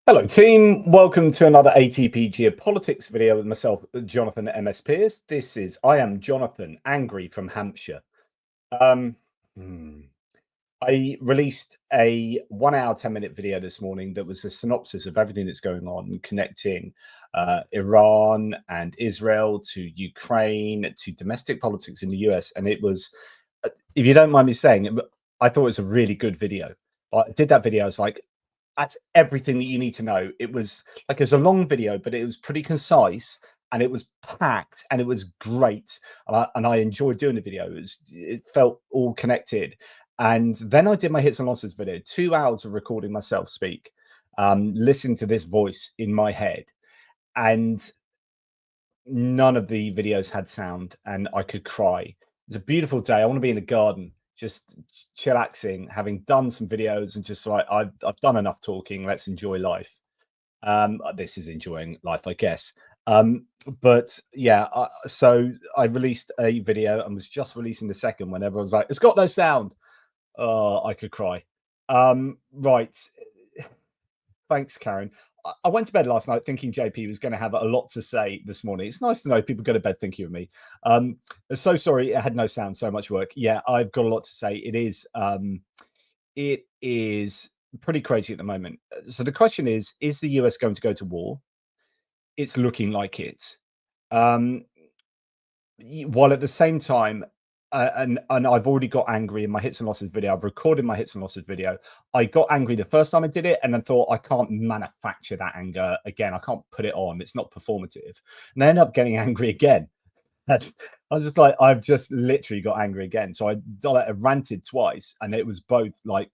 Hello team, welcome to another ATP geopolitics video with myself, Jonathan MS Pearce. I am Jonathan, angry from Hampshire. I released a 1 hour, 10-minute video this morning that was a synopsis of everything that's going on, connecting Iran and Israel to Ukraine to domestic politics in the US. And it was, if you don't mind me saying, I thought it was a really good video. I did that video, I was like, that's everything that you need to know. It was a long video, but it was pretty concise and it was packed and it was great. And I enjoyed doing the video. It felt all connected. And then I did my hits and losses video, 2 hours of recording myself speak, listening to this voice in my head. And none of the videos had sound and I could cry. It's a beautiful day. I want to be in the garden, just chillaxing, having done some videos and just like I've done enough talking. Let's enjoy life. This is enjoying life, I guess. But yeah, so I released a video and was just releasing the second when everyone's like, it's got no sound. Oh, I could cry. Right. Thanks, Karen. I went to bed last night thinking JP was going to have a lot to say this morning. It's nice to know people go to bed thinking of me. So sorry, it had no sound, so much work. Yeah, I've got a lot to say. It is pretty crazy at the moment. So the question is the US going to go to war? It's looking like it. While at the same time, and I've already got angry in my hits and losses video. I've recorded my hits and losses video. I got angry the first time I did it and then thought I can't manufacture that anger again. I can't put it on. It's not performative. And I ended up getting angry again. I was just like, I've just literally got angry again. So I ranted twice, and it was both like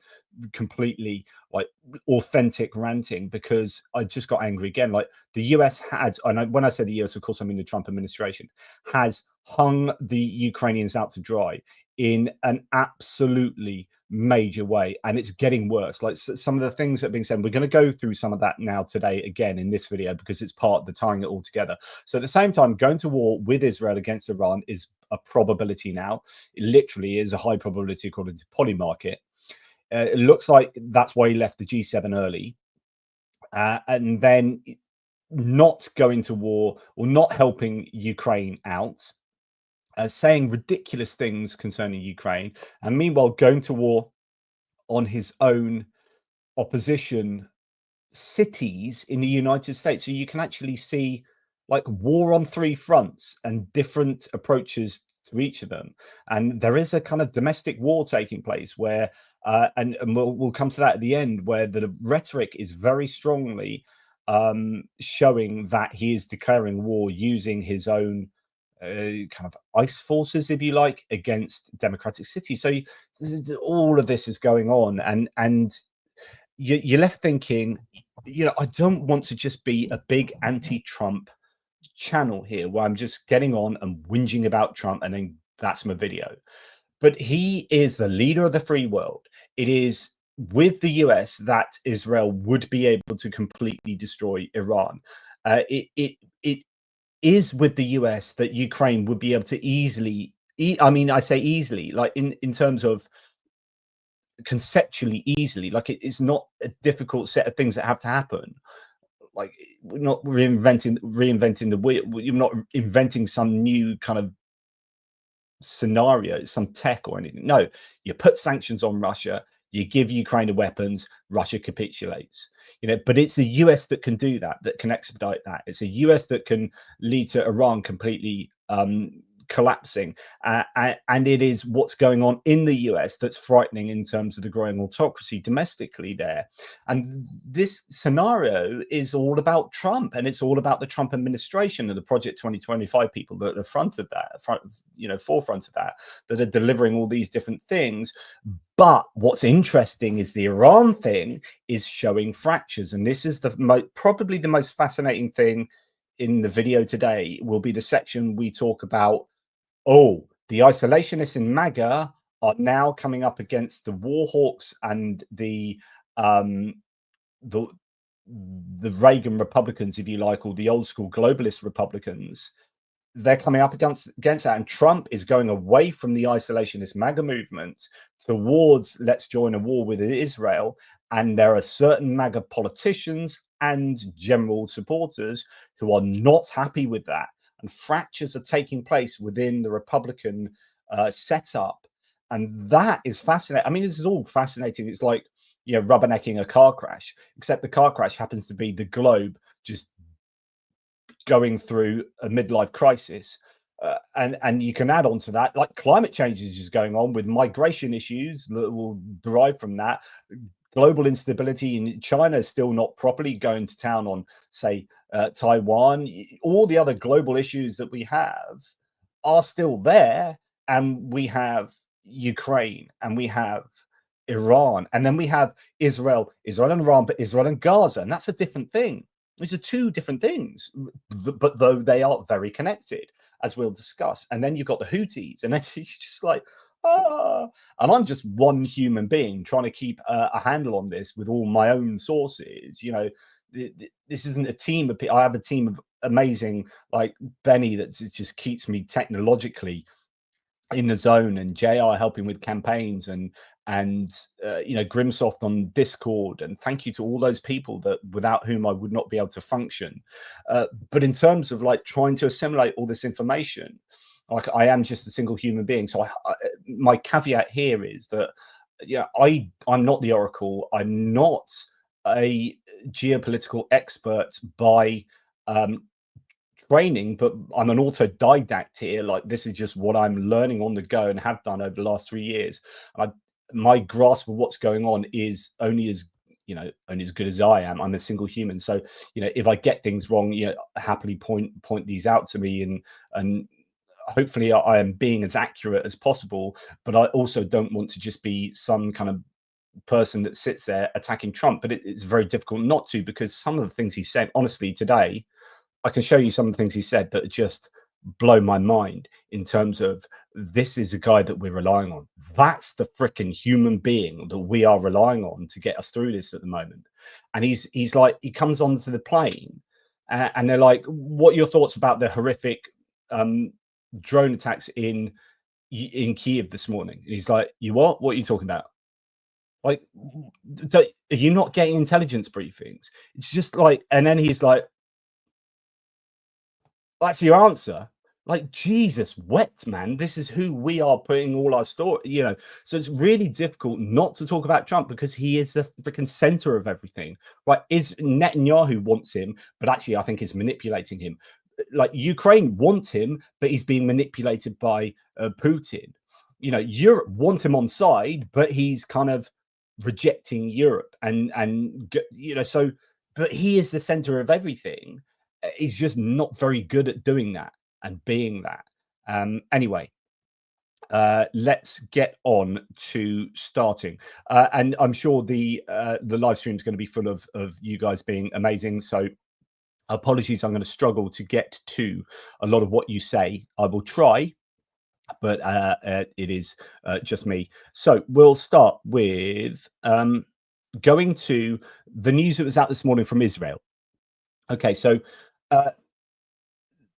completely like authentic ranting because I just got angry again. Like the US has, and when I say the US, of course, I mean the Trump administration, has hung the Ukrainians out to dry in an absolutely major way, and it's getting worse. Like some of the things that are being said, we're going to go through some of that now today again in this video because it's part of the tying it all together. So at the same time, going to war with Israel against Iran is a probability now. It literally is a high probability according to Polymarket. It looks like that's why he left the G7 early, and then not going to war or not helping Ukraine out, saying ridiculous things concerning Ukraine, and meanwhile going to war on his own opposition cities in the United States. So you can actually see like war on three fronts and different approaches to each of them. And there is a kind of domestic war taking place where, and we'll come to that at the end, where the rhetoric is very strongly showing that he is declaring war using his own kind of ice forces, if you like, against democratic cities. So all of this is going on, and you're left thinking, I don't want to just be a big anti-Trump channel here where I'm just getting on and whinging about Trump and then that's my video. But he is the leader of the free world. It is with the US that Israel would be able to completely destroy Iran. It is with the US that Ukraine would be able to easily, I mean, I say easily, like in terms of conceptually easily, like it's not a difficult set of things that have to happen. Like we're not reinventing the wheel. You're not inventing some new kind of scenario, some tech or anything. No, you put sanctions on Russia, you give Ukraine the weapons, Russia capitulates. But it's the US that can do that, that can expedite that. It's the US that can lead to Iran completely collapsing, and it is what's going on in the US that's frightening in terms of the growing autocracy domestically there. And this scenario is all about Trump, and it's all about the Trump administration and the Project 2025 people that are forefront of that, that are delivering all these different things. But what's interesting is the Iran thing is showing fractures, and this is probably the most fascinating thing in the video today. Will be the section we talk about. Oh, the isolationists in MAGA are now coming up against the war hawks and the Reagan Republicans, if you like, or the old school globalist Republicans. they're coming up against that, and Trump is going away from the isolationist MAGA movement towards let's join a war with Israel. And there are certain MAGA politicians and general supporters who are not happy with that, and fractures are taking place within the Republican setup, and that is fascinating. I mean, this is all fascinating. It's like, you know, rubbernecking a car crash, except the car crash happens to be the globe just going through a midlife crisis. And you can add on to that, like climate change is just going on with migration issues that will derive from that. Global instability in China is still not properly going to town on, say, Taiwan. All the other global issues that we have are still there. And we have Ukraine, and we have Iran, and then we have Israel and Iran, but Israel and Gaza. And that's a different thing. These are two different things, but though they are very connected, as we'll discuss. And then you've got the Houthis, and then it's just like, and I'm just one human being trying to keep a handle on this with all my own sources. You know, this isn't a team of people. I have a team of amazing, like Benny, that just keeps me technologically in the zone, and JR helping with campaigns, and you know, Grimsoft on Discord, and thank you to all those people that without whom I would not be able to function. But in terms of like trying to assimilate all this information, like I am just a single human being. So my caveat here is that, yeah, I'm not the oracle. I'm not a geopolitical expert by training, but I'm an autodidact here. Like, this is just what I'm learning on the go and have done over the last 3 years. My grasp of what's going on is only as good as I am. I'm a single human, so you know, if I get things wrong, you know, happily point these out to me, and hopefully I am being as accurate as possible. But I also don't want to just be some kind of person that sits there attacking Trump. But it's very difficult not to, because some of the things he said, honestly, today, I can show you some of the things he said that just blow my mind, in terms of, this is a guy that we're relying on. That's the freaking human being that we are relying on to get us through this at the moment. And he's like, he comes onto the plane, and they're like, what are your thoughts about the horrific drone attacks in Kyiv this morning? And he's like, what are you talking about? Like, are you not getting intelligence briefings? It's just like, and then he's like, that's your answer? Like, Jesus wept, man. This is who we are putting all our story, you know. So it's really difficult not to talk about Trump, because he is the freaking center of everything, right? Is Netanyahu wants him, but actually I think is manipulating him. Like, Ukraine wants him, but he's being manipulated by Putin. You know, Europe wants him on side, but he's kind of rejecting Europe, and you know, so, but he is the center of everything. He's just not very good at doing that and being that. Anyway, let's get on to starting. And I'm sure the live stream is going to be full of you guys being amazing. So apologies, I'm going to struggle to get to a lot of what you say. I will try, but it is just me. So we'll start with going to the news that was out this morning from Israel. Okay, so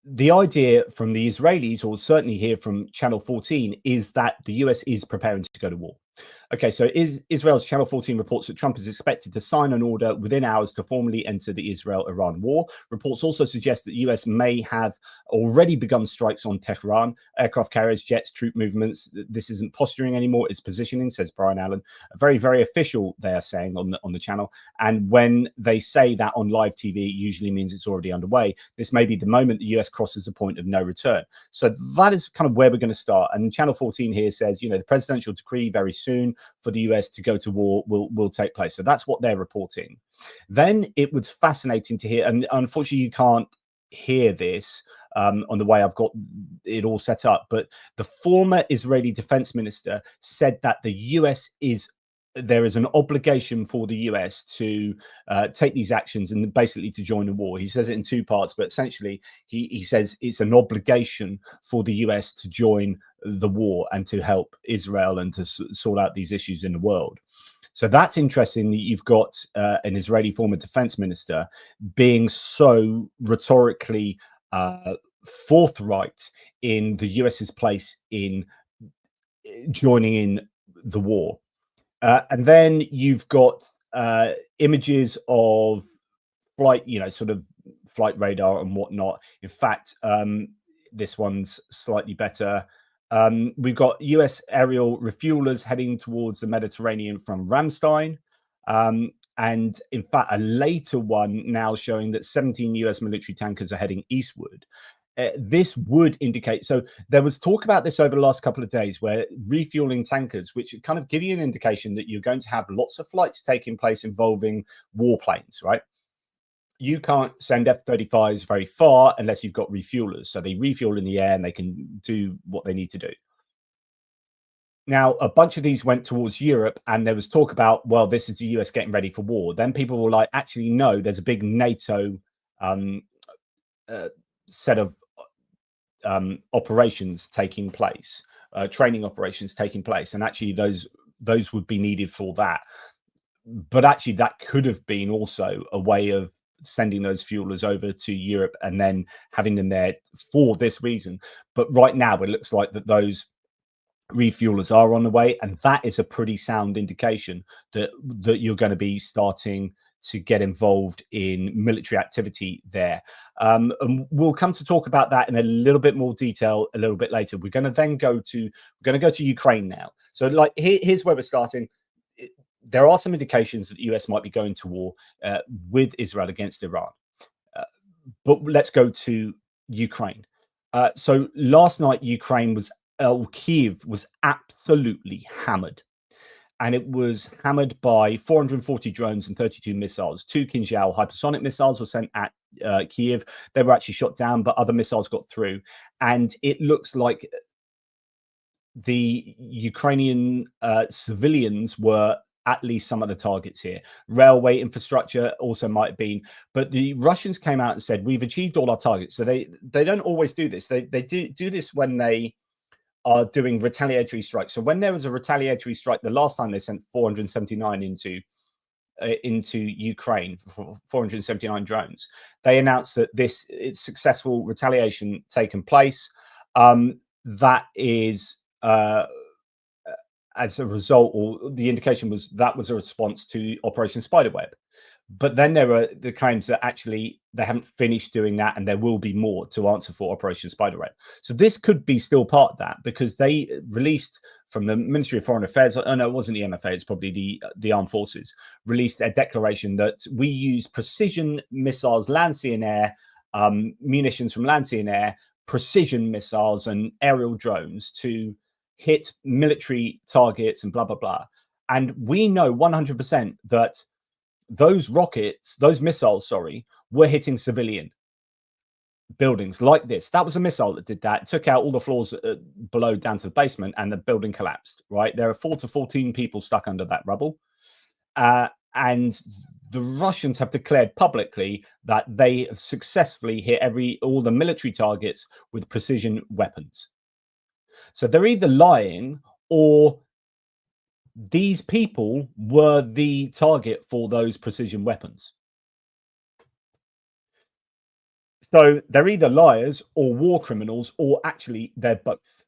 the idea from the Israelis, or certainly here from Channel 14, is that the US is preparing to go to war. Okay, so Israel's Channel 14 reports that Trump is expected to sign an order within hours to formally enter the Israel-Iran war. Reports also suggest that the US may have already begun strikes on Tehran, aircraft carriers, jets, troop movements. This isn't posturing anymore, it's positioning, says Brian Allen. Very, very official, they are saying on the channel. And when they say that on live TV, it usually means it's already underway. This may be the moment the US crosses a point of no return. So that is kind of where we're going to start. And Channel 14 here says, you know, the presidential decree very soon for the US to go to war will take place. So that's what they're reporting. Then it was fascinating to hear, and unfortunately you can't hear this on the way I've got it all set up, but the former Israeli defense minister said that the US there is an obligation for the US to take these actions and basically to join the war. He says it in two parts, but essentially he says it's an obligation for the US to join the war and to help Israel and to sort out these issues in the world. So that's interesting that you've got an Israeli former defense minister being so rhetorically forthright in the US's place in joining in the war. And then you've got images of flight, sort of flight radar and whatnot. In fact, this one's slightly better. We've got US aerial refuelers heading towards the Mediterranean from Ramstein. And in fact, a later one now showing that 17 US military tankers are heading eastward. This would indicate, so there was talk about this over the last couple of days, where refueling tankers, which kind of give you an indication that you're going to have lots of flights taking place involving warplanes, right? You can't send F-35s very far unless you've got refuelers. So they refuel in the air and they can do what they need to do. Now, a bunch of these went towards Europe, and there was talk about, well, this is the US getting ready for war. Then people were like, actually, no, there's a big NATO set of operations taking place, training operations taking place, and actually those would be needed for that. But actually, that could have been also a way of sending those fuelers over to Europe and then having them there for this reason. But right now, it looks like that those refuelers are on the way, and that is a pretty sound indication that you're going to be starting to get involved in military activity there. And we'll come to talk about that in a little bit more detail a little bit later. We're going to then go to Ukraine now. So like here's where we're starting. There are some indications that the US might be going to war with Israel against Iran. But let's go to Ukraine. So last night, Kyiv was absolutely hammered. And it was hammered by 440 drones and 32 missiles. 2 Kinzhal hypersonic missiles were sent at Kyiv. They were actually shot down, but other missiles got through. And it looks like the Ukrainian civilians were at least some of the targets here. Railway infrastructure also might have been. But the Russians came out and said, we've achieved all our targets. So they don't always do this. They do this when they are doing retaliatory strikes. So when there was a retaliatory strike, the last time they sent 479 into Ukraine, 479 drones, they announced that it's successful retaliation taken place. That is as a result, or the indication was that was a response to Operation Spiderweb. But then there were the claims that actually they haven't finished doing that, and there will be more to answer for Operation Spiderweb. So this could be still part of that, because they released from the Ministry of Foreign Affairs. Oh no, it wasn't the MFA; it's probably the Armed Forces. Released a declaration that we use precision missiles, land, sea, and air, munitions from land, sea, and air, precision missiles, and aerial drones to hit military targets and blah blah blah. And we know 100% that those missiles, were hitting civilian buildings like this. That was a missile that did that. It took out all the floors below down to the basement, and the building collapsed, right? There are 4 to 14 people stuck under that rubble. And the Russians have declared publicly that they have successfully hit all the military targets with precision weapons. So they're either lying, or these people were the target for those precision weapons. So they're either liars or war criminals, or actually they're both.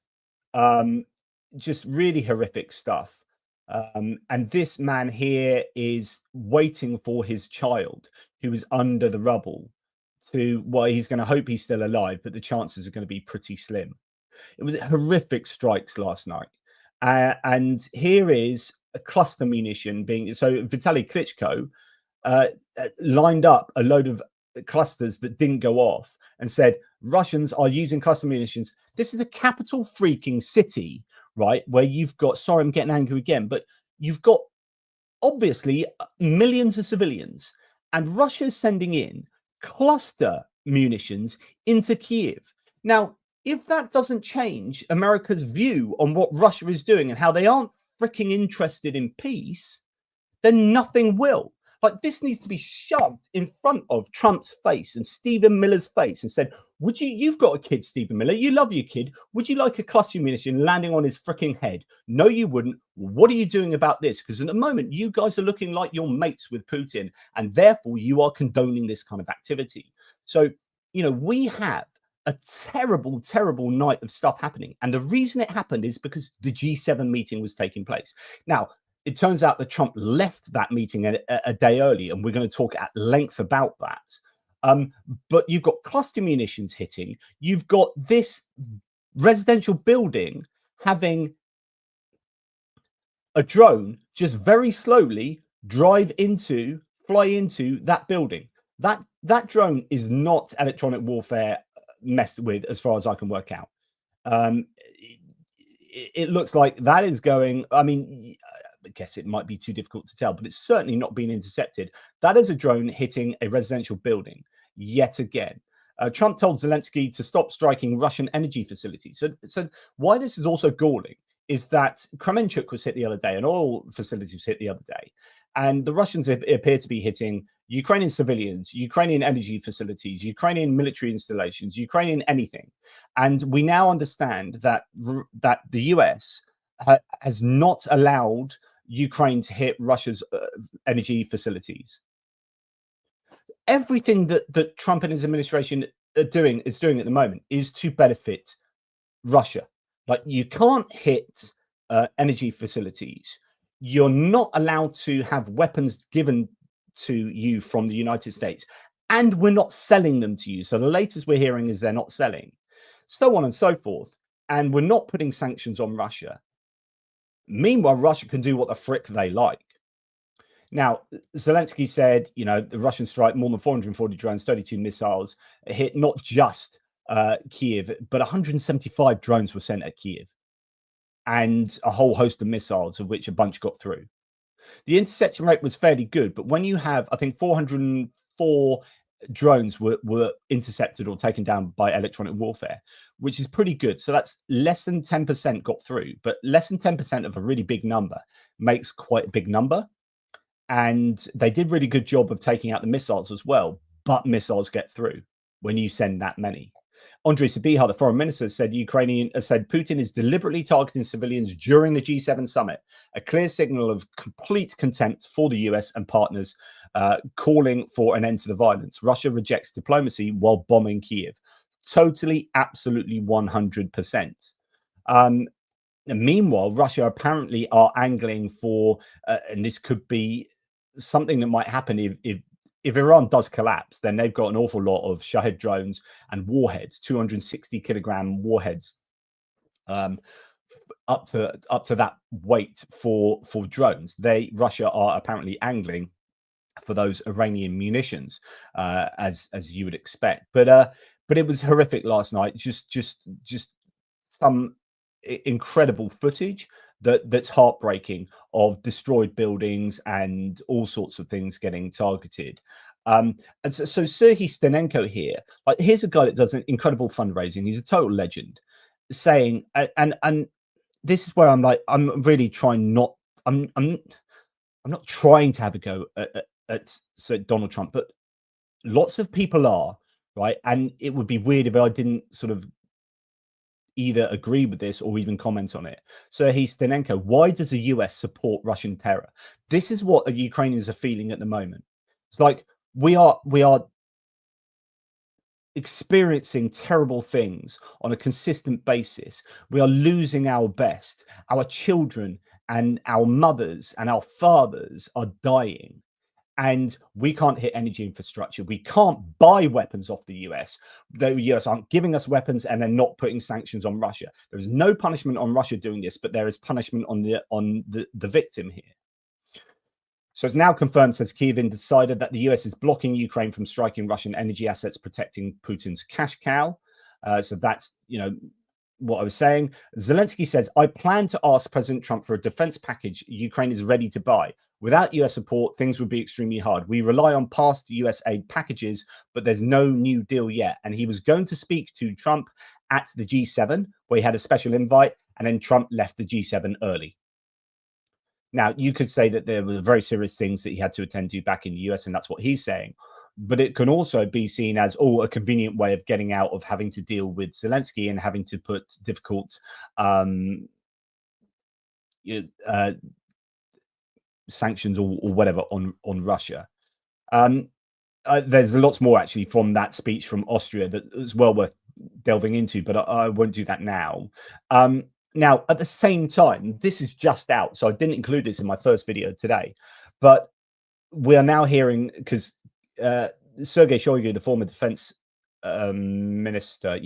Just really horrific stuff. And this man here is waiting for his child, who is under the rubble, he's going to hope he's still alive, but the chances are going to be pretty slim. It was horrific strikes last night. And here is a cluster munition being, so Vitaly Klitschko lined up a load of clusters that didn't go off and said, Russians are using cluster munitions. This is a capital freaking city, right? Where you've got, sorry, I'm getting angry again, but you've got obviously millions of civilians, and Russia's sending in cluster munitions into Kyiv. Now, if that doesn't change America's view on what Russia is doing and how they aren't freaking interested in peace, then nothing will. Like, this needs to be shoved in front of Trump's face and Stephen Miller's face and said, you've got a kid, Stephen Miller, you love your kid. Would you like a cluster munition landing on his freaking head? No, you wouldn't. What are you doing about this? Because at the moment, you guys are looking like you're mates with Putin, and therefore you are condoning this kind of activity. So, we have a terrible, terrible night of stuff happening. And the reason it happened is because the G7 meeting was taking place. Now, it turns out that Trump left that meeting a day early, and we're going to talk at length about that. But you've got cluster munitions hitting. You've got this residential building having a drone just very slowly fly into that building. That drone is not electronic warfare messed with, as far as I can work out. It looks like that is going. I mean, I guess it might be too difficult to tell, but it's certainly not been intercepted. That is a drone hitting a residential building yet again. Trump told Zelensky to stop striking Russian energy facilities. So why this is also galling is that Kremenchuk was hit the other day, and oil facilities was hit the other day. And the Russians appear to be hitting Ukrainian civilians, Ukrainian energy facilities, Ukrainian military installations, Ukrainian anything. And we now understand that the US has not allowed Ukraine to hit Russia's energy facilities. Everything that Trump and his administration is doing at the moment is to benefit Russia. Like, you can't hit energy facilities. You're not allowed to have weapons given to you from the United States, and we're not selling them to you. So the latest we're hearing is they're not selling, so on and so forth. And we're not putting sanctions on Russia. Meanwhile, Russia can do what the frick they like. Now, Zelensky said, the Russians strike more than 440 drones, 32 missiles, hit not just Kyiv, but 175 drones were sent at Kyiv, and a whole host of missiles, of which a bunch got through. The interception rate was fairly good, but when you have, I think, 404 drones were intercepted or taken down by electronic warfare, which is pretty good. So that's less than 10% got through, but less than 10% of a really big number makes quite a big number. And they did really good job of taking out the missiles as well, but missiles get through when you send that many. Andrei Sybiha, the foreign minister, said Putin is deliberately targeting civilians during the G7 summit, a clear signal of complete contempt for the US and partners, calling for an end to the violence. Russia rejects diplomacy while bombing Kyiv. Totally, absolutely 100%. Meanwhile, Russia apparently are angling for, and this could be something that might happen if Iran does collapse, then they've got an awful lot of Shahed drones and warheads, 260-kilogram warheads, up to that weight for drones. Russia are apparently angling for those Iranian munitions, as you would expect. But it was horrific last night. Just some incredible footage that's heartbreaking of destroyed buildings and all sorts of things getting targeted. And so Serhiy Stenenko here, like, here's a guy that does an incredible fundraising. He's a total legend, saying, and this is where I'm like, I'm really trying not, I'm not trying to have a go at Donald Trump, but lots of people are, right? And it would be weird if I didn't sort of either agree with this or even comment on it. So he's Stenenko, why does the US support Russian terror? This is what the Ukrainians are feeling at the moment. It's like we are experiencing terrible things on a consistent basis. We are losing our best. Our children and our mothers and our fathers are dying. And we can't hit energy infrastructure. We can't buy weapons off the US. The US aren't giving us weapons, and they're not putting sanctions on Russia. There is no punishment on Russia doing this, but there is punishment on the victim here. So it's now confirmed, says Kyiv, decided that the US is blocking Ukraine from striking Russian energy assets, protecting Putin's cash cow. So that's, what I was saying. Zelensky says, I plan to ask President Trump for a defense package Ukraine is ready to buy. Without US support, things would be extremely hard. We rely on past US aid packages, but there's no new deal yet. And he was going to speak to Trump at the G7, where he had a special invite, and then Trump left the G7 early. Now, you could say that there were very serious things that he had to attend to back in the US, and that's what he's saying. But it can also be seen as, a convenient way of getting out of having to deal with Zelensky and having to put difficult sanctions or whatever on Russia. There's lots more actually from that speech from Austria that is well worth delving into, but I won't do that now. Now, at the same time, this is just out, so I didn't include this in my first video today, but we are now hearing, because Sergei Shoigu, the former defense minister,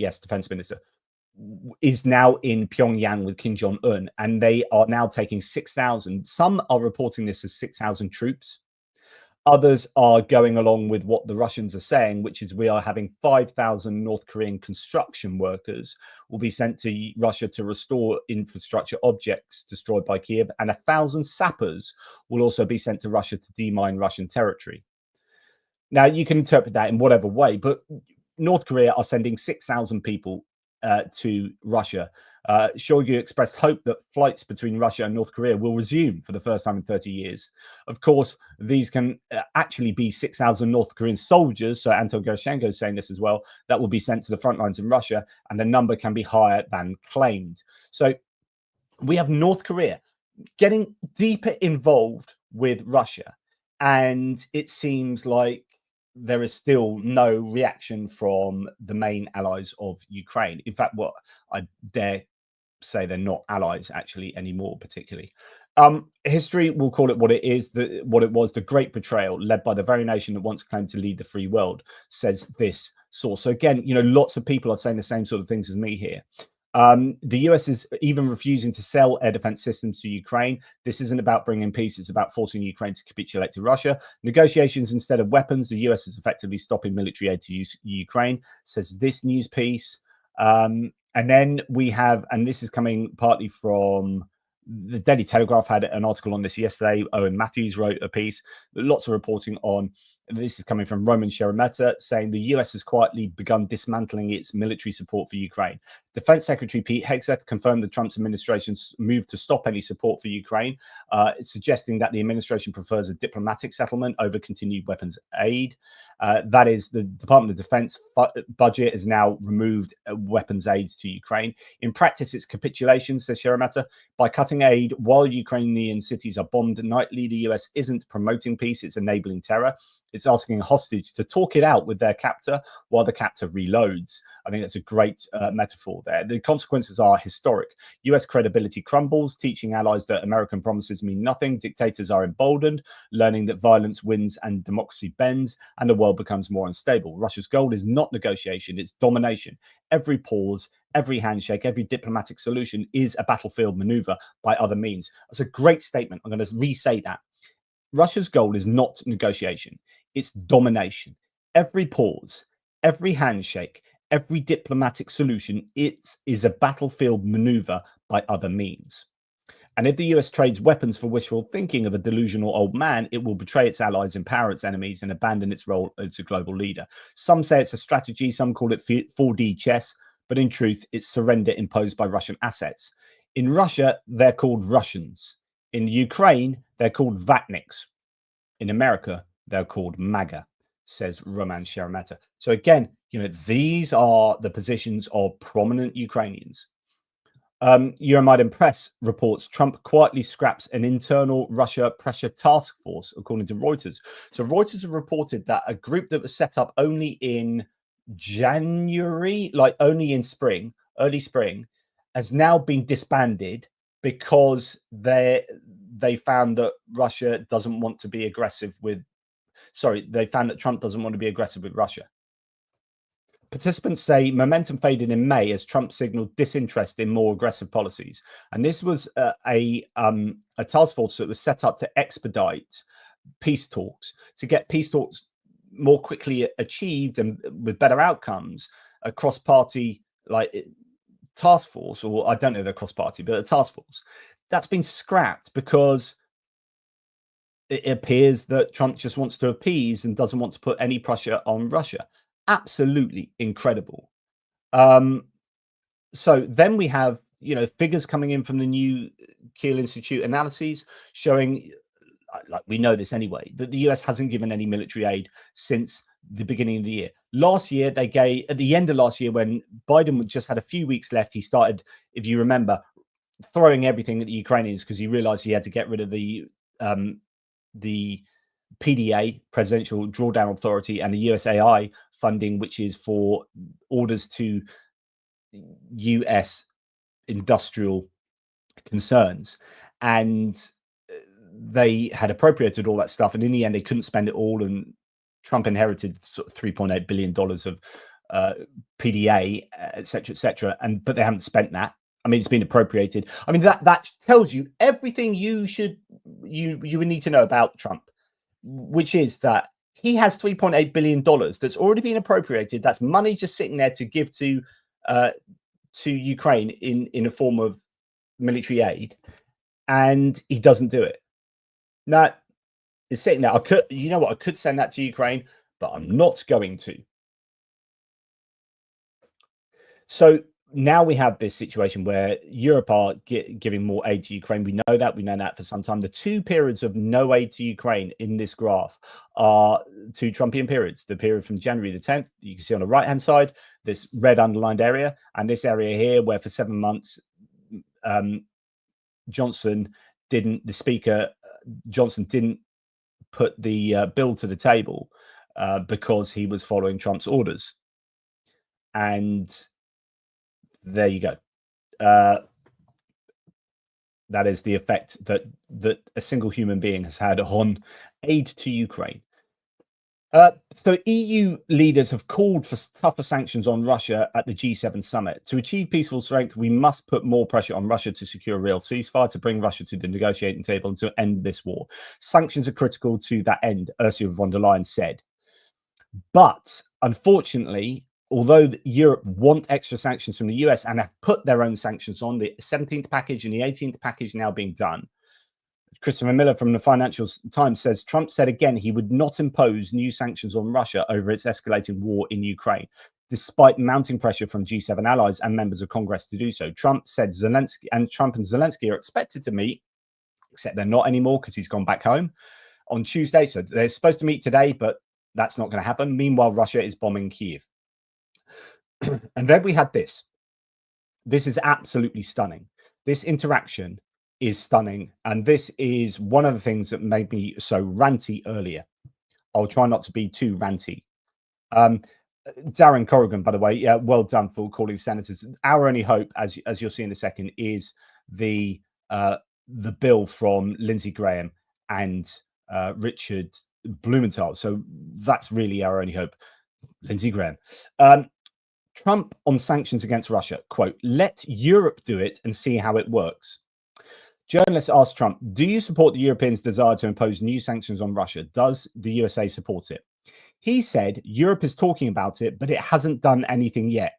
is now in Pyongyang with Kim Jong-un, and they are now taking 6,000. Some are reporting this as 6,000 troops. Others are going along with what the Russians are saying, which is we are having 5,000 North Korean construction workers will be sent to Russia to restore infrastructure objects destroyed by Kyiv, and 1,000 sappers will also be sent to Russia to demine Russian territory. Now, you can interpret that in whatever way, but North Korea are sending 6,000 people to Russia. Shoigu expressed hope that flights between Russia and North Korea will resume for the first time in 30 years. Of course, these can actually be 6,000 North Korean soldiers, so Anton Gerashenko is saying this as well, that will be sent to the front lines in Russia, and the number can be higher than claimed. So we have North Korea getting deeper involved with Russia, and it seems like there is still no reaction from the main allies of Ukraine. In fact, what I dare say, they're not allies actually anymore, particularly. History will call it what it is, what it was, the great betrayal led by the very nation that once claimed to lead the free world, says this source. So again, lots of people are saying the same sort of things as me here. The US is even refusing to sell air defense systems to Ukraine. This isn't about bringing peace. It's about forcing Ukraine to capitulate to Russia. Negotiations instead of weapons. The US is effectively stopping military aid to Ukraine, says this news piece. And then we have, and this is coming partly from the Daily Telegraph, had an article on this yesterday. Owen Matthews wrote a piece. Lots of reporting on. This is coming from Roman Sheremetyev, saying the US has quietly begun dismantling its military support for Ukraine. Defense Secretary Pete Hegseth confirmed the Trump administration's move to stop any support for Ukraine, suggesting that the administration prefers a diplomatic settlement over continued weapons aid. That is, the Department of Defense budget has now removed weapons aids to Ukraine. In practice, it's capitulation, says Sheremetyev. By cutting aid while Ukrainian cities are bombed nightly, the US isn't promoting peace, it's enabling terror. It's asking a hostage to talk it out with their captor while the captor reloads. I think that's a great metaphor there. The consequences are historic. US credibility crumbles, teaching allies that American promises mean nothing. Dictators are emboldened, learning that violence wins and democracy bends, and the world becomes more unstable. Russia's goal is not negotiation, it's domination. Every pause, every handshake, every diplomatic solution is a battlefield maneuver by other means. That's a great statement. I'm going to re-say that. Russia's goal is not negotiation, it's domination. Every pause, every handshake, every diplomatic solution, it is a battlefield maneuver by other means. And if the US trades weapons for wishful thinking of a delusional old man, it will betray its allies, empower its enemies, and abandon its role as a global leader. Some say it's a strategy, some call it 4D chess, but in truth, it's surrender imposed by Russian assets. In Russia, they're called Russians. In Ukraine, they're called Vatniks. In America, they're called MAGA, says Roman Sheremetyev. So again, these are the positions of prominent Ukrainians. Euromaidan Press reports Trump quietly scraps an internal Russia pressure task force, according to Reuters. So Reuters have reported that a group that was set up only in January, like only in spring, early spring, has now been disbanded because they found that Russia doesn't want to be aggressive with, they found that Trump doesn't want to be aggressive with Russia. Participants say momentum faded in May as Trump signaled disinterest in more aggressive policies. And this was a task force that was set up to expedite peace talks, to get peace talks more quickly achieved and with better outcomes. A cross-party task force, or I don't know, the cross-party, but a task force that's been scrapped because it appears that Trump just wants to appease and doesn't want to put any pressure on Russia. Absolutely incredible. So then we have, figures coming in from the new Kiel Institute analyses showing, like we know this anyway, that the US hasn't given any military aid since the beginning of the year. Last year, they gave, at the end of last year, when Biden just had a few weeks left, he started, if you remember, throwing everything at the Ukrainians because he realized he had to get rid of the PDA, Presidential Drawdown Authority, and the USAI funding, which is for orders to US industrial concerns, and they had appropriated all that stuff, and in the end they couldn't spend it all, and Trump inherited sort of $3.8 billion of PDA, etc., but they haven't spent that. I mean, it's been appropriated. I mean, that tells you everything you would need to know about Trump, which is that he has $3.8 billion that's already been appropriated. That's money just sitting there to give to Ukraine in a form of military aid, and he doesn't do it. Now, it's sitting there. I could send that to Ukraine, but I'm not going to. So now we have this situation where Europe are giving more aid to Ukraine. We know that. We've known that for some time. The two periods of no aid to Ukraine in this graph are two Trumpian periods. The period from January the 10th, you can see on the right-hand side, this red underlined area, and this area here where for 7 months, Johnson didn't put the bill to the table because he was following Trump's orders. And there you go. That is the effect that a single human being has had on aid to Ukraine. So EU leaders have called for tougher sanctions on Russia at the G7 summit. To achieve peaceful strength, we must put more pressure on Russia to secure a real ceasefire, to bring Russia to the negotiating table and to end this war. Sanctions are critical to that end, Ursula von der Leyen said. But unfortunately, although Europe want extra sanctions from the US and have put their own sanctions on, the 17th package and the 18th package now being done, Christopher Miller from the Financial Times says Trump said again he would not impose new sanctions on Russia over its escalating war in Ukraine, despite mounting pressure from G7 allies and members of Congress to do so. Trump and Zelensky are expected to meet, except they're not anymore because he's gone back home on Tuesday. So they're supposed to meet today, but that's not going to happen. Meanwhile, Russia is bombing Kyiv. And then we had this. This is absolutely stunning. This interaction is stunning. And this is one of the things that made me so ranty earlier. I'll try not to be too ranty. Darren Corrigan, by the way, yeah, well done for calling senators. Our only hope, as you'll see in a second, is the bill from Lindsey Graham and Richard Blumenthal. So that's really our only hope. Lindsey Graham. Trump on sanctions against Russia, quote, let Europe do it and see how it works. Journalists asked Trump, do you support the Europeans' desire to impose new sanctions on Russia? Does the USA support it? He said, Europe is talking about it, but it hasn't done anything yet.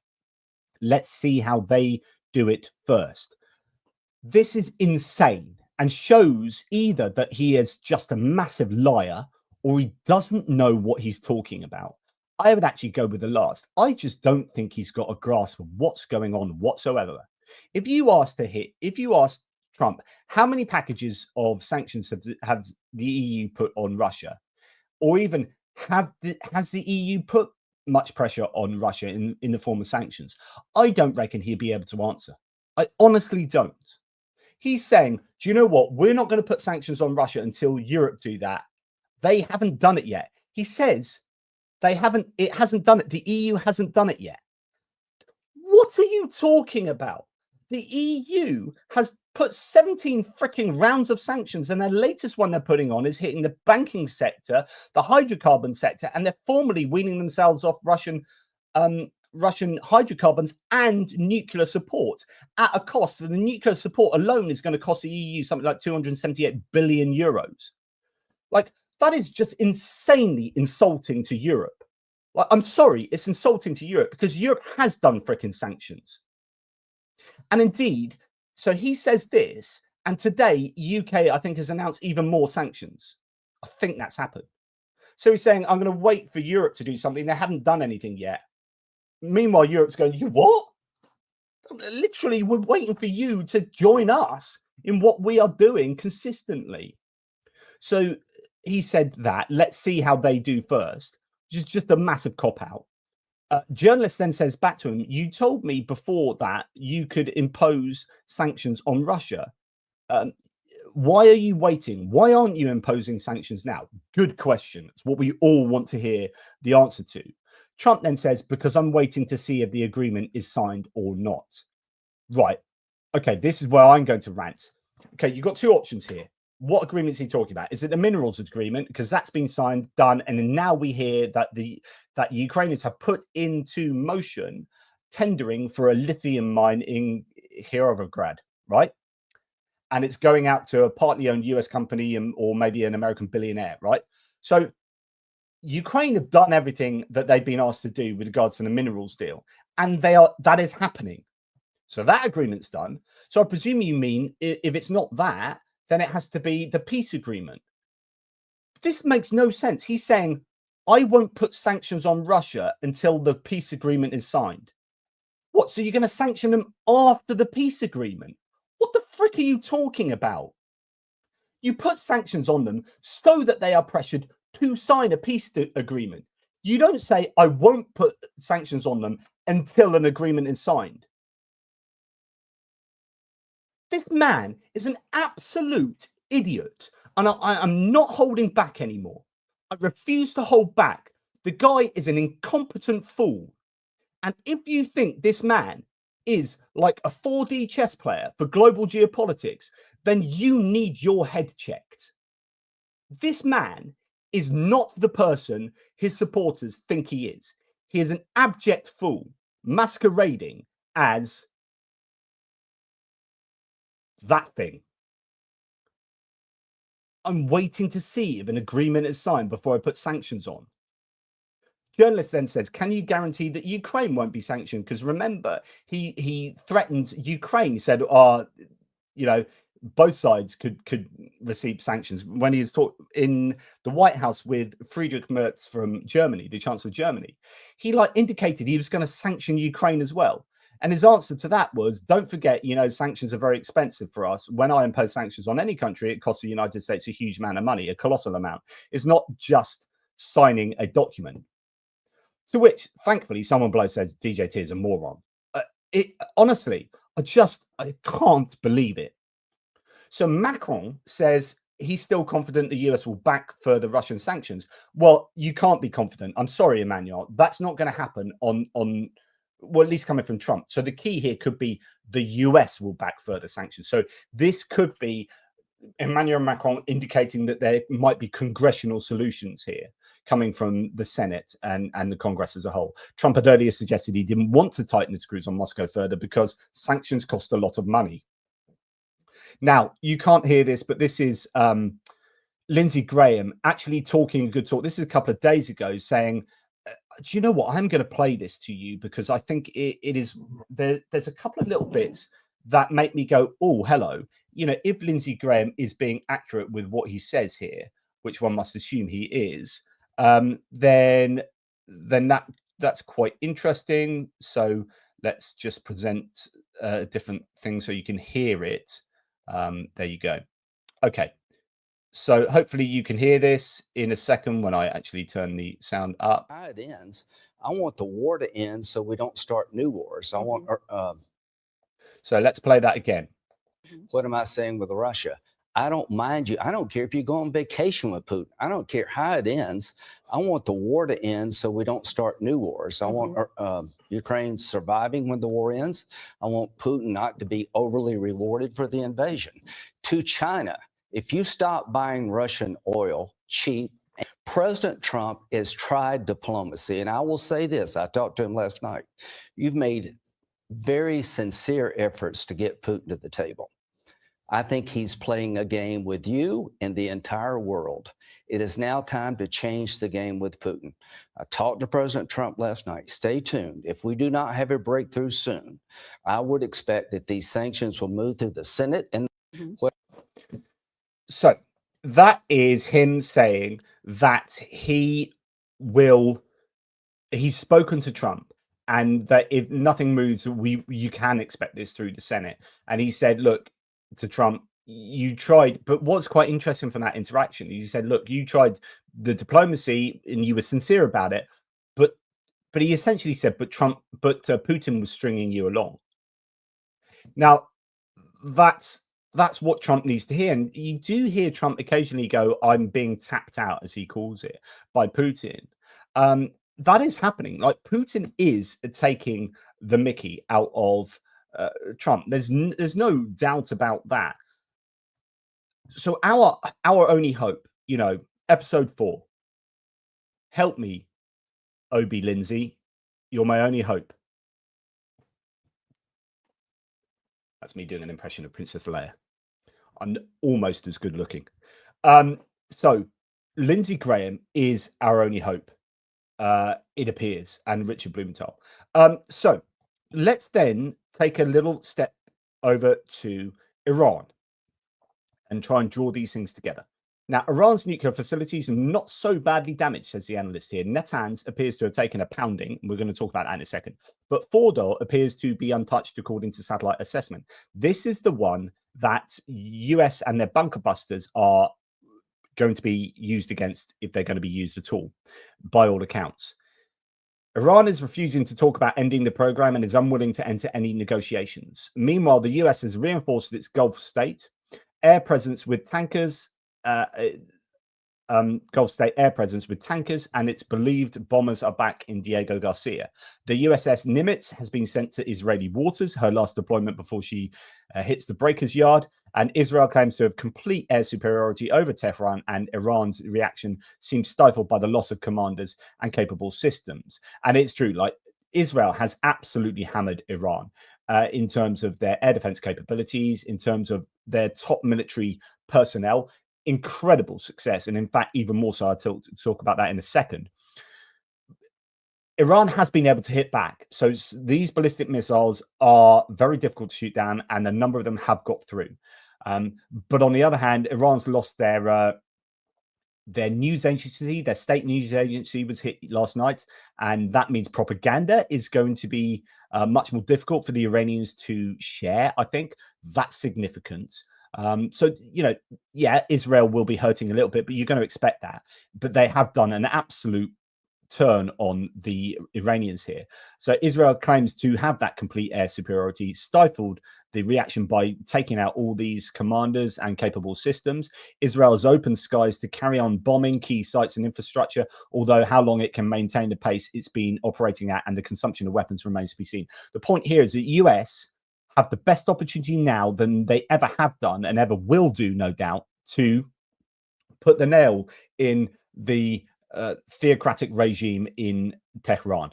Let's see how they do it first. This is insane and shows either that he is just a massive liar or he doesn't know what he's talking about. I would actually go with the last. I just don't think he's got a grasp of what's going on whatsoever. If you ask Trump, how many packages of sanctions have the EU put on Russia? Or even has the EU put much pressure on Russia in the form of sanctions? I don't reckon he'd be able to answer. I honestly don't. He's saying, do you know what? We're not going to put sanctions on Russia until Europe do that. They haven't done it yet. He says it hasn't done it. The EU hasn't done it yet. What are you talking about? The EU has put 17 freaking rounds of sanctions, and their latest one they're putting on is hitting the banking sector, the hydrocarbon sector, and they're formally weaning themselves off Russian hydrocarbons and nuclear support at a cost. The nuclear support alone is going to cost the EU something like 278 billion euros. Like, that is just insanely insulting to Europe. Like, I'm sorry, it's insulting to Europe because Europe has done freaking sanctions. And indeed, so he says this, and today, UK, I think, has announced even more sanctions. I think that's happened. So he's saying, I'm going to wait for Europe to do something. They haven't done anything yet. Meanwhile, Europe's going, you what? Literally, we're waiting for you to join us in what we are doing consistently. So he said that, let's see how they do first, which is just a massive cop-out. Journalist then says back to him, you told me before that you could impose sanctions on Russia. Why are you waiting? Why aren't you imposing sanctions now? Good question. It's what we all want to hear the answer to. Trump then says, because I'm waiting to see if the agreement is signed or not. Right. Okay, this is where I'm going to rant. Okay, you've got two options here. What agreement is he talking about? Is it the minerals agreement? Because that's been signed, done, and then now we hear that the Ukrainians have put into motion tendering for a lithium mine in Kirovograd, right? And it's going out to a partly owned US company or maybe an American billionaire, right? So Ukraine have done everything that they've been asked to do with regards to the minerals deal, and that is happening. So that agreement's done. So I presume you mean if it's not that, then it has to be the peace agreement. This makes no sense. He's saying, I won't put sanctions on Russia until the peace agreement is signed. What? So you're going to sanction them after the peace agreement? What the frick are you talking about? You put sanctions on them so that they are pressured to sign a peace agreement. You don't say, I won't put sanctions on them until an agreement is signed. This man is an absolute idiot, and I'm not holding back anymore. I refuse to hold back. The guy is an incompetent fool. And if you think this man is like a 4D chess player for global geopolitics, then you need your head checked. This man is not the person his supporters think he is. He is an abject fool masquerading as that thing. I'm waiting to see if an agreement is signed before I put sanctions on. Journalist then says, can you guarantee that Ukraine won't be sanctioned? Because remember, he threatened Ukraine. He said, both sides could receive sanctions. When he was in the White House with Friedrich Merz from Germany, the Chancellor of Germany, he indicated he was going to sanction Ukraine as well. And his answer to that was, don't forget, sanctions are very expensive for us. When I impose sanctions on any country, it costs the United States a huge amount of money, a colossal amount. It's not just signing a document. To which, thankfully, someone below says DJT is a moron. Honestly, I can't believe it. So Macron says he's still confident the US will back further Russian sanctions. Well, you can't be confident. I'm sorry, Emmanuel. That's not going to happen well, at least coming from Trump. So the key here could be the US will back further sanctions. So this could be Emmanuel Macron indicating that there might be congressional solutions here coming from the Senate and the Congress as a whole. Trump had earlier suggested he didn't want to tighten the screws on Moscow further because sanctions cost a lot of money. Now, you can't hear this, but this is Lindsey Graham actually talking a good talk. This is a couple of days ago saying, do you know what? I'm going to play this to you because I think it is there's a couple of little bits that make me go, oh, hello. If Lindsey Graham is being accurate with what he says here, which one must assume he is, then that's quite interesting. So let's just present different things so you can hear it. There you go. Okay. So hopefully you can hear this in a second when I actually turn the sound up. How it ends. I want the war to end so we don't start new wars. I want. So let's play that again. What am I saying with Russia? I don't mind you. I don't care if you go on vacation with Putin. I don't care how it ends. I want the war to end so we don't start new wars. I want Ukraine surviving when the war ends. I want Putin not to be overly rewarded for the invasion. To China, if you stop buying Russian oil cheap, President Trump has tried diplomacy. And I will say this, I talked to him last night. You've made very sincere efforts to get Putin to the table. I think he's playing a game with you and the entire world. It is now time to change the game with Putin. I talked to President Trump last night. Stay tuned. If we do not have a breakthrough soon, I would expect that these sanctions will move through the Senate and So that is him saying that he's spoken to Trump and that if nothing moves, you can expect this through the Senate. And he said, look, to Trump, you tried, but what's quite interesting from that interaction, he said, look, you tried the diplomacy and you were sincere about it, but he essentially said, but Putin was stringing you along. Now, that's what Trump needs to hear. And you do hear Trump occasionally go, I'm being tapped out, as he calls it, by Putin. that is happening. Like Putin is taking the mickey out of Trump. There's no doubt about that. So our only hope, you know, episode 4. Help me, Obi Lindsey. You're my only hope. That's me doing an impression of Princess Leia. I'm almost as good looking. So Lindsey Graham is our only hope. It appears, and Richard Blumenthal. So let's then take a little step over to Iran and try and draw these things together. Now, Iran's nuclear facilities are not so badly damaged, says the analyst here. Natanz appears to have taken a pounding. We're going to talk about that in a second. But Fordow appears to be untouched, according to satellite assessment. This is the one that US and their bunker busters are going to be used against, if they're going to be used at all, by all accounts. Iran is refusing to talk about ending the program and is unwilling to enter any negotiations. Meanwhile, the US has reinforced its Gulf state air presence with tankers, Gulf state air presence with tankers, and it's believed bombers are back in Diego Garcia. The USS Nimitz has been sent to Israeli waters, her last deployment before she hits the breaker's yard, and Israel claims to have complete air superiority over Tehran, and Iran's reaction seems stifled by the loss of commanders and capable systems. And it's true, like Israel has absolutely hammered Iran in terms of their air defense capabilities, in terms of their top military personnel. Incredible success, and in fact, even more so. I'll talk about that in a second. Iran has been able to hit back. So these ballistic missiles are very difficult to shoot down, and a number of them have got through. But on the other hand, Iran's lost their news agency, their state news agency was hit last night, and that means propaganda is going to be much more difficult for the Iranians to share. I think that's significant. So, you know, yeah, Israel will be hurting a little bit, but you're going to expect that. But they have done an absolute turn on the Iranians here. So Israel claims to have that complete air superiority, stifled the reaction by taking out all these commanders and capable systems. Israel has opened skies to carry on bombing key sites and infrastructure, although how long it can maintain the pace it's been operating at and the consumption of weapons remains to be seen. The point here is that US have the best opportunity now than they ever have done and ever will do, no doubt, to put the nail in the theocratic regime in Tehran,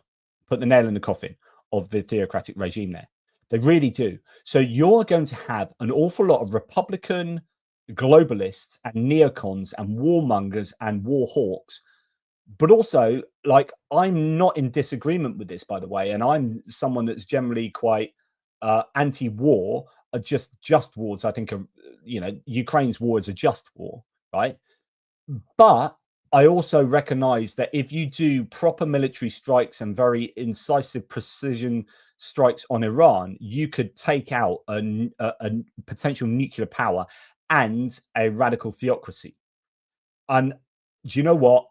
put the nail in the coffin of the theocratic regime there. They really do. So you're going to have an awful lot of Republican globalists and neocons and warmongers and war hawks. But also, like, I'm not in disagreement with this, by the way, and I'm someone that's generally quite anti-war, just wars. I think, you know, Ukraine's war is a just war, right? But I also recognize that if you do proper military strikes and very incisive precision strikes on Iran, you could take out a potential nuclear power and a radical theocracy. And do you know what?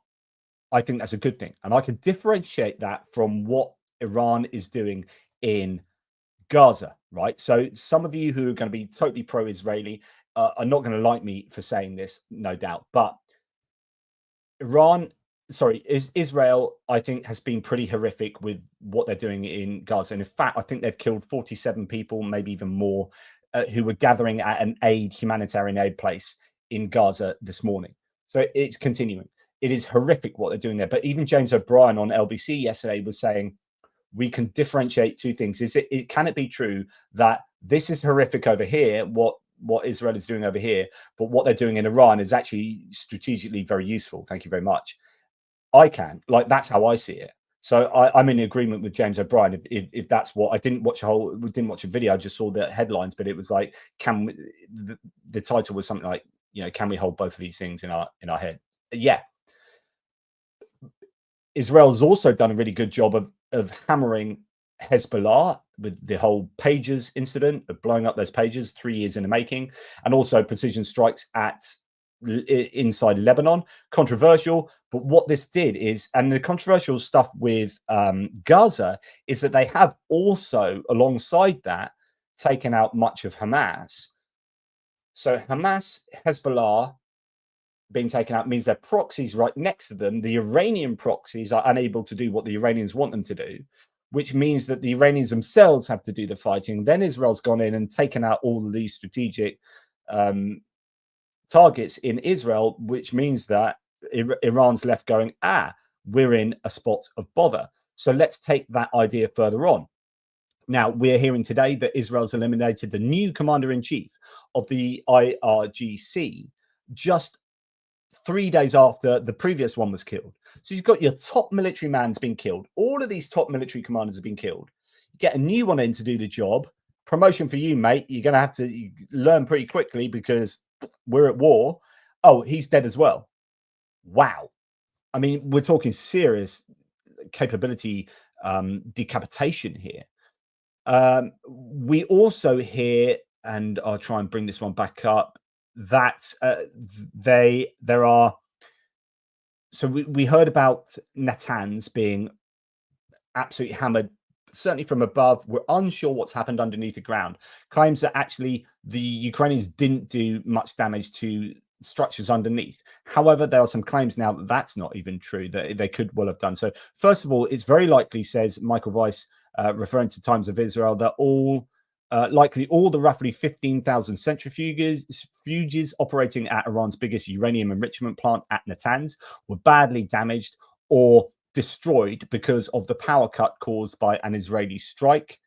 I think that's a good thing. And I can differentiate that from what Iran is doing in Gaza, right? So some of you who are going to be totally pro-Israeli are not going to like me for saying this, no doubt. But Israel, I think, has been pretty horrific with what they're doing in Gaza. And in fact, I think they've killed 47 people, maybe even more, who were gathering at an humanitarian aid place in Gaza this morning. So it's continuing. It is horrific what they're doing there. But even James O'Brien on LBC yesterday was saying, we can differentiate two things. Can it be true that this is horrific over here, what Israel is doing over here, but what they're doing in Iran is actually strategically very useful? Thank you very much. That's how I see it. So I'm in agreement with James O'Brien. If that's what, I didn't watch a video. I just saw the headlines, but it was like, the title was something like, you know, can we hold both of these things in our head? Yeah. Israel's also done a really good job of hammering Hezbollah with the whole pages incident, of blowing up those pages, 3 years in the making, and also precision strikes inside Lebanon. Controversial, but what this did is, and the controversial stuff with Gaza is that they have also, alongside that, taken out much of Hamas. So Hamas, Hezbollah, being taken out means their proxies right next to them, the Iranian proxies, are unable to do what the Iranians want them to do, which means that the Iranians themselves have to do the fighting. Then Israel's gone in and taken out all of these strategic targets in Israel, which means that Iran's left going, we're in a spot of bother. So let's take that idea further on. Now, we're hearing today that Israel's eliminated the new commander-in-chief of the IRGC just 3 days after the previous one was killed. So you've got your top military man's been killed. All of these top military commanders have been killed. You get a new one in to do the job. Promotion for you, mate. You're going to have to learn pretty quickly because we're at war. Oh, he's dead as well. Wow. I mean, we're talking serious capability decapitation here. We also hear, and I'll try and bring this one back up, that there are, so we heard about Natanz being absolutely hammered, certainly from above. We're unsure what's happened underneath the ground. Claims that actually the Ukrainians didn't do much damage to structures underneath. However, there are some claims now that that's not even true, that they could well have done. So first of all, it's very likely, says Michael Weiss, referring to Times of Israel, that likely all the roughly 15,000 centrifuges operating at Iran's biggest uranium enrichment plant at Natanz were badly damaged or destroyed because of the power cut caused by an Israeli strike.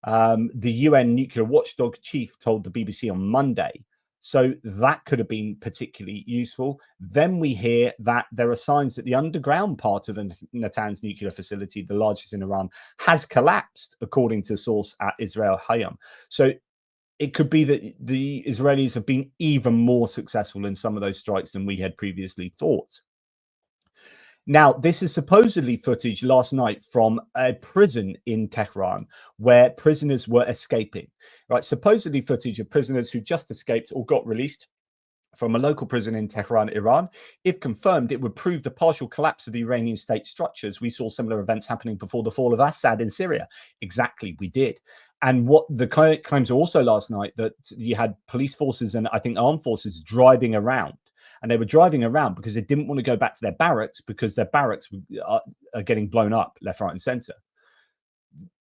The UN nuclear watchdog chief told the BBC on Monday. So that could have been particularly useful. Then we hear that there are signs that the underground part of the Natanz nuclear facility, the largest in Iran, has collapsed, according to a source at Israel Hayom. So it could be that the Israelis have been even more successful in some of those strikes than we had previously thought. Now, this is supposedly footage last night from a prison in Tehran where prisoners were escaping, right? Supposedly footage of prisoners who just escaped or got released from a local prison in Tehran, Iran. If confirmed, it would prove the partial collapse of the Iranian state structures. We saw similar events happening before the fall of Assad in Syria. Exactly, we did. And what the claims were also last night, that you had police forces and I think armed forces driving around. And they were driving around because they didn't want to go back to their barracks because their barracks are getting blown up left, right, and center.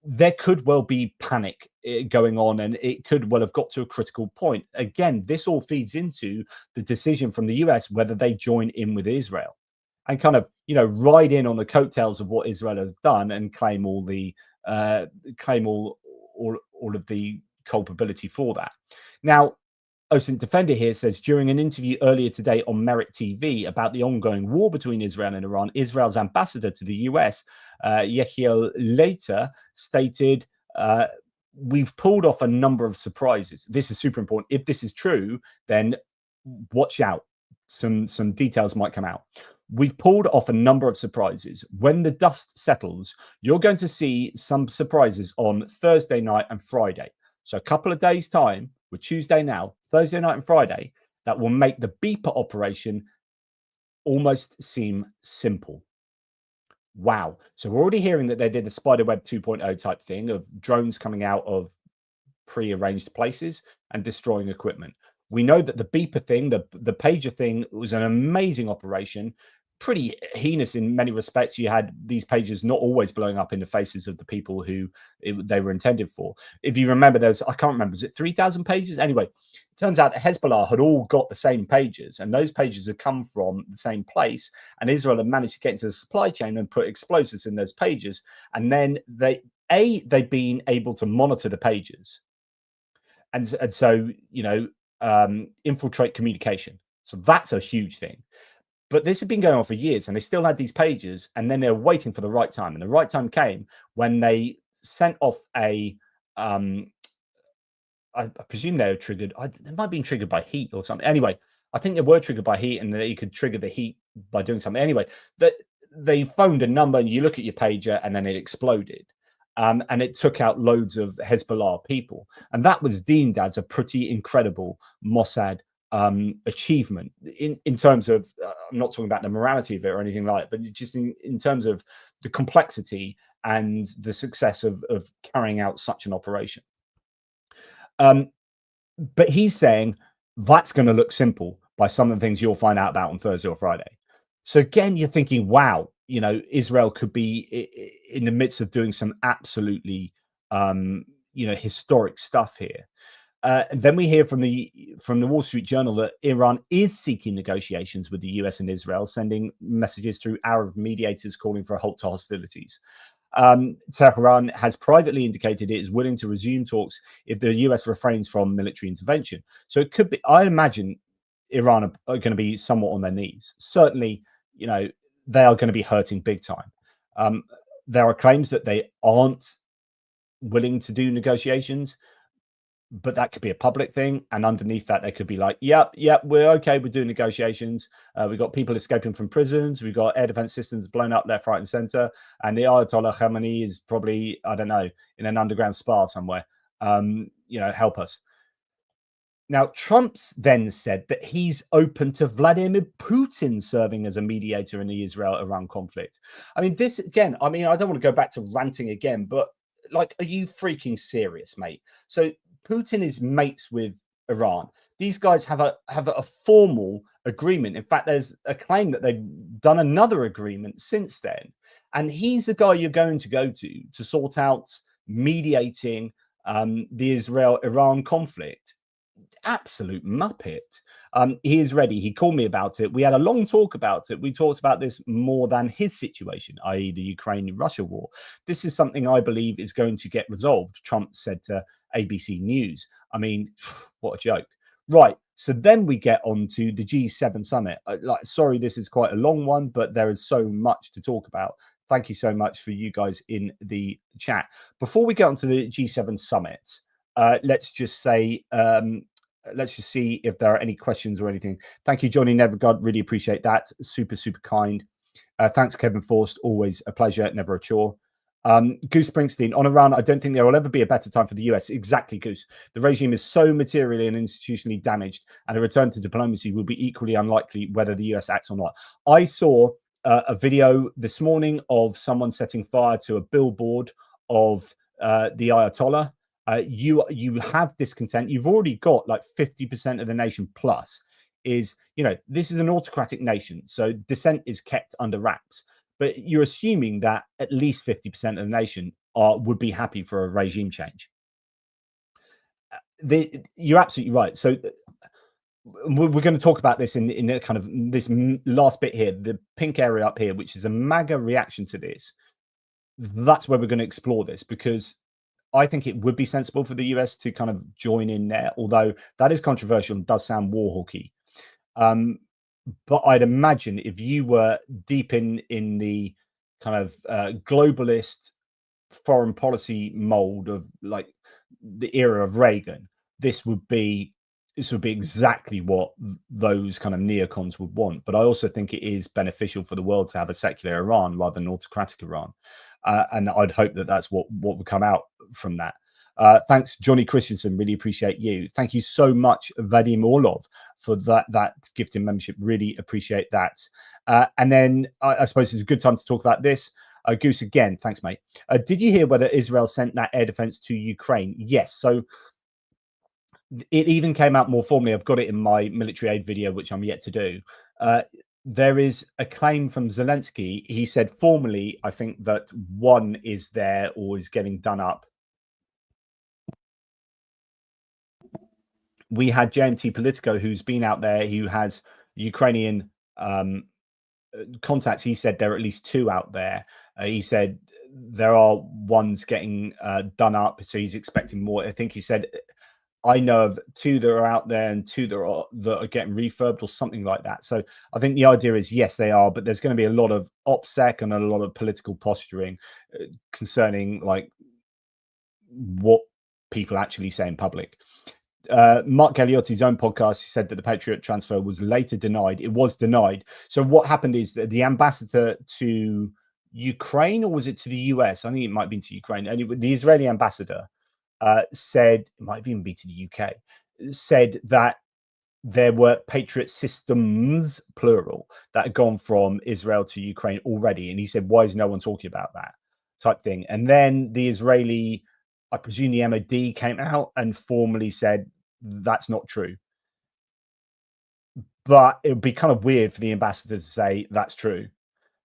There could well be panic going on, and it could well have got to a critical point. Again, this all feeds into the decision from the US whether they join in with Israel and kind of, ride in on the coattails of what Israel has done and claim all the all of the culpability for that. Now, OSINT Defender here says, during an interview earlier today on Merit TV about the ongoing war between Israel and Iran, Israel's ambassador to the US, Yechiel Leiter, stated, we've pulled off a number of surprises. This is super important. If this is true, then watch out. Some details might come out. We've pulled off a number of surprises. When the dust settles, you're going to see some surprises on Thursday night and Friday. So a couple of days' time, we're Tuesday now, Thursday night and Friday, that will make the beeper operation almost seem simple. Wow. So we're already hearing that they did the Spiderweb 2.0 type thing of drones coming out of pre-arranged places and destroying equipment. We know that the beeper thing, the pager thing, was an amazing operation, pretty heinous in many respects. You had these pages not always blowing up in the faces of the people who they were intended for. If you remember, I can't remember, is it 3,000 pages? Anyway, it turns out that Hezbollah had all got the same pages, and those pages had come from the same place, and Israel had managed to get into the supply chain and put explosives in those pages, and then they'd been able to monitor the pages, and so, infiltrate communication. So that's a huge thing. But this had been going on for years, and they still had these pages, and then they're waiting for the right time. And the right time came when they sent off I presume they were triggered. They might have been triggered by heat or something. Anyway, I think they were triggered by heat, and they could trigger the heat by doing something. Anyway, they phoned a number, and you look at your pager, and then it exploded. And it took out loads of Hezbollah people. And that was deemed as a pretty incredible Mossad achievement in terms of, I'm not talking about the morality of it or anything like that, but just in terms of the complexity and the success of carrying out such an operation. But he's saying that's going to look simple. by some of the things you'll find out about on Thursday or Friday. So again, you're thinking, wow, you know, Israel could be in the midst of doing some absolutely, you know, historic stuff here. And then we hear from the Wall Street Journal that Iran is seeking negotiations with the US and Israel, sending messages through Arab mediators calling for a halt to hostilities. Tehran has privately indicated it is willing to resume talks if the US refrains from military intervention. So it could be, I imagine Iran are going to be somewhat on their knees. Certainly, you know, they are going to be hurting big time. There are claims that they aren't willing to do negotiations, but that could be a public thing. And underneath that, they could be like, yep, we're okay with doing negotiations. We've got people escaping from prisons. We've got air defense systems blown up left, right, and center. And the Ayatollah Khamenei is probably, I don't know, in an underground spa somewhere. You know, help us. Now, Trump's then said that he's open to Vladimir Putin serving as a mediator in the Israel-Iran conflict. I mean, this again, I mean, I don't want to go back to ranting again, but like, are you freaking serious, mate? So Putin is mates with Iran. These guys have a formal agreement. In fact, there's a claim that they've done another agreement since then. And he's the guy you're going to go to sort out mediating the Israel-Iran conflict. Absolute muppet. He is ready. He called me about it. We had a long talk about it. We talked about this more than his situation, i.e. the Ukraine-Russia war. This is something I believe is going to get resolved, Trump said to ABC News. I mean, what a joke. Right. So then we get on to the G7 summit. Sorry, this is quite a long one, but there is so much to talk about. Thank you so much for you guys in the chat. Before we get on to the G7 summit, let's just say, let's just see if there are any questions or anything. Thank you, Johnny Nevergod. Really appreciate that. Super, super kind. Thanks, Kevin Forst. Always a pleasure, never a chore. Goose Springsteen, on Iran, I don't think there will ever be a better time for the US. Exactly, Goose. The regime is so materially and institutionally damaged, and a return to diplomacy will be equally unlikely whether the US acts or not. I saw a video this morning of someone setting fire to a billboard of the Ayatollah. You have discontent. You've already got like 50% of the nation plus is, you know, this is an autocratic nation. So dissent is kept under wraps. But you're assuming that at least 50% of the nation would be happy for a regime change. You're absolutely right. So we're going to talk about this in a kind of this last bit here, the pink area up here, which is a MAGA reaction to this. That's where we're going to explore this, because I think it would be sensible for the US to kind of join in there, although that is controversial and does sound war hawky. But I'd imagine if you were deep in the kind of globalist foreign policy mold of like the era of Reagan, this would be exactly what those kind of neocons would want. But I also think it is beneficial for the world to have a secular Iran rather than autocratic Iran. And I'd hope that that's what would come out from that. Thanks, Johnny Christensen. Really appreciate you. Thank you so much, Vadim Orlov, for that gift in membership. Really appreciate that. And then I suppose it's a good time to talk about this. Goose, again, thanks, mate. Did you hear whether Israel sent that air defense to Ukraine? Yes. So it even came out more formally. I've got it in my military aid video, which I'm yet to do. There is a claim from Zelensky. He said formally, I think, that one is there or is getting done up. We had JMT Politico, who's been out there, who has Ukrainian contacts. He said there are at least two out there. He said there are ones getting done up, so he's expecting more. I think he said, I know of two that are out there and two that are getting refurbed or something like that. So I think the idea is, yes, they are, but there's going to be a lot of OPSEC and a lot of political posturing concerning like what people actually say in public. Mark Galiotti's own podcast, he said that the Patriot transfer was later denied. It was denied. So what happened is that the ambassador to Ukraine, or was it to the US? I think it might have been to Ukraine. Anyway, the Israeli ambassador said, it might even be to the UK, said that there were Patriot systems, plural, that had gone from Israel to Ukraine already. And he said, why is no one talking about that type thing? And then the Israeli, I presume the MOD, came out and formally said that's not true. but it would be kind of weird for the ambassador to say that's true.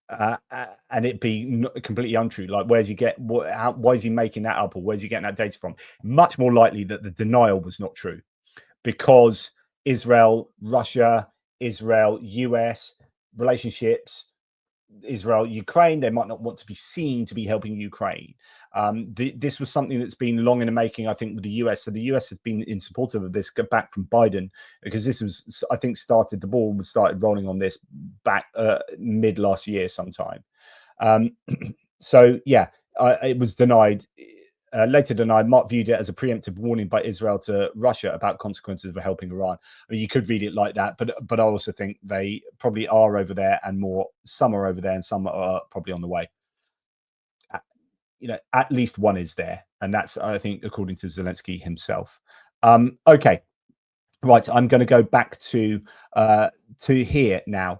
And it be completely untrue. Like, where's he get? Why is he making that up, or where's he getting that data from? Much more likely that the denial was not true, because Israel, Russia, Israel, US relationships, Israel, Ukraine, they might not want to be seen to be helping Ukraine. This was something that's been long in the making, I think, with the US. So the US has been in support of this back from Biden, because this was, I think, the ball was started rolling on this back mid last year sometime. So yeah, it was denied. Later denied. Mark viewed it as a preemptive warning by Israel to Russia about consequences of helping Iran. I mean, you could read it like that, but I also think they probably are over there, and some are over there, and some are probably on the way. At least one is there, and that's, I think, according to Zelensky himself. Okay, right. I'm going to go back to here now.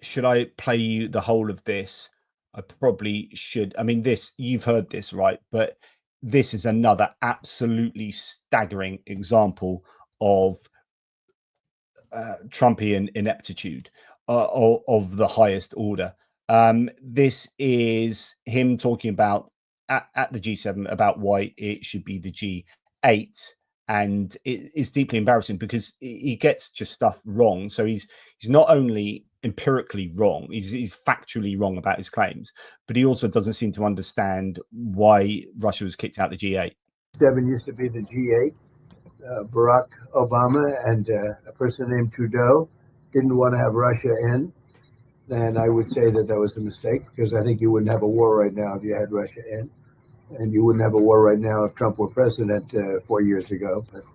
Should I play you the whole of this? I probably should. I mean, you've heard this, right? But this is another absolutely staggering example of Trumpian ineptitude of the highest order. This is him talking about at the G7 about why it should be the G8, and it is deeply embarrassing because he gets just stuff wrong. So he's not only empirically wrong, he's factually wrong about his claims, but he also doesn't seem to understand why Russia was kicked out of the G8. G7 used to be the G8. Barack Obama and a person named Trudeau didn't want to have Russia in. And I would say that was a mistake, because I think you wouldn't have a war right now if you had Russia in. And you wouldn't have a war right now if Trump were president 4 years ago. But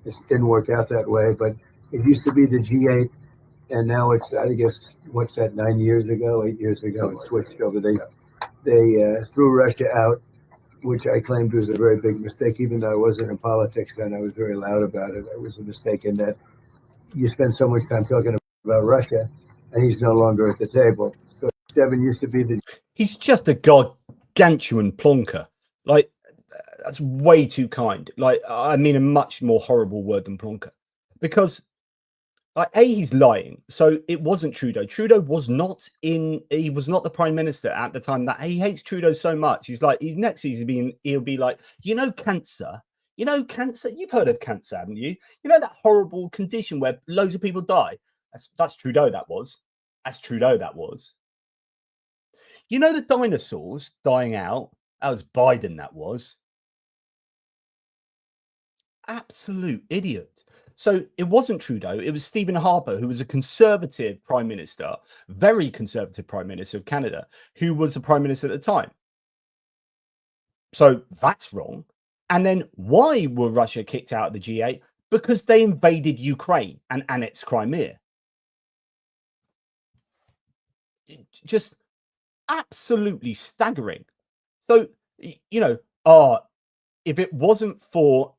it didn't work out that way. But it used to be the G8. And now it's, I guess, what's that, 8 years ago, it switched over. They threw Russia out, which I claimed was a very big mistake. Even though I wasn't in politics then, I was very loud about it. It was a mistake in that you spend so much time talking about Russia, and he's no longer at the table. So G7 used to be the... He's just a gargantuan plonker. Like, that's way too kind. Like, I mean a much more horrible word than plonker. Because, like, he's lying. So it wasn't Trudeau. Trudeau was not he was not the prime minister at the time. That he hates Trudeau so much. He's like, he'll be like, cancer. Cancer. You've heard of cancer, haven't you? That horrible condition where loads of people die. That's Trudeau. That's Trudeau. That was. The dinosaurs dying out. That was Biden. That was. Absolute idiot. So it wasn't Trudeau, it was Stephen Harper, who was a conservative prime minister, very conservative prime minister of Canada, who was the prime minister at the time. So that's wrong. And then why were Russia kicked out of the G8? Because they invaded Ukraine and annexed Crimea. Just absolutely staggering. So, if it wasn't for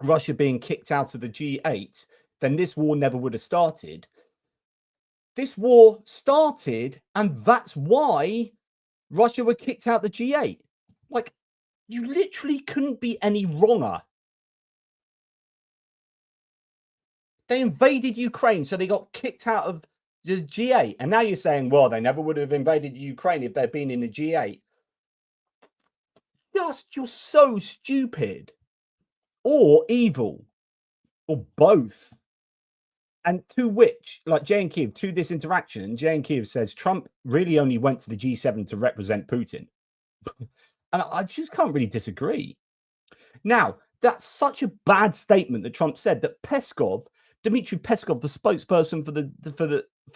Russia being kicked out of the G8, then this war never would have started. This war started, and that's why Russia were kicked out of the G8. Like, you literally couldn't be any wronger. They invaded Ukraine, so they got kicked out of the G8. And now you're saying, well, they never would have invaded Ukraine if they'd been in the G8. You're so stupid. Or evil, or both. And to which, like Jay and Kyiv, to this interaction, Jay and Kyiv says Trump really only went to the G7 to represent Putin. And I just can't really disagree. Now, that's such a bad statement that Trump said that Dmitry Peskov, the spokesperson for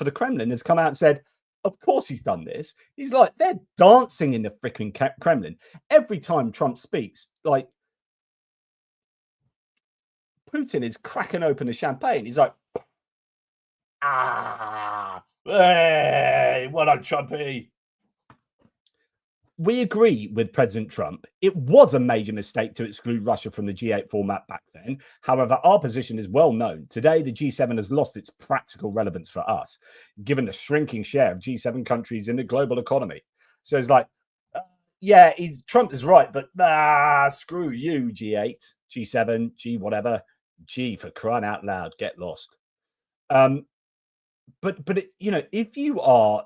the Kremlin, has come out and said, of course he's done this. He's like, they're dancing in the freaking Kremlin. Every time Trump speaks, like, Putin is cracking open a champagne. He's like, hey, well done, Trumpy. We agree with President Trump. It was a major mistake to exclude Russia from the G8 format back then. However, our position is well known. Today, the G7 has lost its practical relevance for us, given the shrinking share of G7 countries in the global economy. So it's like, Trump is right, but screw you, G8, G7, G whatever. Gee, for crying out loud, get lost. But you know, if you are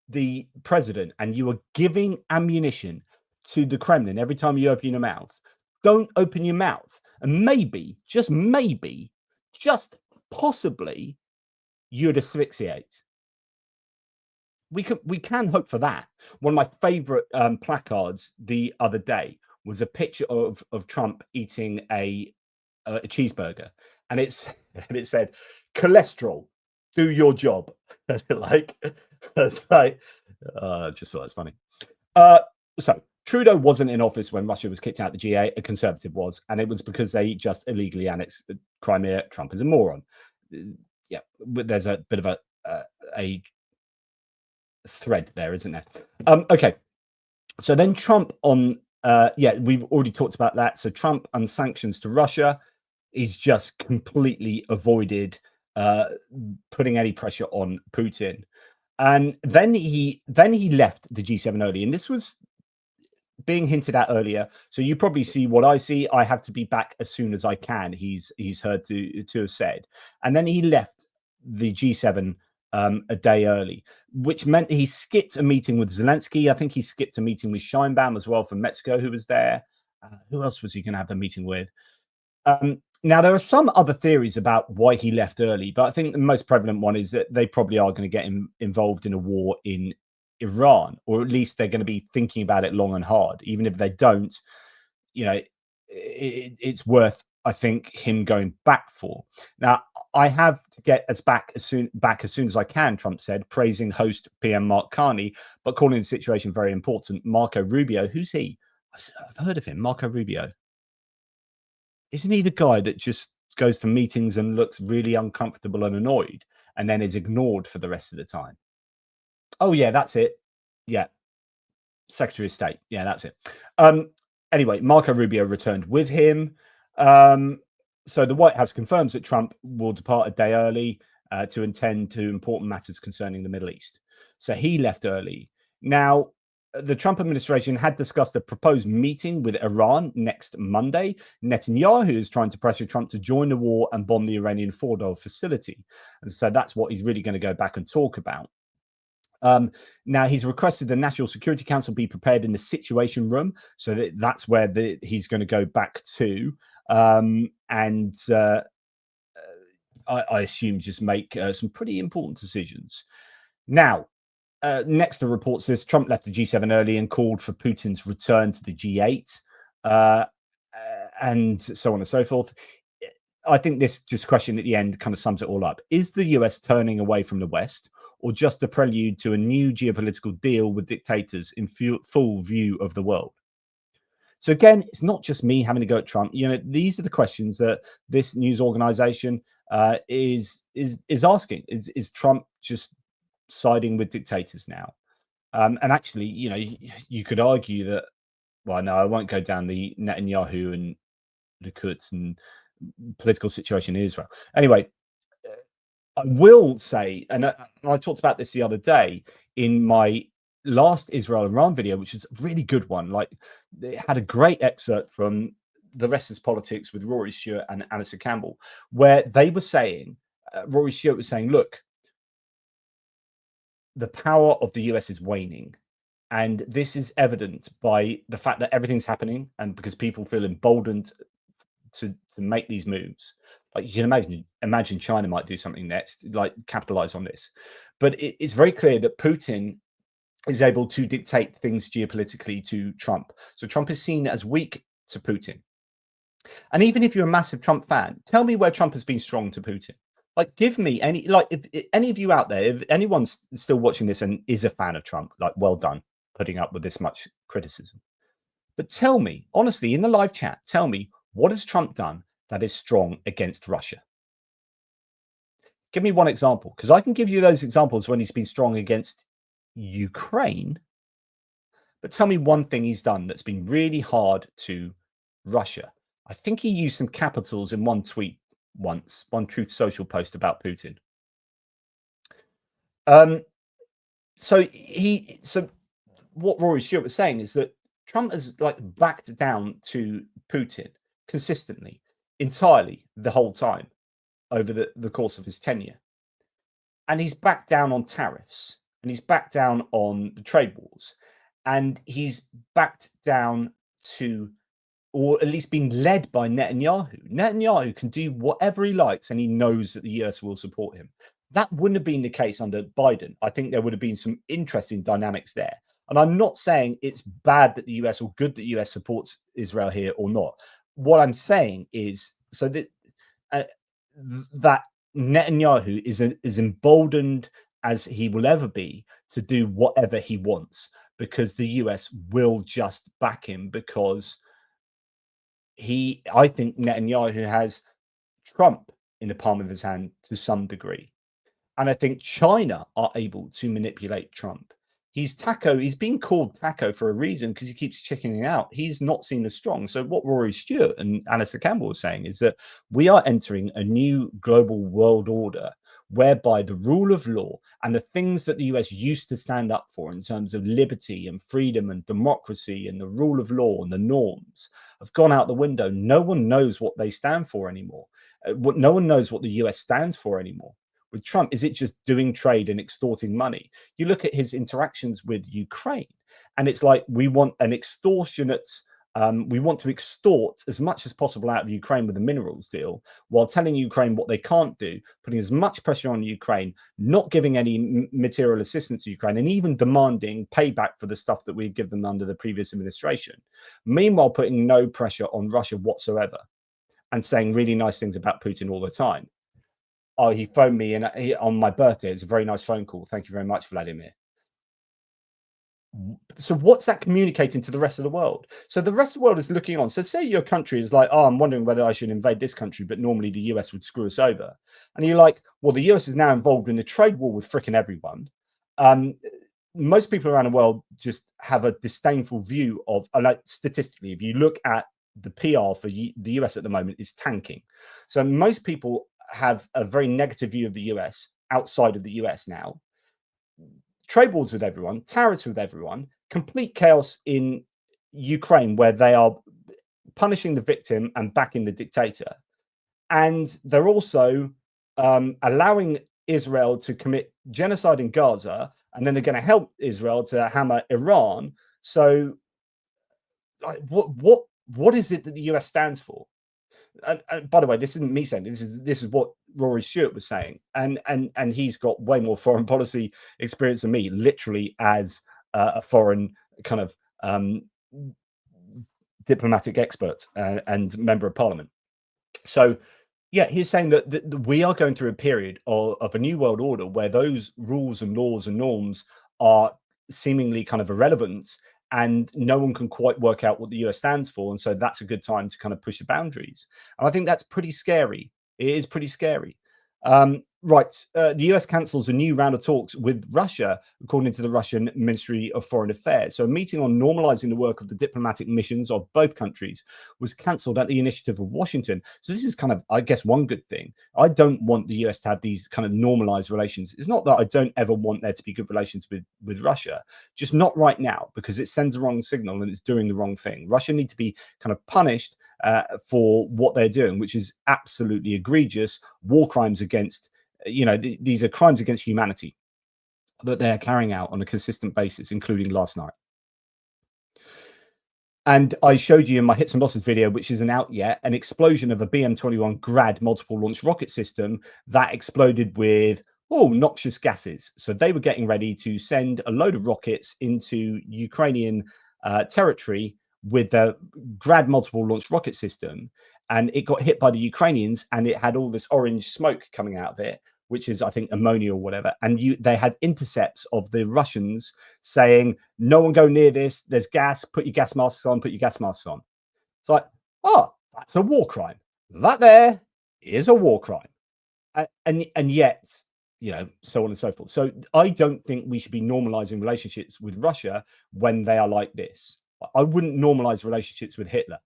the president and you are giving ammunition to the Kremlin every time you open your mouth, don't open your mouth. And maybe, just maybe, just possibly, you'd asphyxiate. We can hope for that. One of my favorite placards the other day was a picture of Trump eating a cheeseburger, and it said, "Cholesterol, do your job." Like, it's like, just thought it's funny. So Trudeau wasn't in office when Russia was kicked out of the G8. A Conservative was, and it was because they just illegally annexed Crimea. Trump is a moron. Yeah, there's a bit of a thread there, isn't there? Okay, so then Trump on we've already talked about that. So Trump on sanctions to Russia, he's just completely avoided putting any pressure on Putin, and then he left the G7 early, and this was being hinted at earlier. So you probably see what I see. I have to be back as soon as I can. He's heard to have said, and then he left the G7 a day early, which meant he skipped a meeting with Zelensky. I think he skipped a meeting with Scheinbaum as well from Mexico, who was there. Who else was he going to have a meeting with? Now, there are some other theories about why he left early, but I think the most prevalent one is that they probably are going to get involved in a war in Iran, or at least they're going to be thinking about it long and hard. Even if they don't, you know, it's worth, I think, him going back for. Now, I have to get us back as soon as I can, Trump said, praising host PM Mark Carney, but calling the situation very important. Marco Rubio, who's he? I've heard of him, Marco Rubio. Isn't he the guy that just goes to meetings and looks really uncomfortable and annoyed and then is ignored for the rest of the time? Oh, yeah, that's it. Yeah. Secretary of State. Yeah, that's it. Anyway, Marco Rubio returned with him. So the White House confirms that Trump will depart a day early to attend to important matters concerning the Middle East. So he left early. Now, the Trump administration had discussed a proposed meeting with Iran next Monday. Netanyahu is trying to pressure Trump to join the war and bomb the Iranian Fordow facility. And so that's what he's really going to go back and talk about. Now, he's requested the National Security Council be prepared in the Situation Room. So that's where he's going to go back to. I assume just make some pretty important decisions. Now, next, the report says Trump left the G7 early and called for Putin's return to the G8, and so on and so forth. I think this just question at the end kind of sums it all up. Is the US turning away from the West, or just a prelude to a new geopolitical deal with dictators in full view of the world? So again, it's not just me having to go at Trump. You know, these are the questions that this news organization is asking. Is Trump just siding with dictators now? And actually, you know, you could argue that, well, no, I won't go down the Netanyahu and Likud and political situation in Israel. Anyway, I will say, and I talked about this the other day in my last Israel-Iran video, which is a really good one. Like, it had a great excerpt from The Rest is Politics with Rory Stewart and Alistair Campbell, where they were saying, Rory Stewart was saying, look, the power of the US is waning. And this is evident by the fact that everything's happening, and because people feel emboldened to make these moves. Like, you can imagine China might do something next, like capitalize on this. But it's very clear that Putin is able to dictate things geopolitically to Trump. So Trump is seen as weak to Putin. And even if you're a massive Trump fan, tell me where Trump has been strong to Putin. Like, give me any, like, if any of you out there, if anyone's still watching this and is a fan of Trump, like, well done, putting up with this much criticism. But tell me, honestly, in the live chat, tell me, what has Trump done that is strong against Russia? Give me one example, because I can give you those examples when he's been strong against Ukraine. But tell me one thing he's done that's been really hard to Russia. I think he used some capitals in one tweet once, one Truth Social post about Putin. So what Rory Stewart was saying is that Trump has, like, backed down to Putin consistently entirely the whole time over the course of his tenure. And he's backed down on tariffs, and he's backed down on the trade wars, and he's backed down to, or at least being led by Netanyahu. Netanyahu can do whatever he likes, and he knows that the US will support him. That wouldn't have been the case under Biden. I think there would have been some interesting dynamics there. And I'm not saying it's bad that the US or good that the US supports Israel here or not. What I'm saying is so that that Netanyahu is as emboldened as he will ever be to do whatever he wants, because the US will just back him, because I think Netanyahu has Trump in the palm of his hand to some degree. And I think China are able to manipulate Trump. He's being called Taco for a reason, because he keeps chickening out. He's not seen as strong. So what Rory Stewart and Alistair Campbell were saying is that we are entering a new global world order whereby the rule of law and the things that the US used to stand up for in terms of liberty and freedom and democracy and the rule of law and the norms have gone out the window. No one knows what they stand for anymore. No one knows what the US stands for anymore. With Trump, is it just doing trade and extorting money? You look at his interactions with Ukraine, and it's like we want an extortionate, we want to extort as much as possible out of Ukraine with the minerals deal, while telling Ukraine what they can't do, putting as much pressure on Ukraine, not giving any material assistance to Ukraine, and even demanding payback for the stuff that we give them under the previous administration. Meanwhile, putting no pressure on Russia whatsoever, and saying really nice things about Putin all the time. Oh, he phoned me on my birthday. It's a very nice phone call. Thank you very much, Vladimir. So what's that communicating to the rest of the world? So the rest of the world is looking on. So say your country is like, oh, I'm wondering whether I should invade this country, but normally the US would screw us over. And you're like, well, the US is now involved in a trade war with fricking everyone. Most people around the world just have a disdainful view of, like, statistically, if you look at the PR for the US at the moment, is tanking. So most people have a very negative view of the US outside of the US now. Trade wars with everyone, tariffs with everyone, complete chaos in Ukraine where they are punishing the victim and backing the dictator. And they're also allowing Israel to commit genocide in Gaza, and then they're going to help Israel to hammer Iran. So like, what is it that the US stands for? And by the way, this isn't me saying this is what Rory Stewart was saying, and he's got way more foreign policy experience than me, literally as a foreign kind of diplomatic expert and member of parliament. So yeah, he's saying that we are going through a period of a new world order where those rules and laws and norms are seemingly kind of irrelevant, and no one can quite work out what the US stands for. And so that's a good time to kind of push the boundaries. And I think that's pretty scary. It is pretty scary. The US cancels a new round of talks with Russia, according to the Russian Ministry of Foreign Affairs. So a meeting on normalizing the work of the diplomatic missions of both countries was cancelled at the initiative of Washington. So this is kind of, I guess, one good thing. I don't want the US to have these kind of normalized relations. It's not that I don't ever want there to be good relations with Russia, just not right now, because it sends the wrong signal and it's doing the wrong thing. Russia need to be kind of punished for what they're doing, which is absolutely egregious war crimes against, these are crimes against humanity that they're carrying out on a consistent basis, including last night. And I showed you in my hits and losses video, which isn't out yet, an explosion of a BM-21 Grad multiple launch rocket system that exploded with noxious gases. So they were getting ready to send a load of rockets into Ukrainian territory with the Grad multiple launch rocket system, and it got hit by the Ukrainians, and it had all this orange smoke coming out of it, which is, I think, ammonia or whatever. And they had intercepts of the Russians saying, no one go near this, there's gas, put your gas masks on, put your gas masks on. It's like, that's a war crime. That there is a war crime. And yet, so on and so forth. So I don't think we should be normalizing relationships with Russia when they are like this. I wouldn't normalize relationships with Hitler.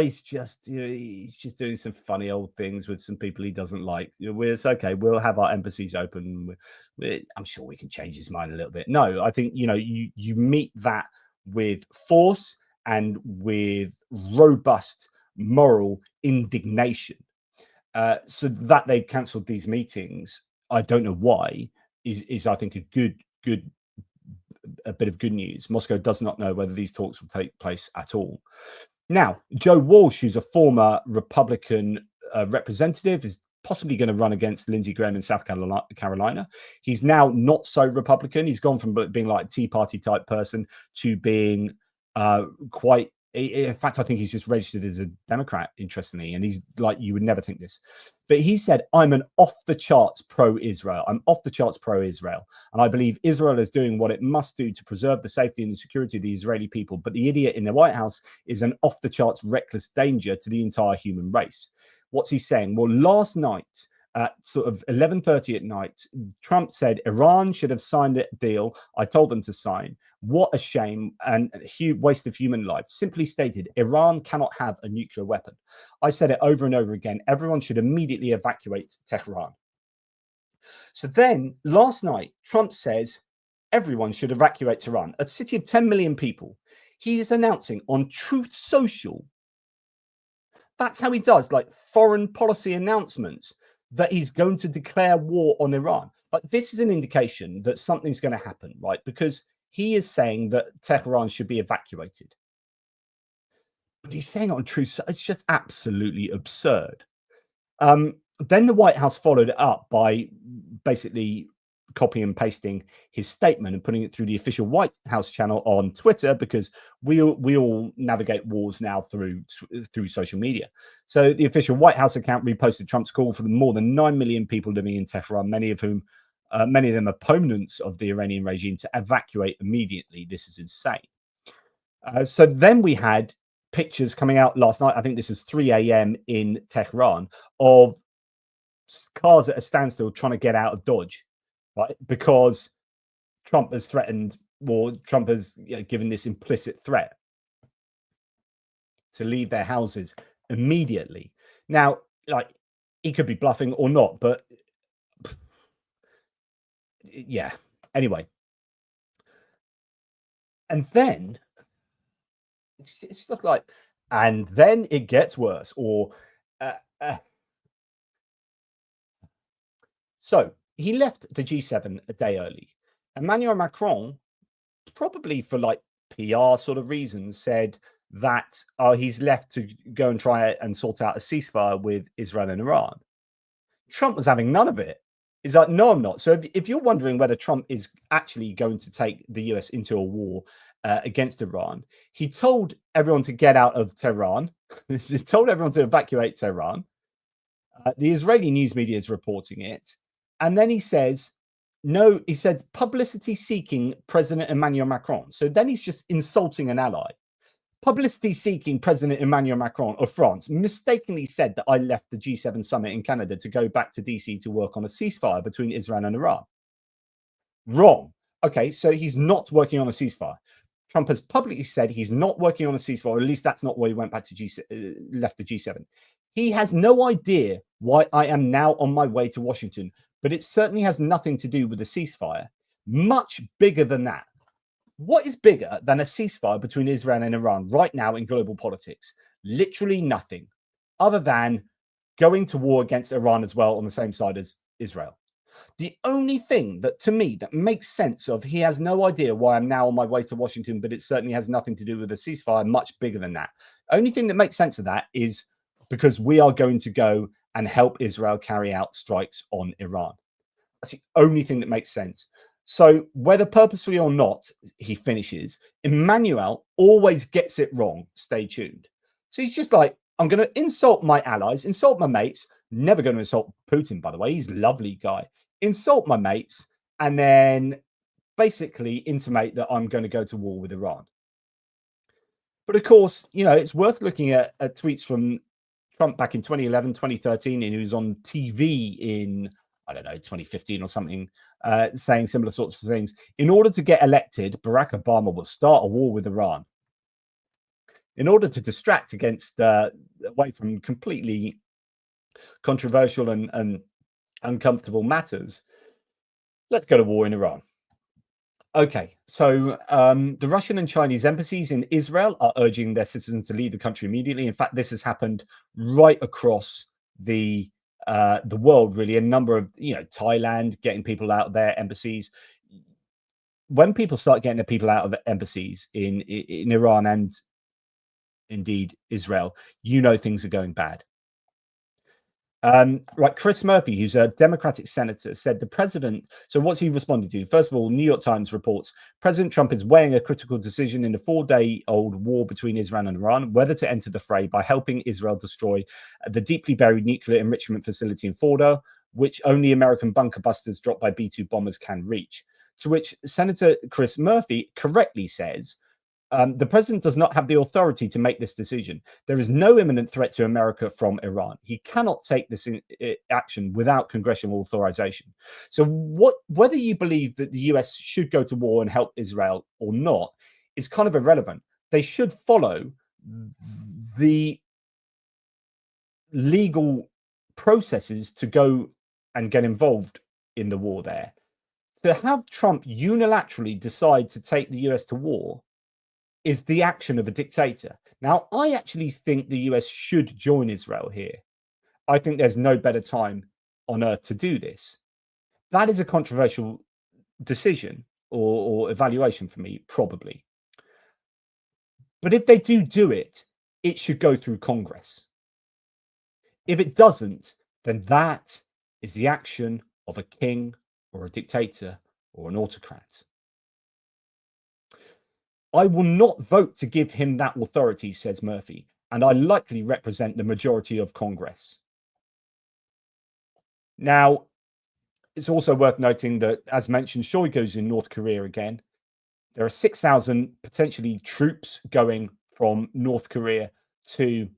He's just doing some funny old things with some people he doesn't like. It's okay. We'll have our embassies open. I'm sure we can change his mind a little bit. No, I think, you meet that with force and with robust moral indignation. So that they've cancelled these meetings, I don't know why, is I think a bit of good news. Moscow does not know whether these talks will take place at all. Now, Joe Walsh, who's a former Republican representative, is possibly going to run against Lindsey Graham in South Carolina. He's now not so Republican. He's gone from being like a Tea Party type person to being quite. In fact, I think he's just registered as a Democrat, interestingly, and he's like, you would never think this. But he said, I'm an off-the-charts pro-Israel. I'm off-the-charts pro-Israel. And I believe Israel is doing what it must do to preserve the safety and the security of the Israeli people. But the idiot in the White House is an off-the-charts reckless danger to the entire human race. What's he saying? Well, last night, at sort of 11:30 at night, Trump said Iran should have signed a deal. I told them to sign. What a shame and a huge waste of human life. Simply stated, Iran cannot have a nuclear weapon. I said it over and over again. Everyone should immediately evacuate Tehran. So then last night, Trump says everyone should evacuate Tehran, a city of 10 million people. He is announcing on Truth Social. That's how he does, like, foreign policy announcements, that he's going to declare war on Iran. But this is an indication that something's going to happen, right? Because he is saying that Tehran should be evacuated. But he's saying it on Truth. It's just absolutely absurd. Then the White House followed it up by basically copying and pasting his statement and putting it through the official White House channel on Twitter, because we all navigate wars now through social media. So the official White House account reposted Trump's call for the more than 9 million people living in Tehran, many of them opponents of the Iranian regime, to evacuate immediately. This is insane. So then we had pictures coming out last night, I think this is 3 a.m. in Tehran, of cars at a standstill trying to get out of Dodge, right? Because Trump has threatened, or Trump has given this implicit threat to leave their houses immediately. Now, like, he could be bluffing or not, but yeah. Anyway. And then it's just like, and then it gets worse. Or so he left the G7 a day early. Emmanuel Macron, probably for like PR sort of reasons, said that he's left to go and try and sort out a ceasefire with Israel and Iran. Trump was having none of it. He's like, no, I'm not. So if you're wondering whether Trump is actually going to take the US into a war against Iran, he told everyone to get out of Tehran. He told everyone to evacuate Tehran. The Israeli news media is reporting it. And then he says, no, he said publicity-seeking President Emmanuel Macron. So then he's just insulting an ally. Publicity-seeking President Emmanuel Macron of France mistakenly said that I left the G7 summit in Canada to go back to DC to work on a ceasefire between Israel and Iran. Wrong. Okay, so he's not working on a ceasefire. Trump has publicly said he's not working on a ceasefire, or at least that's not why he went back to left the G7. He has no idea why I am now on my way to Washington, but it certainly has nothing to do with a ceasefire. Much bigger than that. What is bigger than a ceasefire between Israel and Iran right now in global politics? Literally nothing, other than going to war against Iran as well on the same side as Israel. The only thing that, to me, that makes sense of he has no idea why I'm now on my way to Washington, but it certainly has nothing to do with a ceasefire, much bigger than that. Only thing that makes sense of that is because we are going to go and help Israel carry out strikes on Iran. That's the only thing that makes sense. So whether purposefully or not, he finishes. Emmanuel always gets it wrong. Stay tuned. So he's just like, I'm going to insult my allies, insult my mates. Never going to insult Putin, by the way. He's a lovely guy. Insult my mates, and then basically intimate that I'm going to go to war with Iran. But of course, you know, it's worth looking at tweets from Trump back in 2011, 2013, and he was on TV in, I don't know, 2015 or something, saying similar sorts of things. In order to get elected, Barack Obama will start a war with Iran. In order to distract against, away from completely controversial and uncomfortable matters, let's go to war in Iran. Okay, so the Russian and Chinese embassies in Israel are urging their citizens to leave the country immediately. In fact, this has happened right across the world, really. A number of, Thailand getting people out of their embassies. When people start getting the people out of the embassies in Iran and indeed Israel, things are going bad. Right, Chris Murphy, who's a Democratic senator, said the president. So what's he responded to? First of all, New York Times reports President Trump is weighing a critical decision in the 4-day-old war between Israel and Iran, whether to enter the fray by helping Israel destroy the deeply buried nuclear enrichment facility in Fordo, which only American bunker busters dropped by B-2 bombers can reach. To which Senator Chris Murphy correctly says, the president does not have the authority to make this decision. There is no imminent threat to America from Iran. He cannot take this action without congressional authorization. So whether you believe that the US should go to war and help Israel or not is kind of irrelevant. They should follow the legal processes to go and get involved in the war there. To have Trump unilaterally decide to take the US to war is the action of a dictator. Now, I actually think the US should join Israel here. I think there's no better time on earth to do this. That is a controversial decision or evaluation for me, probably. But if they do it, it should go through Congress. If it doesn't, then that is the action of a king or a dictator or an autocrat. I will not vote to give him that authority, says Murphy, and I likely represent the majority of Congress. Now, it's also worth noting that, as mentioned, Shoigu's in North Korea again. There are 6,000 potentially troops going from North Korea to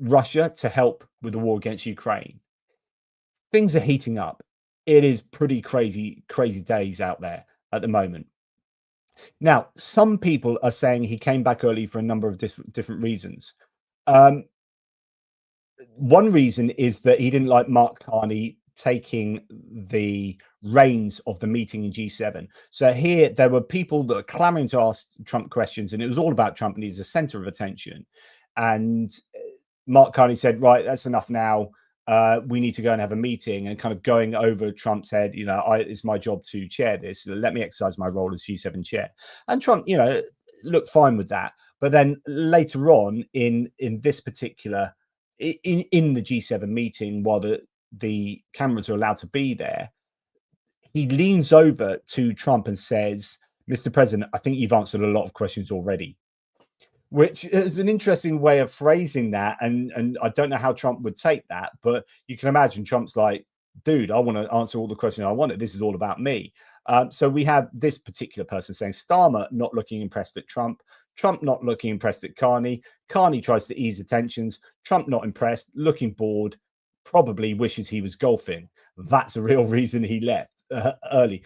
Russia to help with the war against Ukraine. Things are heating up. It is pretty crazy days out there at the moment. Now, some people are saying he came back early for a number of different reasons. One reason is that he didn't like Mark Carney taking the reins of the meeting in G7. So here there were people that are clamoring to ask Trump questions, and it was all about Trump, and he's the center of attention. And Mark Carney said, right, that's enough now. We need to go and have a meeting, and kind of going over Trump's head, it's my job to chair this. Let me exercise my role as G7 chair. And Trump, looked fine with that. But then later on in this particular, in the G7 meeting, while the cameras are allowed to be there, he leans over to Trump and says, Mr. President, I think you've answered a lot of questions already. Which is an interesting way of phrasing that. And I don't know how Trump would take that, but you can imagine Trump's like, dude, I want to answer all the questions I wanted. This is all about me. So we have this particular person saying Starmer not looking impressed at Trump, Trump not looking impressed at Carney. Carney tries to ease the tensions. Trump not impressed, looking bored, probably wishes he was golfing. That's a real reason he left early.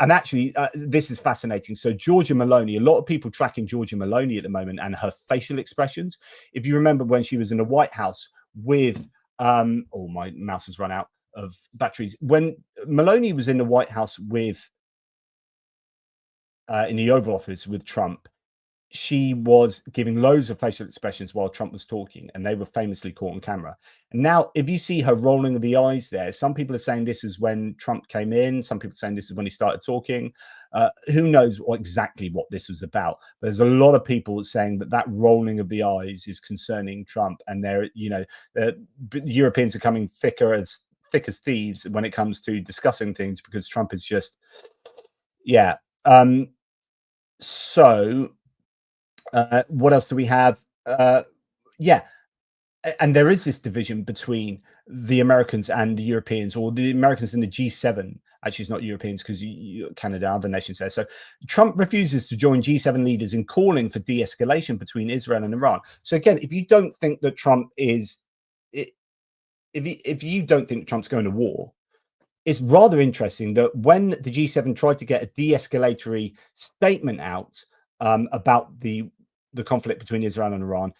And actually, this is fascinating. So Georgia Maloney, a lot of people tracking Georgia Maloney at the moment and her facial expressions. If you remember when she was in the White House with, oh, my mouse has run out of batteries. When Maloney was in the White House with, in the Oval Office with Trump, she was giving loads of facial expressions while Trump was talking, and they were famously caught on camera. And now, if you see her rolling of the eyes there, some people are saying this is when Trump came in. Some people are saying this is when he started talking. Who knows exactly what this was about? There's a lot of people saying that rolling of the eyes is concerning Trump, and the Europeans are coming thick as thieves when it comes to discussing things, because Trump is just, yeah. So. What else do we have? Yeah, and there is this division between the Americans and the Europeans, or the Americans and the G7. Actually, it's not Europeans, because Canada, other nations there. So Trump refuses to join G7 leaders in calling for de-escalation between Israel and Iran. So again, if you don't think that Trump is, if you don't think Trump's going to war, it's rather interesting that when the G7 tried to get a de-escalatory statement out about the conflict between Israel and Iran,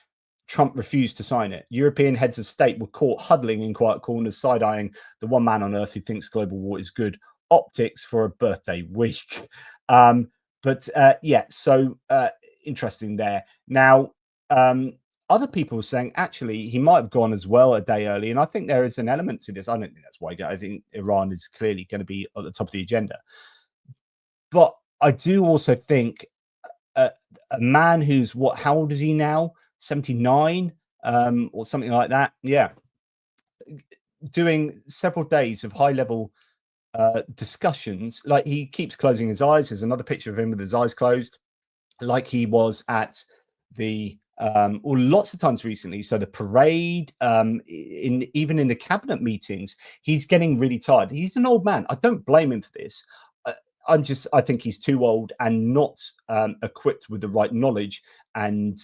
Trump refused to sign it. European heads of state were caught huddling in quiet corners, side-eyeing the one man on earth who thinks global war is good optics for a birthday week. Yeah, so interesting there. Now, other people were saying actually he might have gone as well a day early, and I think there is an element to this. I don't think that's why. I think Iran is clearly going to be at the top of the agenda, but I do also think a man who's how old is he now? 79 or something like that. Yeah, doing several days of high level discussions. Like, he keeps closing his eyes. There's another picture of him with his eyes closed, like he was at the or lots of times recently. So the parade, even in the cabinet meetings, he's getting really tired. He's an old man. I don't blame him for this. I think he's too old and not equipped with the right knowledge and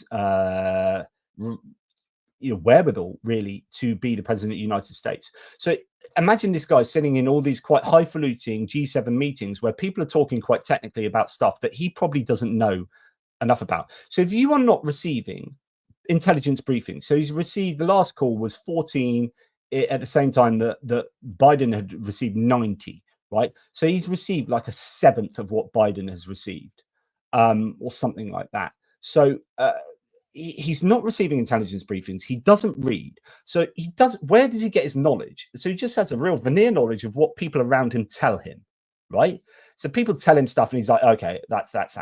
wherewithal, really, to be the president of the United States. So imagine this guy sitting in all these quite highfalutin G7 meetings where people are talking quite technically about stuff that he probably doesn't know enough about. So if you are not receiving intelligence briefings, so he's received, the last call was 14 at the same time that Biden had received 90, right? So he's received like a seventh of what Biden has received, or something like that. So he's not receiving intelligence briefings. He doesn't read. So where does he get his knowledge? So he just has a real veneer knowledge of what people around him tell him, right? So people tell him stuff and he's like, okay, that's that.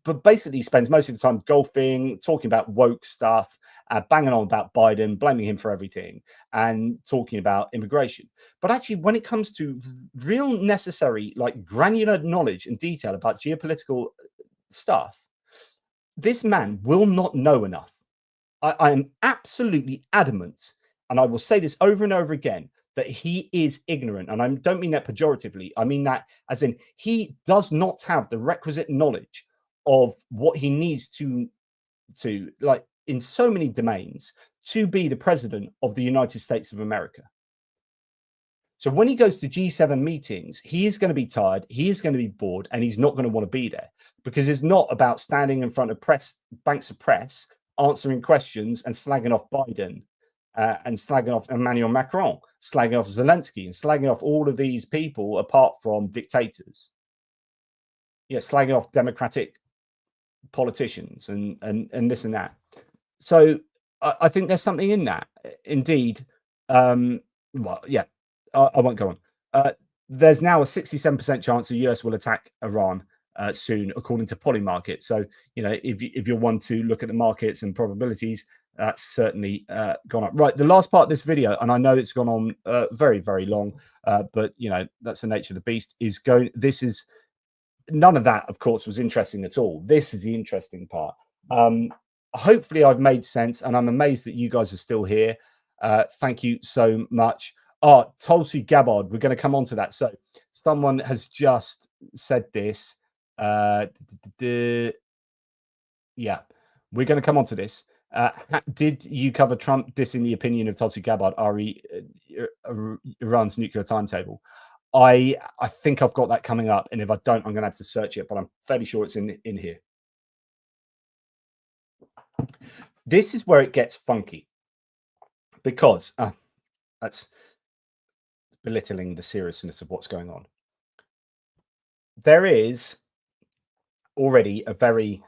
But basically he spends most of the time golfing, talking about woke stuff, banging on about Biden, blaming him for everything, and talking about immigration. But actually, when it comes to real necessary, like granular knowledge and detail about geopolitical stuff, this man will not know enough. I am absolutely adamant, and I will say this over and over again, that he is ignorant. And I don't mean that pejoratively. I mean that as in he does not have the requisite knowledge of what he needs to like in so many domains to be the president of the United States of America. So when he goes to G7 meetings, he is going to be tired, he is going to be bored, and he's not going to want to be there, because it's not about standing in front of banks of press, answering questions and slagging off Biden and slagging off Emmanuel Macron, slagging off Zelensky, and slagging off all of these people apart from dictators. Yeah, slagging off democratic politicians and this and that. So I think there's something in that, indeed. Well, yeah, I won't go on. There's now a 67% chance the US will attack Iran soon, according to Polymarket. So, if you're one to look at the markets and probabilities, that's certainly gone up. Right, the last part of this video, and I know it's gone on very, very long, but that's the nature of the beast. None of that, of course, was interesting at all. This is the interesting part. Hopefully I've made sense, and I'm amazed that you guys are still here. Thank you so much. Tulsi Gabbard, we're going to come on to that. So someone has just said this. Yeah, we're going to come on to this. Did you cover Trump dissing the opinion of Tulsi Gabbard, Iran's nuclear timetable? I think I've got that coming up, and if I don't, I'm going to have to search it, but I'm fairly sure it's in here. This is where it gets funky, because that's belittling the seriousness of what's going on. There is already a very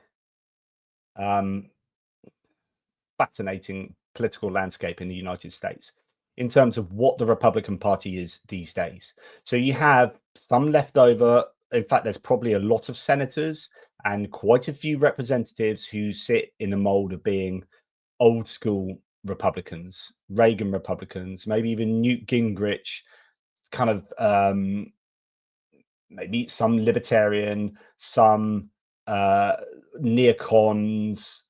fascinating political landscape in the United States in terms of what the Republican Party is these days. So you have some leftover. In fact, there's probably a lot of senators and quite a few representatives who sit in the mold of being old school Republicans, Reagan Republicans, maybe even Newt Gingrich, kind of maybe some libertarian, some neocons,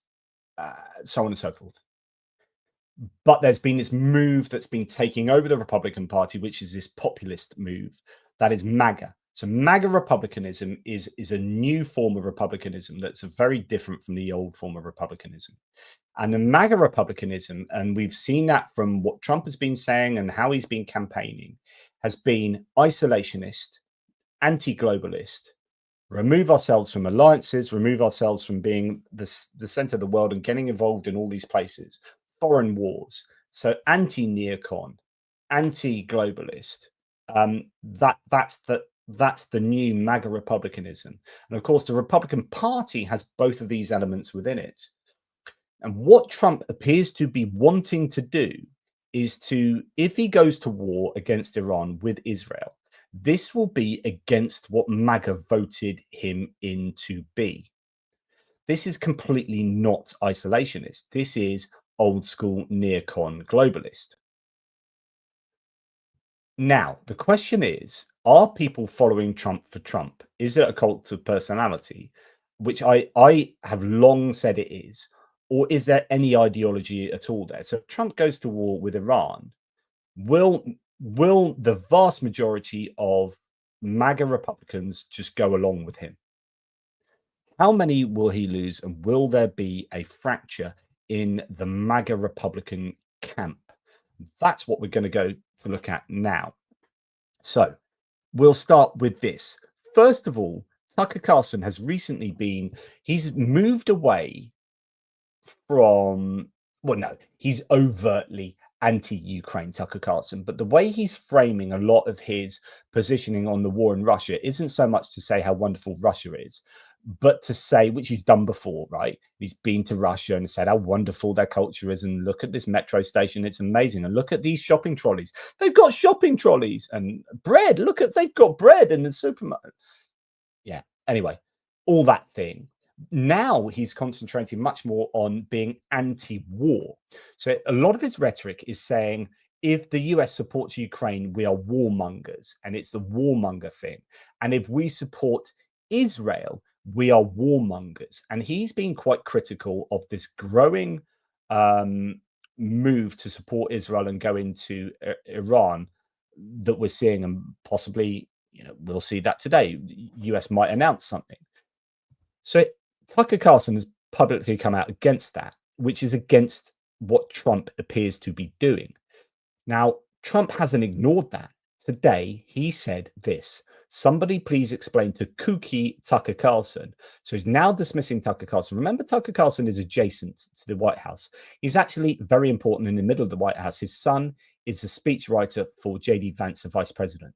so on and so forth. But there's been this move that's been taking over the Republican Party, which is this populist move that is MAGA. So MAGA republicanism is a new form of republicanism that's very different from the old form of republicanism. And the MAGA republicanism, and we've seen that from what Trump has been saying and how he's been campaigning, has been isolationist, anti-globalist, remove ourselves from alliances, remove ourselves from being the center of the world and getting involved in all these places, foreign wars. So anti-neocon, anti-globalist. That's the new MAGA republicanism. And of course, the Republican Party has both of these elements within it. And what Trump appears to be wanting to do is to, if he goes to war against Iran with Israel, this will be against what MAGA voted him in to be. This is completely not isolationist. This is old school neocon globalist. Now, the question is, are people following Trump for Trump? Is it a cult of personality, which I have long said it is, or is there any ideology at all there? So if Trump goes to war with Iran, will the vast majority of MAGA Republicans just go along with him? How many will he lose, and will there be a fracture in the MAGA Republican camp? That's what we're going to go to look at now. So we'll start with this. First of all, Tucker Carlson has recently he's moved away from, well, no, he's overtly anti-Ukraine, Tucker Carlson, but the way he's framing a lot of his positioning on the war in Russia isn't so much to say how wonderful Russia is, but to say, which he's done before, right? He's been to Russia and said how wonderful their culture is, and look at this metro station, it's amazing, and look at these shopping trolleys. They've got shopping trolleys and bread. Look at, they've got bread in the supermarket. Yeah, anyway, all that thing. Now he's concentrating much more on being anti-war. So a lot of his rhetoric is saying, if the US supports Ukraine, we are warmongers, and it's the warmonger thing. And if we support Israel, we are warmongers. And he's been quite critical of this growing move to support Israel and go into Iran that we're seeing, and possibly, we'll see that today. The US might announce something. So Tucker Carlson has publicly come out against that, which is against what Trump appears to be doing. Now, Trump hasn't ignored that. Today, he said this: somebody please explain to kooky Tucker Carlson. So he's now dismissing Tucker Carlson. Remember, Tucker Carlson is adjacent to the White House. He's actually very important in the middle of the White House. His son is a speechwriter for J.D. Vance, the vice president.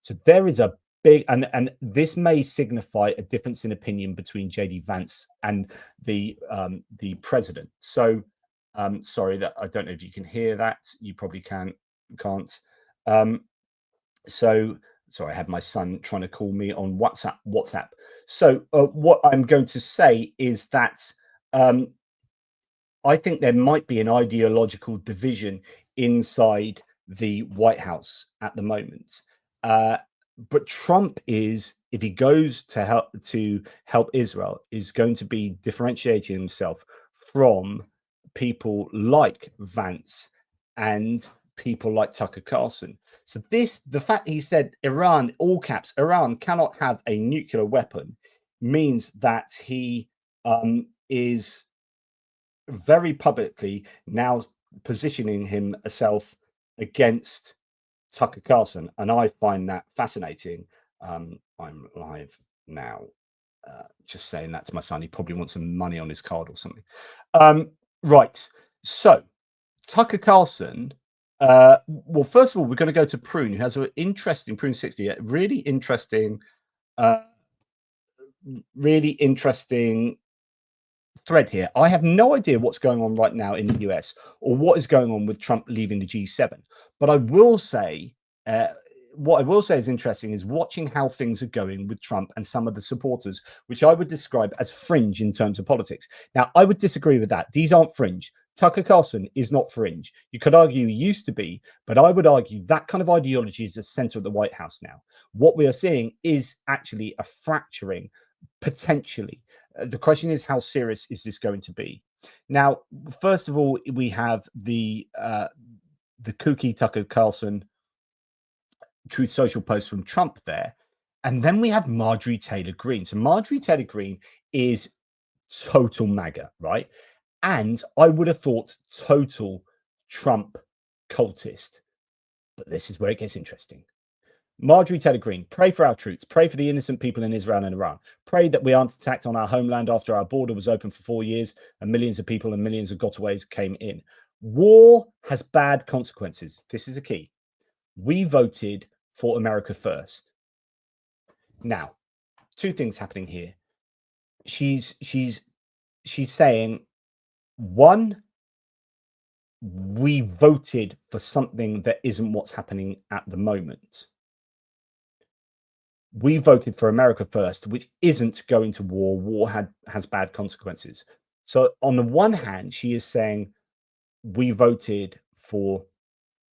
So there is a big, and this may signify a difference in opinion between J.D. Vance and the president. So sorry that I don't know if you can hear that. You probably can't. So sorry, I had my son trying to call me on WhatsApp. So what I'm going to say is that I think there might be an ideological division inside the White House at the moment. But Trump is, if he goes to help Israel, is going to be differentiating himself from people like Vance and people like Tucker Carlson. So the fact he said Iran, all caps, Iran cannot have a nuclear weapon, means that he is very publicly now positioning himself against Tucker Carlson, and I find that fascinating. I'm live now. Just saying that to my son. He probably wants some money on his card or something. Right. So Tucker Carlson. Well, first of all, we're going to go to Prune, who has an interesting Prune 60, really interesting thread here. I have no idea what's going on right now in the US or what is going on with Trump leaving the G7. But I will say, what I will say is interesting is watching how things are going with Trump and some of the supporters, which I would describe as fringe in terms of politics. Now, I would disagree with that. These aren't fringe. Tucker Carlson is not fringe. You could argue he used to be, but I would argue that kind of ideology is the center of the White House now. What we are seeing is actually a fracturing, potentially. The question is, how serious is this going to be? Now, first of all, we have the kooky Tucker Carlson Truth Social post from Trump there. And then we have Marjorie Taylor Greene. So Marjorie Taylor Greene is total MAGA, right? And I would have thought total Trump cultist. But this is where it gets interesting. Marjorie Taylor Greene, pray for our troops, pray for the innocent people in Israel and Iran, pray that we aren't attacked on our homeland after our border was open for 4 years and millions of people and millions of gotaways came in. War has bad consequences. This is a key. We voted for America first. Now, two things happening here. She's saying, one, we voted for something that isn't what's happening at the moment. We voted for America first, which isn't going to war. War has bad consequences. So on the one hand, she is saying we voted for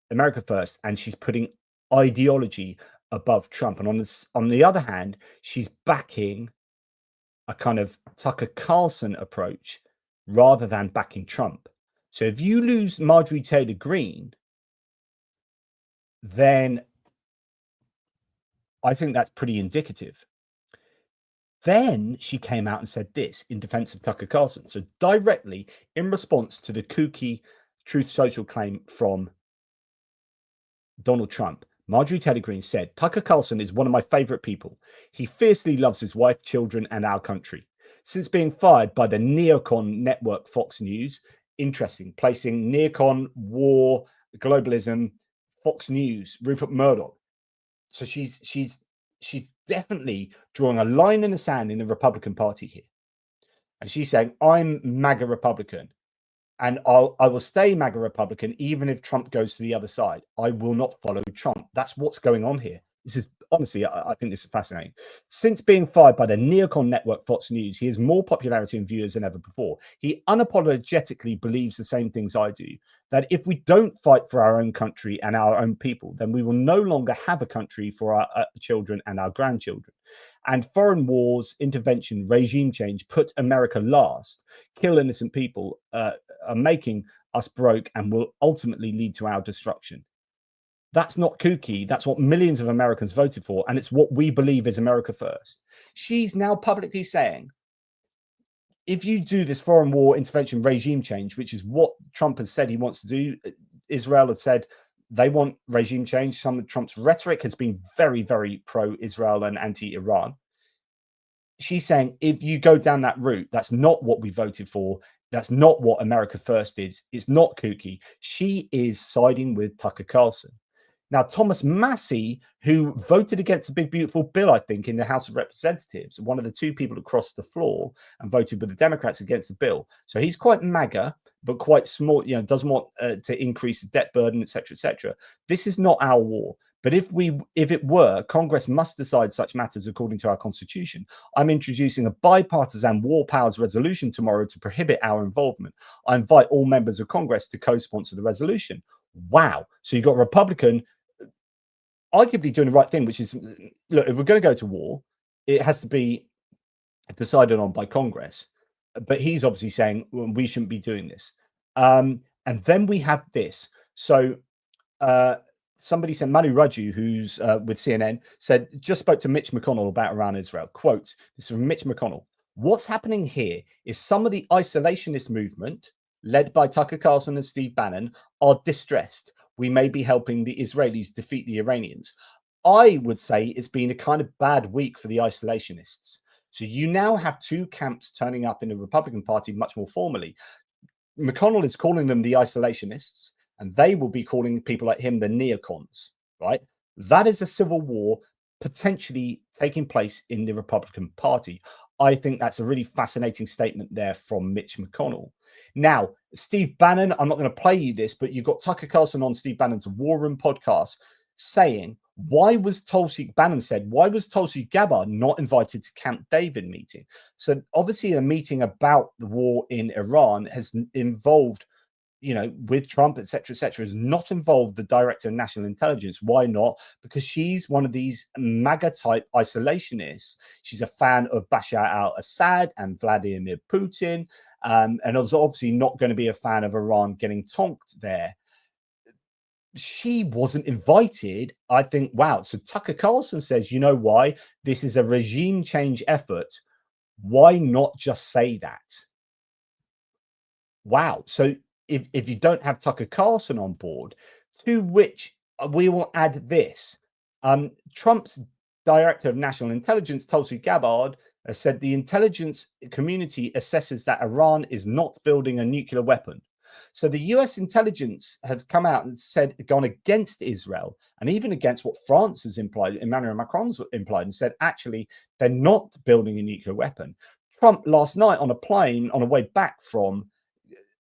America first, and she's putting ideology above Trump. And on the other hand, she's backing a kind of Tucker Carlson approach rather than backing Trump. So if you lose Marjorie Taylor Greene, then I think that's pretty indicative. Then she came out and said this in defense of Tucker Carlson. So directly in response to the kooky Truth Social claim from Donald Trump, Marjorie Taylor Greene said, Tucker Carlson is one of my favorite people. He fiercely loves his wife, children, and our country. Since being fired by the neocon network Fox News, interesting, placing neocon, war, globalism, Fox News, Rupert Murdoch. So she's definitely drawing a line in the sand in the Republican Party here. And she's saying, I'm MAGA Republican. And I will stay MAGA Republican even if Trump goes to the other side. I will not follow Trump. That's what's going on here. This is honestly, I think this is fascinating. Since being fired by the neocon network Fox News, he has more popularity and viewers than ever before. He unapologetically believes the same things I do, that if we don't fight for our own country and our own people, then we will no longer have a country for our children and our grandchildren. And foreign wars, intervention, regime change put America last, kill innocent people, are making us broke and will ultimately lead to our destruction. That's not kooky. That's what millions of Americans voted for. And it's what we believe is America first. She's now publicly saying, if you do this foreign war, intervention, regime change, which is what Trump has said he wants to do, Israel has said they want regime change. Some of Trump's rhetoric has been very, very pro-Israel and anti-Iran. She's saying, if you go down that route, that's not what we voted for. That's not what America first is. It's not kooky. She is siding with Tucker Carlson. Now, Thomas Massey, who voted against a big, beautiful bill, I think, in the House of Representatives, one of the two people who crossed the floor and voted with the Democrats against the bill. So he's quite MAGA, but quite small, doesn't want to increase the debt burden, et cetera, This is not our war. But if it were, Congress must decide such matters according to our Constitution. I'm introducing a bipartisan war powers resolution tomorrow to prohibit our involvement. I invite all members of Congress to co-sponsor the resolution. Wow. So you've got a Republican arguably doing the right thing, which is, look, if we're going to go to war, it has to be decided on by Congress. But he's obviously saying, well, we shouldn't be doing this. And then we have this. So somebody said, Manu Raju, who's with CNN, said, just spoke to Mitch McConnell about Iran and Israel. Quote, this is from Mitch McConnell. What's happening here is some of the isolationist movement, led by Tucker Carlson and Steve Bannon, are distressed. We may be helping the Israelis defeat the Iranians. I would say it's been a kind of bad week for the isolationists. So you now have two camps turning up in the Republican Party much more formally. McConnell is calling them the isolationists, and they will be calling people like him the neocons, right? That is a civil war potentially taking place in the Republican Party. I think that's a really fascinating statement there from Mitch McConnell. Now, Steve Bannon, I'm not going to play you this, but you've got Tucker Carlson on Steve Bannon's War Room podcast saying, Bannon said, why was Tulsi Gabbard not invited to Camp David meeting? So obviously a meeting about the war in Iran has involved, with Trump, et cetera, has not involved the director of national intelligence. Why not? Because she's one of these MAGA type isolationists. She's a fan of Bashar al-Assad and Vladimir Putin, and is obviously not going to be a fan of Iran getting tonked there. She wasn't invited. I think, wow. So Tucker Carlson says, you know why? This is a regime change effort. Why not just say that? Wow. So if you don't have Tucker Carlson on board, to which we will add this, Trump's director of national intelligence, Tulsi Gabbard, said the intelligence community assesses that Iran is not building a nuclear weapon. So the US intelligence has come out and said, gone against Israel and even against what France has implied, Emmanuel Macron's implied, and said, actually, they're not building a nuclear weapon. Trump last night on a plane on a way back from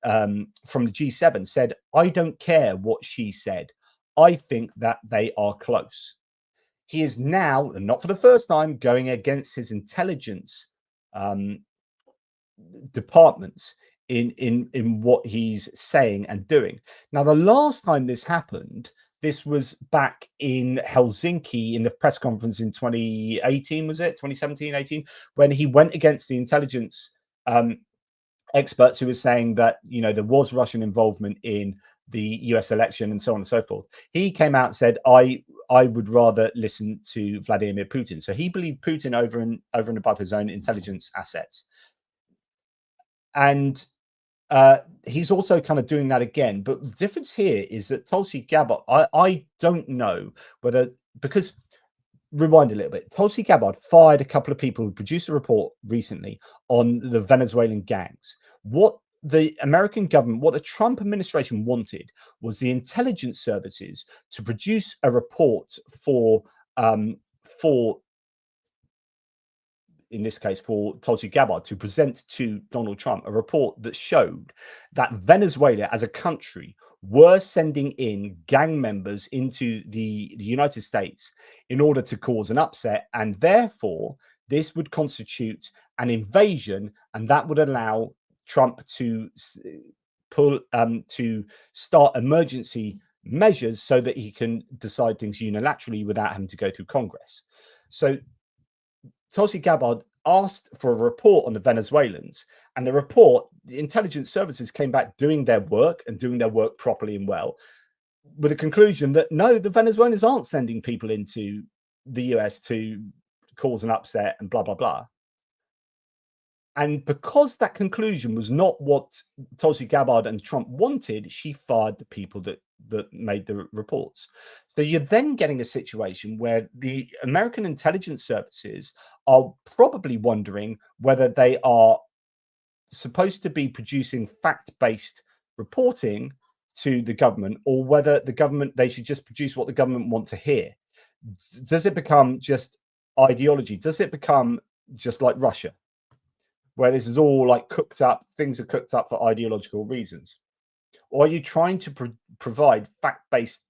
the G7 said, I don't care what she said. I think that they are close. He is now, and not for the first time, going against his intelligence departments in what he's saying and doing. Now, the last time this happened, this was back in Helsinki in the press conference in 2018, was it? 2017, 18, when he went against the intelligence experts who were saying that, you know, there was Russian involvement in the US election and so on and so forth. He came out and said, I would rather listen to Vladimir Putin. So he believed Putin over and above his own intelligence assets. And he's also kind of doing that again. But the difference here is that Tulsi Gabbard, I don't know whether, because rewind a little bit, Tulsi Gabbard fired a couple of people who produced a report recently on the Venezuelan gangs. What the American government, what the Trump administration wanted was the intelligence services to produce a report for in this case, for Tulsi Gabbard to present to Donald Trump a report that showed that Venezuela as a country were sending in gang members into the United States in order to cause an upset. And therefore, this would constitute an invasion, and that would allow Trump to start emergency measures so that he can decide things unilaterally without having to go through Congress. So Tulsi Gabbard asked for a report on the Venezuelans, and the report, the intelligence services came back doing their work and doing their work properly and well, with a conclusion that no, the Venezuelans aren't sending people into the US to cause an upset and blah, blah, blah. And because that conclusion was not what Tulsi Gabbard and Trump wanted, she fired the people that made the reports. So you're then getting a situation where the American intelligence services are probably wondering whether they are supposed to be producing fact-based reporting to the government, or whether the government, they should just produce what the government want to hear. Does it become just ideology? Does it become just like Russia, where this is all like cooked up, things are cooked up for ideological reasons? Or are you trying to provide fact-based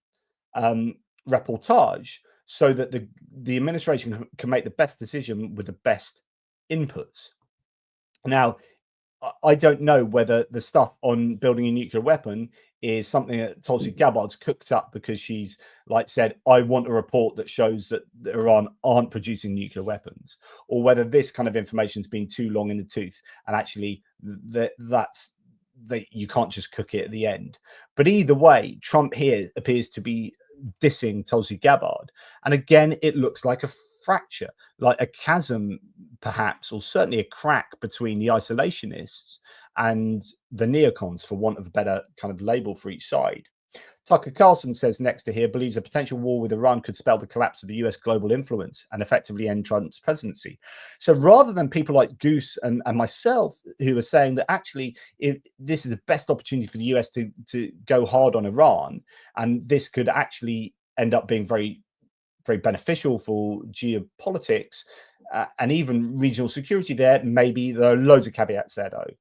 reportage so that the administration can make the best decision with the best inputs? Now, I don't know whether the stuff on building a nuclear weapon is something that Tulsi Gabbard's cooked up because she's like said, I want a report that shows that Iran aren't producing nuclear weapons, or whether this kind of information's been too long in the tooth and actually that's you can't just cook it at the end. But either way, Trump here appears to be dissing Tulsi Gabbard. And again, it looks like a fracture, like a chasm, perhaps, or certainly a crack between the isolationists and the neocons, for want of a better kind of label for each side. Tucker Carlson says next to here, believes a potential war with Iran could spell the collapse of the US global influence and effectively end Trump's presidency. So rather than people like Goose and myself who are saying that actually this is the best opportunity for the US to go hard on Iran, and this could actually end up being very, very beneficial for geopolitics and even regional security there, maybe there are loads of caveats there though.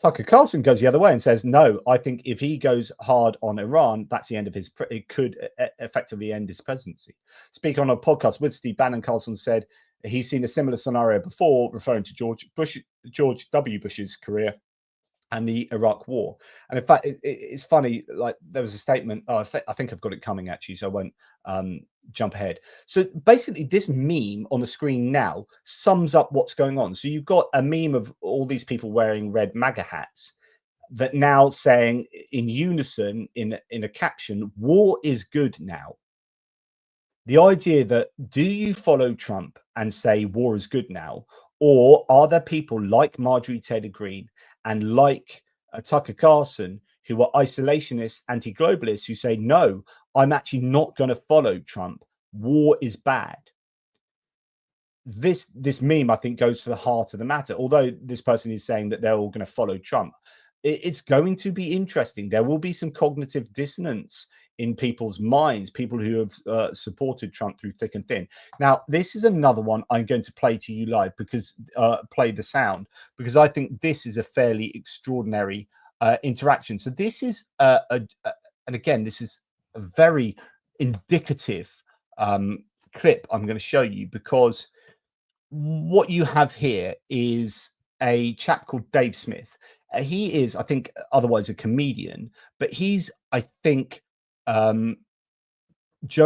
Tucker Carlson goes the other way and says, no, I think if he goes hard on Iran, that's the end of his, it could effectively end his presidency. Speaking on a podcast with Steve Bannon, Carlson said he's seen a similar scenario before, referring to George W. Bush's career and the Iraq war. And in fact, it's funny, like there was a statement, I think I've got it coming actually, so I won't jump ahead. So basically this meme on the screen now sums up what's going on. So you've got a meme of all these people wearing red MAGA hats that now saying in unison in a caption, war is good now. The idea that, do you follow Trump and say war is good now? Or are there people like Marjorie Taylor Greene and like Tucker Carlson, who are isolationists, anti-globalists, who say, no, I'm actually not going to follow Trump. war is bad. This meme, I think, goes to the heart of the matter. Although this person is saying that they're all going to follow Trump, it's going to be interesting. There will be some cognitive dissonance in people's minds, people who have supported Trump through thick and thin. Now, this is another one I'm going to play to you live, because play the sound, because I think this is a fairly extraordinary interaction. So this is and again, this is a very indicative clip I'm going to show you, because what you have here is a chap called Dave Smith. He is, I think, otherwise a comedian, but he's, I think, Joe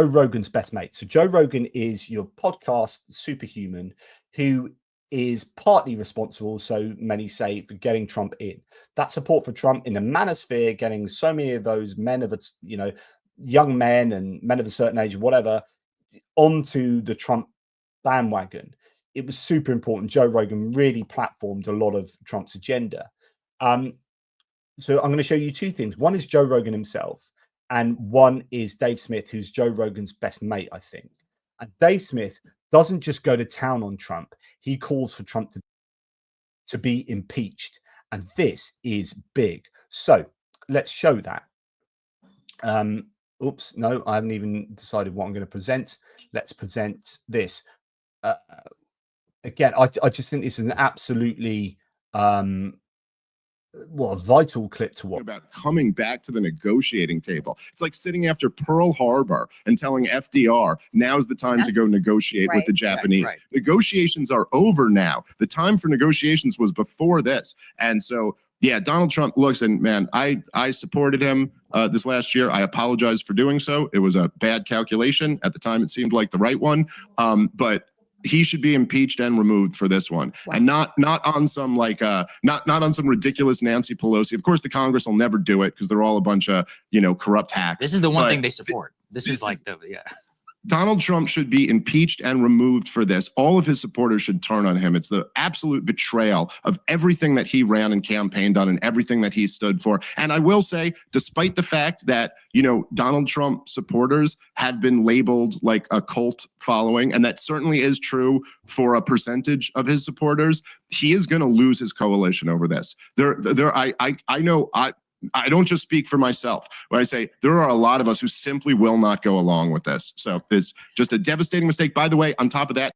Rogan's best mate. So Joe Rogan is your podcast superhuman, who is partly responsible, so many say, for getting Trump in. That support for Trump in the manosphere, getting so many of those men of, young men and men of a certain age, whatever, onto the Trump bandwagon. It was super important. Joe Rogan really platformed a lot of Trump's agenda. So I'm going to show you two things. One is Joe Rogan himself, and one is Dave Smith, who's Joe Rogan's best mate, I think. And Dave Smith doesn't just go to town on Trump. He calls for Trump to be impeached. And this is big. So let's show that. Oops, no, I haven't even decided what I'm going to present. Let's present this. Again, I just think this is an absolutely a vital clip to watch. About coming back to the negotiating table. It's like sitting after Pearl Harbor and telling FDR, now's the time to go negotiate with the Japanese. Negotiations are over now. The time for negotiations was before this. And so, yeah, Donald Trump looks, and man, I supported him this last year. I apologize for doing so. It was a bad calculation. At the time, it seemed like the right one. But he should be impeached and removed for this one. Wow. And not on some not on some ridiculous Nancy Pelosi. Of course, the Congress will never do it because they're all a bunch of corrupt hacks. This is the one thing they support. This is like Donald Trump should be impeached and removed for this. All of his supporters should turn on him. It's the absolute betrayal of everything that he ran and campaigned on and everything that he stood for. And I will say, despite the fact that, Donald Trump supporters have been labeled like a cult following, and that certainly is true for a percentage of his supporters, he is going to lose his coalition over this. I know I don't just speak for myself when I say there are a lot of us who simply will not go along with this. So it's just a devastating mistake. By the way, on top of that.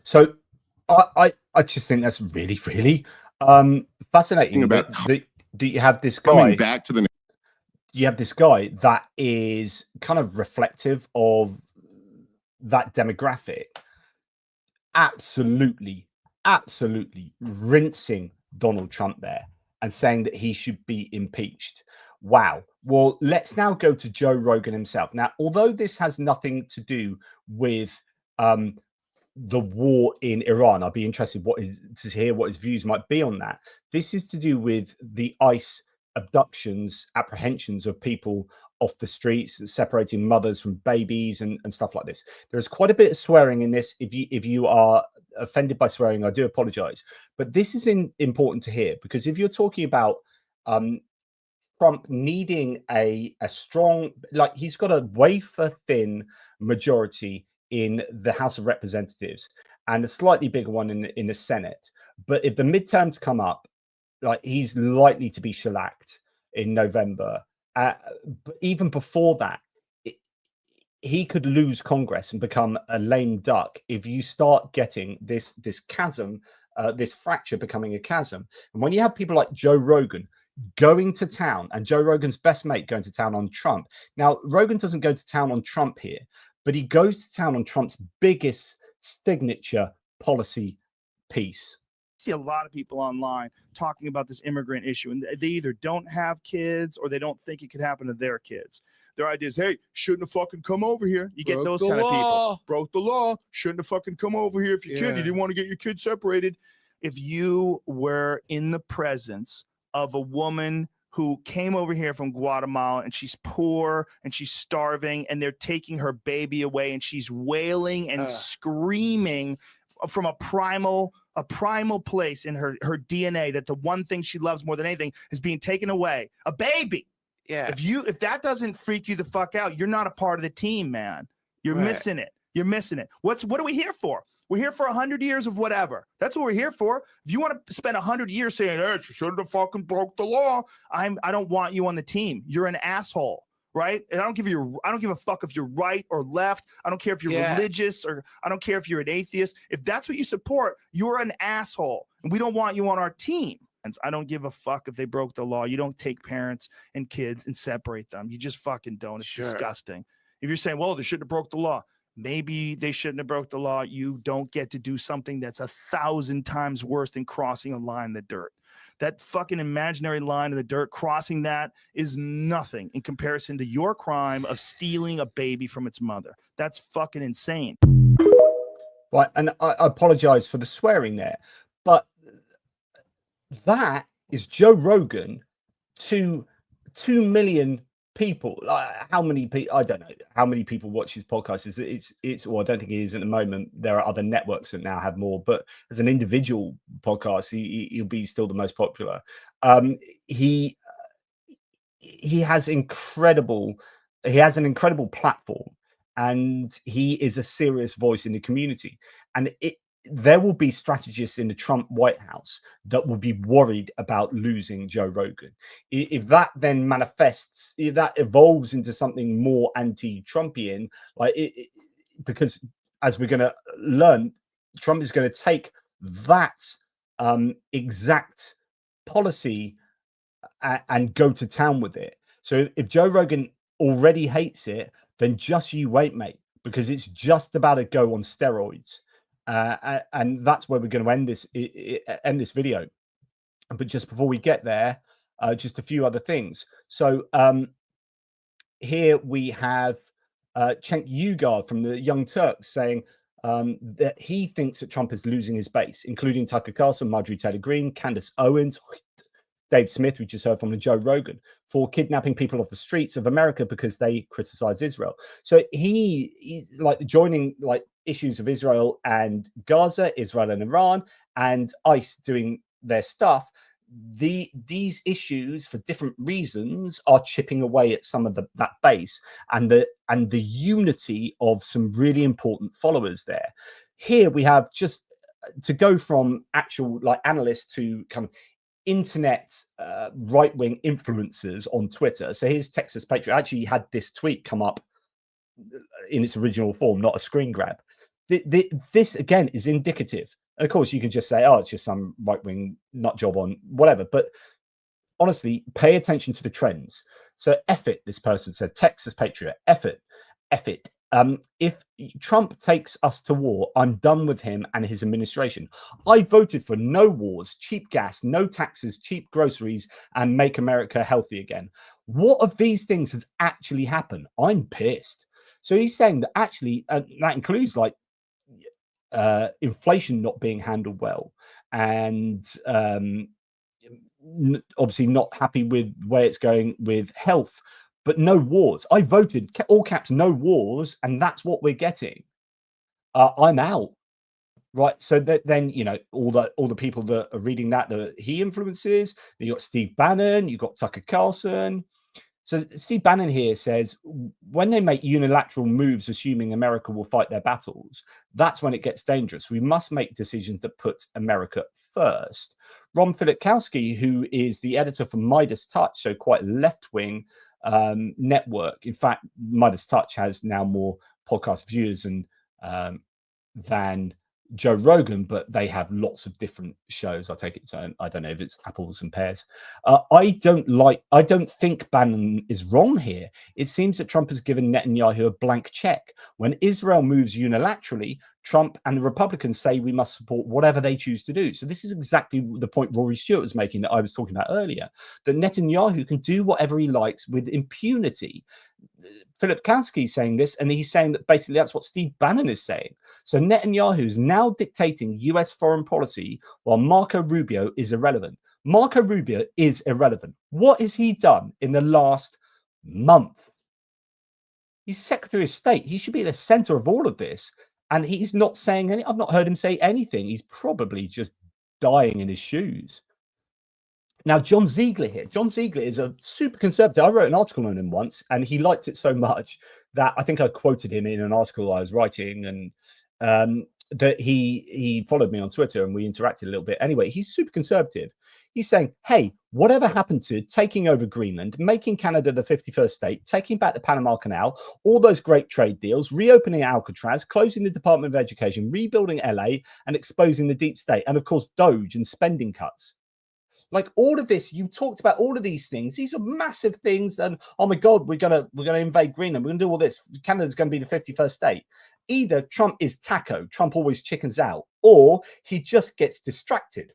So I just think that's really, really fascinating. About that you have this guy coming back to the. You have this guy that is kind of reflective of that demographic. Absolutely rinsing Donald Trump there and saying that he should be impeached. Wow. Well, let's now go to Joe Rogan himself. Now, although this has nothing to do with the war in Iran, I'd be interested to hear what his views might be on that. This is to do with the ICE abductions, apprehensions of people off the streets, separating mothers from babies and stuff like this. There's quite a bit of swearing in this. If you are offended by swearing, I do apologize. But this is important to hear, because if you're talking about Trump needing a strong, like, he's got a wafer thin majority in the House of Representatives and a slightly bigger one in the Senate. But if the midterms come up, like, he's likely to be shellacked in November. But even before that, he could lose Congress and become a lame duck if you start getting this chasm, this fracture becoming a chasm. And when you have people like Joe Rogan going to town, and Joe Rogan's best mate going to town on Trump. Now, Rogan doesn't go to town on Trump here, but he goes to town on Trump's biggest signature policy piece. See a lot of people online talking about this immigrant issue, and they either don't have kids or they don't think it could happen to their kids. Their idea is, hey, shouldn't have fucking come over here. You get those kind of people. Broke the law. Shouldn't have fucking come over here. If your kid, you didn't want to get your kid separated. If you were in the presence of a woman who came over here from Guatemala and she's poor and she's starving and they're taking her baby away and she's wailing and screaming from a primal place in her DNA, that the one thing she loves more than anything is being taken away, a baby. Yeah. If that doesn't freak you the fuck out, you're not a part of the team, man. You're missing it. You're missing it. What are we here for? We're here for 100 years of whatever. That's what we're here for. If you want to spend 100 years saying, hey, you shouldn't have fucking broke the law, I don't want you on the team. You're an asshole, right? And I don't give a fuck if you're right or left. I don't care if you're religious, or I don't care if you're an atheist. If that's what you support, you're an asshole. And we don't want you on our team. And I don't give a fuck if they broke the law. You don't take parents and kids and separate them. You just fucking don't. It's disgusting. If you're saying, well, they shouldn't have broke the law. Maybe they shouldn't have broke the law. You don't get to do something that's 1,000 times worse than crossing a line in the dirt. That fucking imaginary line in the dirt, crossing that is nothing in comparison to your crime of stealing a baby from its mother. That's fucking insane. Right, and I apologize for the swearing there, but that is Joe Rogan to 2 million people. Like, how many people? I don't know how many people watch his podcast. It's well, I don't think it is at the moment. There are other networks that now have more, but as an individual podcast, he'll be still the most popular. He has an incredible platform, and he is a serious voice in the community. And there will be strategists in the Trump White House that will be worried about losing Joe Rogan. If that then manifests, if that evolves into something more anti-Trumpian, because as we're going to learn, Trump is going to take that exact policy and go to town with it. So if Joe Rogan already hates it, then just you wait, mate, because it's just about to go on steroids. And that's where we're going to end this video. But just before we get there, just a few other things. So here we have Cenk Uygur from the Young Turks saying that he thinks that Trump is losing his base, including Tucker Carlson, Marjorie Taylor Greene, Candace Owens, Dave Smith, we just heard from, the Joe Rogan, for kidnapping people off the streets of America because they criticize Israel. So he's like joining like issues of Israel and Gaza, Israel and Iran, and ICE doing their stuff. These issues, for different reasons, are chipping away at some of that base and the unity of some really important followers there. Here we have, just to go from actual like analysts to kind of internet right-wing influencers on Twitter. So here's Texas Patriot. Actually had this tweet come up in its original form, not a screen grab. This again is indicative. Of course, you can just say, oh, it's just some right-wing nut job on whatever. But honestly, pay attention to the trends. So F it, this person said, Texas Patriot, F it. If Trump takes us to war, I'm done with him and his administration. I voted for no wars, cheap gas, no taxes, cheap groceries, and make America healthy again. What of these things has actually happened? I'm pissed. So he's saying that actually that includes like inflation not being handled well, and obviously not happy with where it's going with health. But no wars. I voted all caps, no wars, and that's what we're getting. I'm out, right? So then you know all the people that are reading that he influences. You got Steve Bannon, you got Tucker Carlson. So Steve Bannon here says when they make unilateral moves, assuming America will fight their battles, that's when it gets dangerous. We must make decisions that put America first. Ron Filikowski, who is the editor for Midas Touch, so quite left-wing network. In fact, Midas Touch has now more podcast viewers than Joe Rogan, but they have lots of different shows. I take it. So I don't know if it's apples and pears. I don't think Bannon is wrong here. It seems that Trump has given Netanyahu a blank check. When Israel moves unilaterally, Trump and the Republicans say we must support whatever they choose to do. So this is exactly the point Rory Stewart was making that I was talking about earlier, that Netanyahu can do whatever he likes with impunity. Philip Kansky is saying this, and he's saying that basically that's what Steve Bannon is saying. So Netanyahu is now dictating US foreign policy while Marco Rubio is irrelevant. Marco Rubio is irrelevant. What has he done in the last month? He's Secretary of State. He should be at the center of all of this. And he's not saying any. I've not heard him say anything. He's probably just dying in his shoes. Now, John Ziegler here. John Ziegler is a super conservative. I wrote an article on him once, and he liked it so much that I think I quoted him in an article I was writing, and that he followed me on Twitter, and we interacted a little bit. Anyway, he's super conservative. He's saying, hey, whatever happened to taking over Greenland, making Canada the 51st state, taking back the Panama Canal, all those great trade deals, reopening Alcatraz, closing the Department of Education, rebuilding LA, and exposing the deep state, and of course, Doge and spending cuts. Like all of this, you talked about all of these things. These are massive things, and oh my God, we're gonna invade Greenland. We're gonna do all this. Canada's gonna be the 51st state. Either Trump is taco, Trump always chickens out, or he just gets distracted,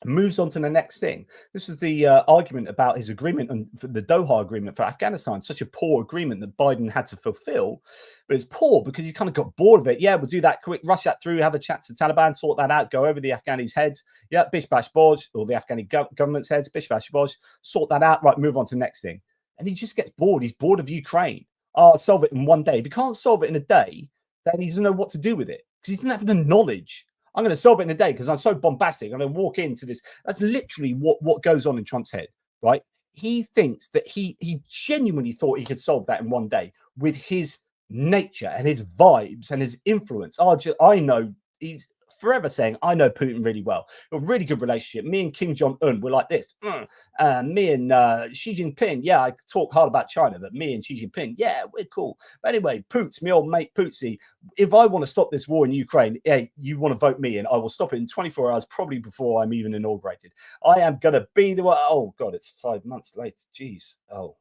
moves on to the next thing. This is the argument about his agreement and the Doha agreement for Afghanistan. Such a poor agreement that Biden had to fulfill, but it's poor because he kind of got bored of it. Yeah, we'll do that quick, rush that through, have a chat to Taliban, sort that out, go over the Afghanis' heads. Yeah, bish bash bosh, or the Afghani government's heads, bish bash bosh, sort that out. Right, move on to the next thing. And he just gets bored. He's bored of Ukraine. I'll solve it in one day. If he can't solve it in a day, then he doesn't know what to do with it because he doesn't have the knowledge. I'm going to solve it in a day because I'm so bombastic. I'm going to walk into this. That's literally what goes on in Trump's head, right? He thinks that he genuinely thought he could solve that in one day with his nature and his vibes and his influence. I know, he's forever saying, I know Putin really well. A really good relationship. Me and Kim Jong-un were like this. Me and Xi Jinping, yeah, I talk hard about China, but me and Xi Jinping, yeah, we're cool. But anyway, Poots, me old mate Pootsy, if I want to stop this war in Ukraine, hey, you want to vote me in, I will stop it in 24 hours, probably before I'm even inaugurated. I am going to be the one. Oh, God, it's 5 months late. Jeez. Oh.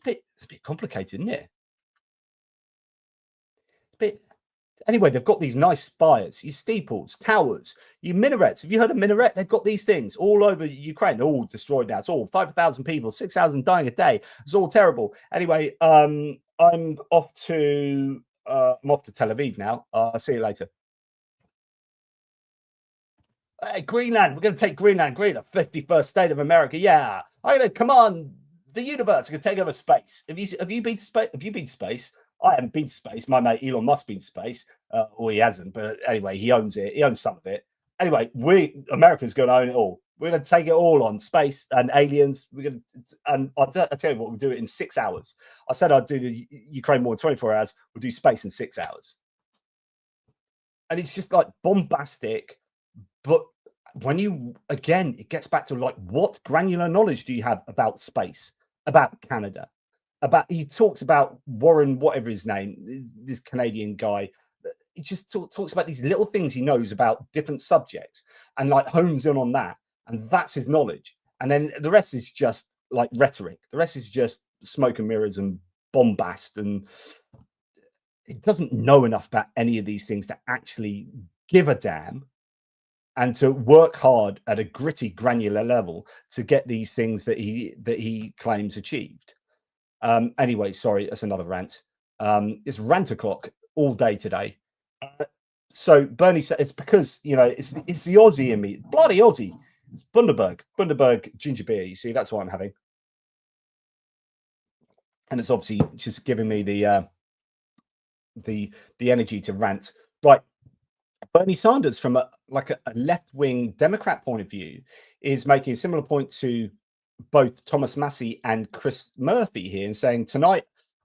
It's a bit complicated, isn't it? Anyway, they've got these nice spires, your steeples, towers, your minarets. Have you heard of minaret? They've got these things all over Ukraine. They're all destroyed now. It's all 5,000 people, 6,000 dying a day. It's all terrible. Anyway, I'm off to Tel Aviv now. I'll see you later. Hey, Greenland. We're going to take Greenland. Greenland, 51st state of America. Yeah. I'm going to come on. The universe is going to take over space. Have you been to space? Have you been to space? I haven't been to space. My mate Elon Musk's been to space, or he hasn't. But anyway, he owns it. He owns some of it. Anyway, America's going to own it all. We're going to take it all on space and aliens. And I'll tell you what, we'll do it in 6 hours. I said I'd do the Ukraine war in 24 hours. We'll do space in 6 hours. And it's just like bombastic. But again, it gets back to like, what granular knowledge do you have about space, about Canada? He talks about Warren, whatever his name, this Canadian guy. He just talks about these little things he knows about different subjects and like hones in on that. And that's his knowledge. And then the rest is just like rhetoric. The rest is just smoke and mirrors and bombast. And he doesn't know enough about any of these things to actually give a damn and to work hard at a gritty, granular level to get these things that he claims achieved. Anyway, sorry, that's another rant. It's rant o'clock all day today. So Bernie said it's because it's the Aussie in me, bloody Aussie. It's Bundaberg ginger beer. You see, that's what I'm having, and it's obviously just giving me the energy to rant. Right, Bernie Sanders, from a left-wing Democrat point of view, is making a similar point to both Thomas Massey and Chris Murphy here, and saying, tonight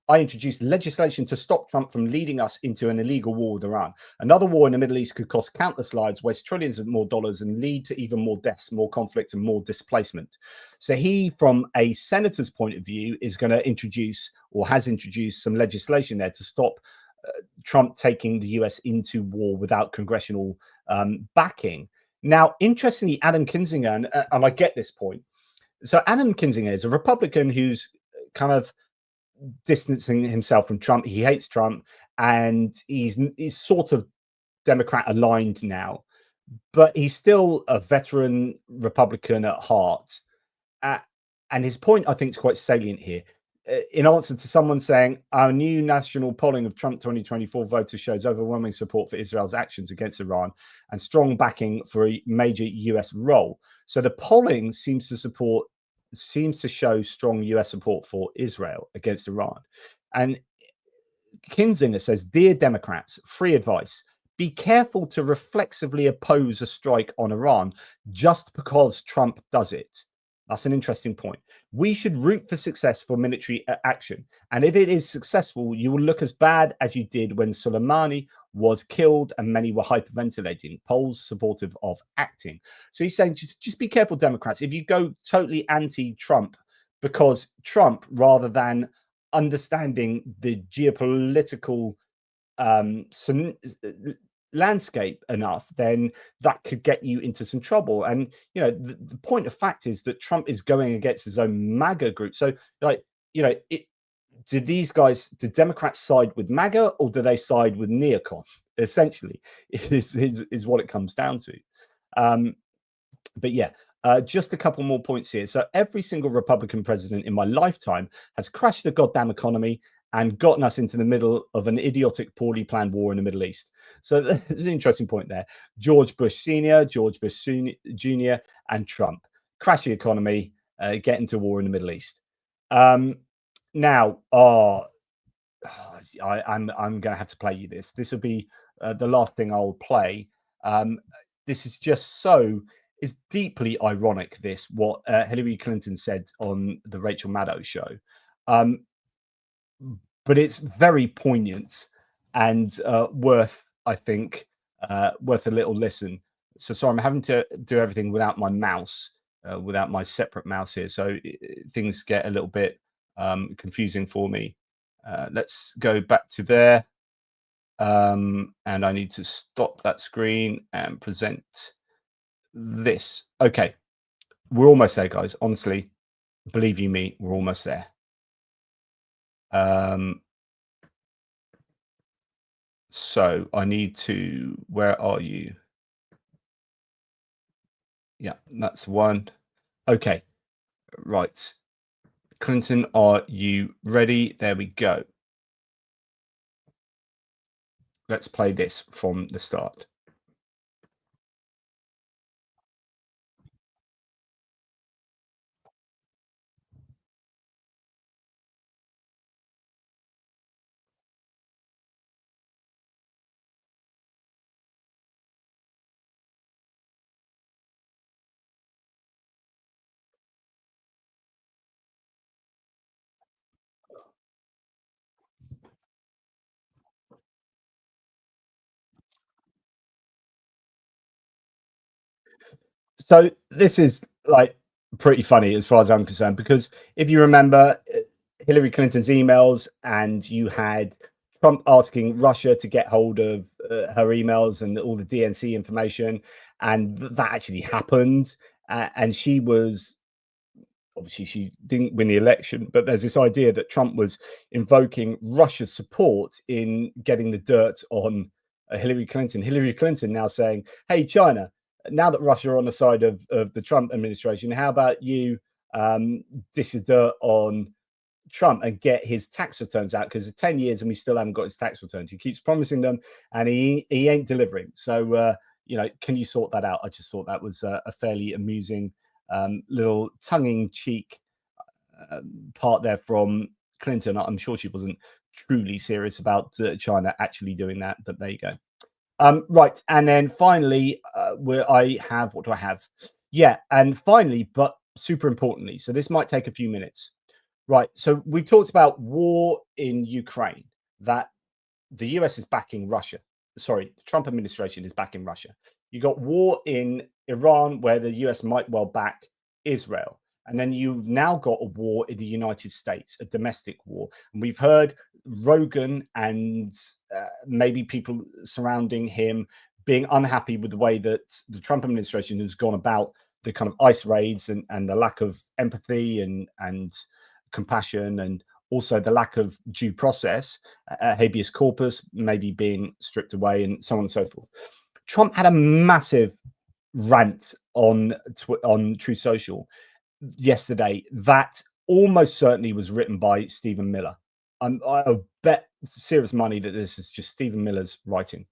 I introduced legislation to stop Trump from leading us into an illegal war with Iran. Another war in the Middle East could cost countless lives, waste trillions of more dollars, and lead to even more deaths, more conflict, and more displacement. So he, from a senator's point of view, is going to introduce, or has introduced, some legislation there to stop Trump taking the US into war without congressional backing. Now, interestingly, Adam Kinzinger, and I get this point. So Adam Kinzinger is a Republican who's kind of distancing himself from Trump. He hates Trump, and he's sort of Democrat aligned now, but he's still a veteran Republican at heart. And his point, I think, is quite salient here. In answer to someone saying, our new national polling of Trump 2024 voters shows overwhelming support for Israel's actions against Iran and strong backing for a major US role. So the polling seems to show strong US support for Israel against Iran. And Kinzinger says, dear Democrats, free advice. be careful to reflexively oppose a strike on Iran just because Trump does it. That's an interesting point. We should root for success for military action. And if it is successful, you will look as bad as you did when Soleimani was killed and many were hyperventilating. Polls supportive of acting. So he's saying just be careful, Democrats. If you go totally anti-Trump because Trump, rather than understanding the geopolitical landscape enough, then that could get you into some trouble. And you know, the point of fact is that Trump is going against his own MAGA group. So, like, you know, do Democrats side with MAGA or do they side with neocon? Essentially, is what it comes down to. But yeah, just a couple more points here. So every single Republican president in my lifetime has crashed the goddamn economy and gotten us into the middle of an idiotic, poorly planned war in the Middle East. So there's an interesting point there. George Bush Sr., George Bush Jr., and Trump. Crash the economy, get into war in the Middle East. Now, I'm going to have to play you this. This will be the last thing I'll play. This is just so... It's deeply ironic, this, what Hillary Clinton said on the Rachel Maddow show. But it's very poignant and worth, I think, worth a little listen. So sorry, I'm having to do everything without my mouse, without my separate mouse here. So things get a little bit confusing for me. Let's go back to there. And I need to stop that screen and present this. Okay, we're almost there, guys. Honestly, believe you me, we're almost there. So I need to, where are you? Yeah, that's one. Okay, right. Clinton, are you ready? There we go. Let's play this from the start. So this is like pretty funny as far as I'm concerned, because if you remember Hillary Clinton's emails and you had Trump asking Russia to get hold of her emails and all the DNC information, and that actually happened. And she was, obviously she didn't win the election, but there's this idea that Trump was invoking Russia's support in getting the dirt on Hillary Clinton. Hillary Clinton now saying, hey, China, now that Russia are on the side of the Trump administration, how about you dish the dirt on Trump and get his tax returns out, because it's 10 years and we still haven't got his tax returns. He keeps promising them and he ain't delivering. So, you know, can you sort that out? I just thought that was a fairly amusing little tongue-in-cheek part there from Clinton. I'm sure she wasn't truly serious about China actually doing that, but there you go. Right, and then finally, where I have, what do I have? Yeah, and finally, but super importantly, so this might take a few minutes. Right, so we talked about war in Ukraine, that the US is backing Russia. Sorry, the Trump administration is backing Russia. You got war in Iran, where the US might well back Israel. And then you've now got a war in the United States, a domestic war. And we've heard Rogan and maybe people surrounding him being unhappy with the way that the Trump administration has gone about the kind of ICE raids and the lack of empathy and compassion, and also the lack of due process, habeas corpus maybe being stripped away, and so on and so forth. Trump had a massive rant on Truth Social yesterday that almost certainly was written by Stephen Miller. I'll bet serious money that this is just Stephen Miller's writing.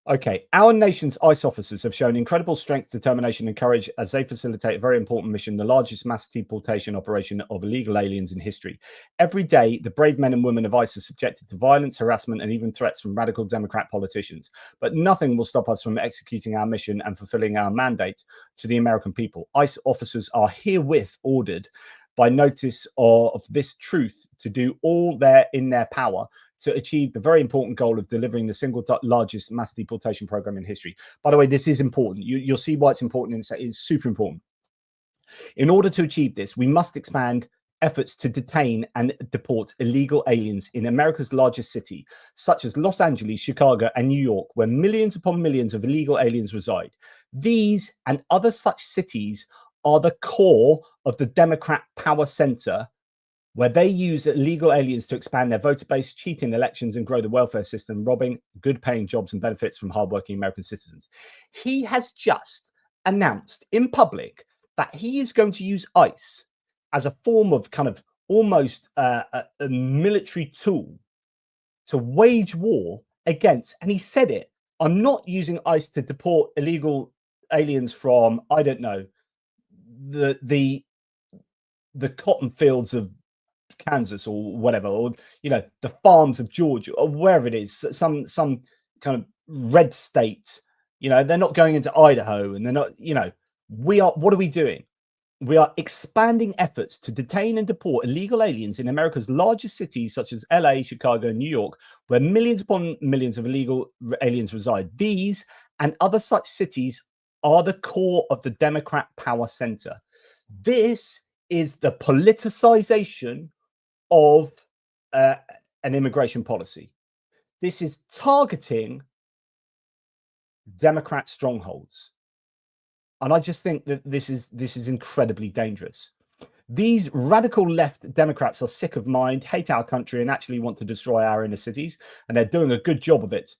Okay, our nation's ICE officers have shown incredible strength, determination, and courage as they facilitate a very important mission, the largest mass deportation operation of illegal aliens in history. Every day, the brave men and women of ICE are subjected to violence, harassment, and even threats from radical Democrat politicians. But nothing will stop us from executing our mission and fulfilling our mandate to the American people. ICE officers are herewith ordered by notice of this truth to do all in their power to achieve the very important goal of delivering the single largest mass deportation program in history. By the way, this is important. You'll see why it's important. It's super important. In order to achieve this, we must expand efforts to detain and deport illegal aliens in America's largest city, such as Los Angeles, Chicago, and New York, where millions upon millions of illegal aliens reside. These and other such cities are the core of the Democrat power center, where they use illegal aliens to expand their voter base, cheat in elections, and grow the welfare system, robbing good-paying jobs and benefits from hardworking American citizens. He has just announced in public that he is going to use ICE as a form of kind of almost a military tool to wage war against, and he said it, I'm not using ICE to deport illegal aliens from, I don't know, the cotton fields of Kansas or whatever, or the farms of Georgia or wherever it is, some kind of red state. They're not going into Idaho, and they're not. What are we doing? We are expanding efforts to detain and deport illegal aliens in America's largest cities, such as LA, Chicago, and New York, where millions upon millions of illegal aliens reside. These and other such cities are the core of the Democrat power center. This is the politicization of an immigration policy. This is targeting Democrat strongholds, and I just think that this is incredibly dangerous. These radical left Democrats are sick of mind, hate our country, and actually want to destroy our inner cities, and they're doing a good job of it.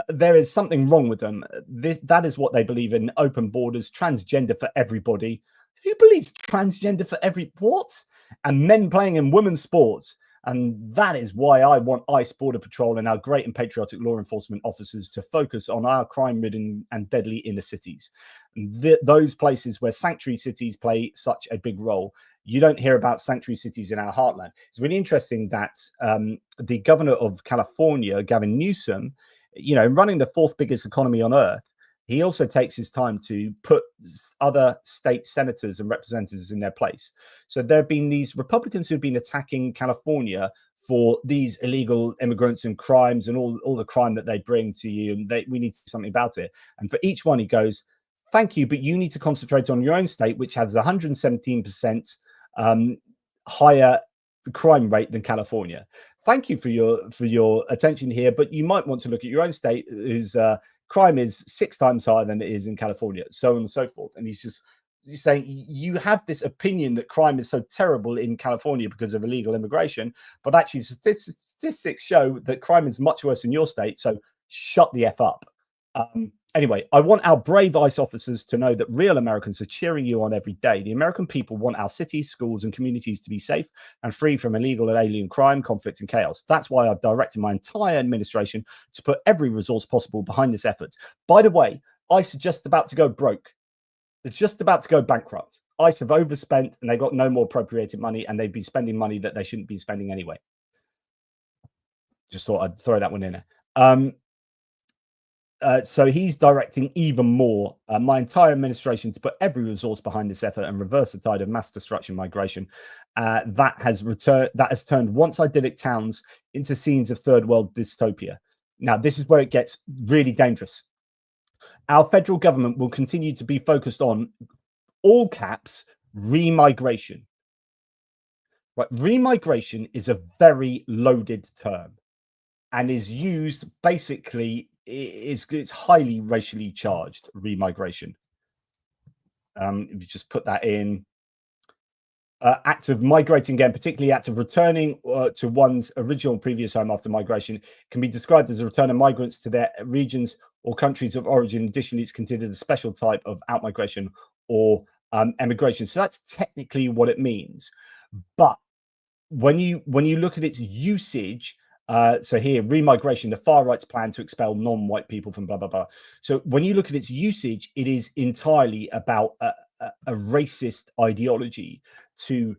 There is something wrong with them. That is what they believe in: open borders, transgender for everybody. Who believes transgender for what? And men playing in women's sports. And that is why I want ICE, Border Patrol, and our great and patriotic law enforcement officers to focus on our crime-ridden and deadly inner cities. Those places where sanctuary cities play such a big role. You don't hear about sanctuary cities in our heartland. It's really interesting that the governor of California, Gavin Newsom, running the fourth biggest economy on earth, he also takes his time to put other state senators and representatives in their place. So there have been these Republicans who've been attacking California for these illegal immigrants and crimes and all the crime that they bring to you. And we need to do something about it. And for each one, he goes, thank you, but you need to concentrate on your own state, which has 117% higher crime rate than California. Thank you for your attention here, but you might want to look at your own state, whose crime is 6 times higher than it is in California, so on and so forth. And he's saying you have this opinion that crime is so terrible in California because of illegal immigration, but actually statistics show that crime is much worse in your state. So shut the F up. Anyway, I want our brave ICE officers to know that real Americans are cheering you on every day. The American people want our cities, schools, and communities to be safe and free from illegal and alien crime, conflict, and chaos. That's why I've directed my entire administration to put every resource possible behind this effort. By the way, ICE are just about to go broke. It's just about to go bankrupt. ICE have overspent, and they've got no more appropriated money, and they'd be spending money that they shouldn't be spending anyway. Just thought I'd throw that one in there. So he's directing even more my entire administration to put every resource behind this effort and reverse the tide of mass destruction migration that has turned once idyllic towns into scenes of third world dystopia. Now, this is where it gets really dangerous. Our federal government will continue to be focused on, all caps, remigration. Right, remigration is a very loaded term and is used basically. It's highly racially charged, remigration. If you just put that in, act of migrating again, particularly act of returning to one's original previous home after migration, can be described as a return of migrants to their regions or countries of origin. Additionally, it's considered a special type of outmigration or emigration. So that's technically what it means. But when you look at its usage, So here, remigration, the far right's plan to expel non-white people from blah, blah, blah. So when you look at its usage, it is entirely about a racist ideology to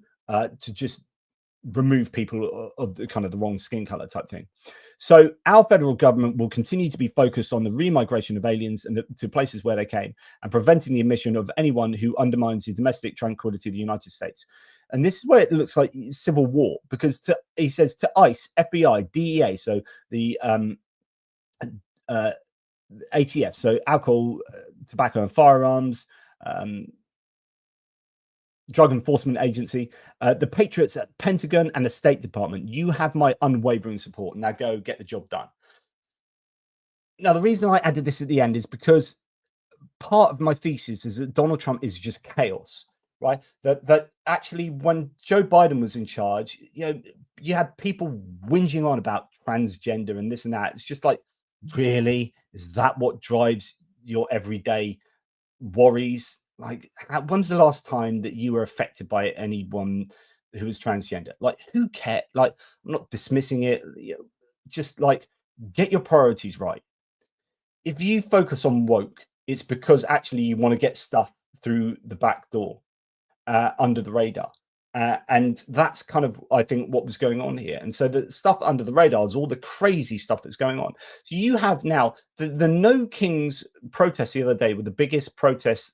just remove people of the kind of the wrong skin color type thing. So our federal government will continue to be focused on the remigration of aliens and to places where they came, and preventing the admission of anyone who undermines the domestic tranquility of the United States. And this is where it looks like civil war, because he says to ICE, FBI, DEA, so the ATF, so alcohol, tobacco and firearms, Drug Enforcement Agency, the Patriots at Pentagon and the State Department, you have my unwavering support. Now go get the job done. Now, the reason I added this at the end is because part of my thesis is that Donald Trump is just chaos, right? That actually, when Joe Biden was in charge, you had people whinging on about transgender and this and that. It's just like, really? Is that what drives your everyday worries? Like, when's the last time that you were affected by anyone who was transgender? Like, who cares? Like, I'm not dismissing it. Just like, get your priorities right. If you focus on woke, it's because actually you want to get stuff through the back door, under the radar. And that's kind of, I think, what was going on here. And so the stuff under the radar is all the crazy stuff that's going on. So you have now the No Kings protest the other day were the biggest protests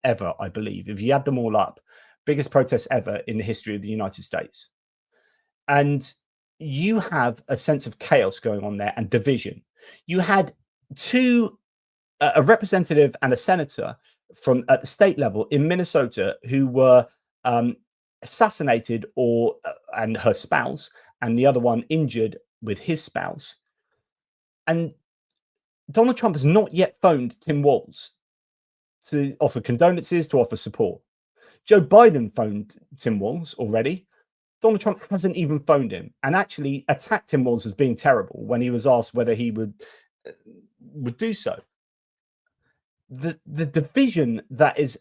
ever, I believe, if you add them all up, biggest protests ever in the history of the United States. And you have a sense of chaos going on there and division. You had a representative and a senator from at the state level in Minnesota who were assassinated and her spouse, and the other one injured with his spouse. And Donald Trump has not yet phoned Tim Walz to offer condolences, to offer support. Joe Biden phoned Tim Walz already. Donald Trump hasn't even phoned him, and actually attacked Tim Walz as being terrible when he was asked whether he would do so. The division that is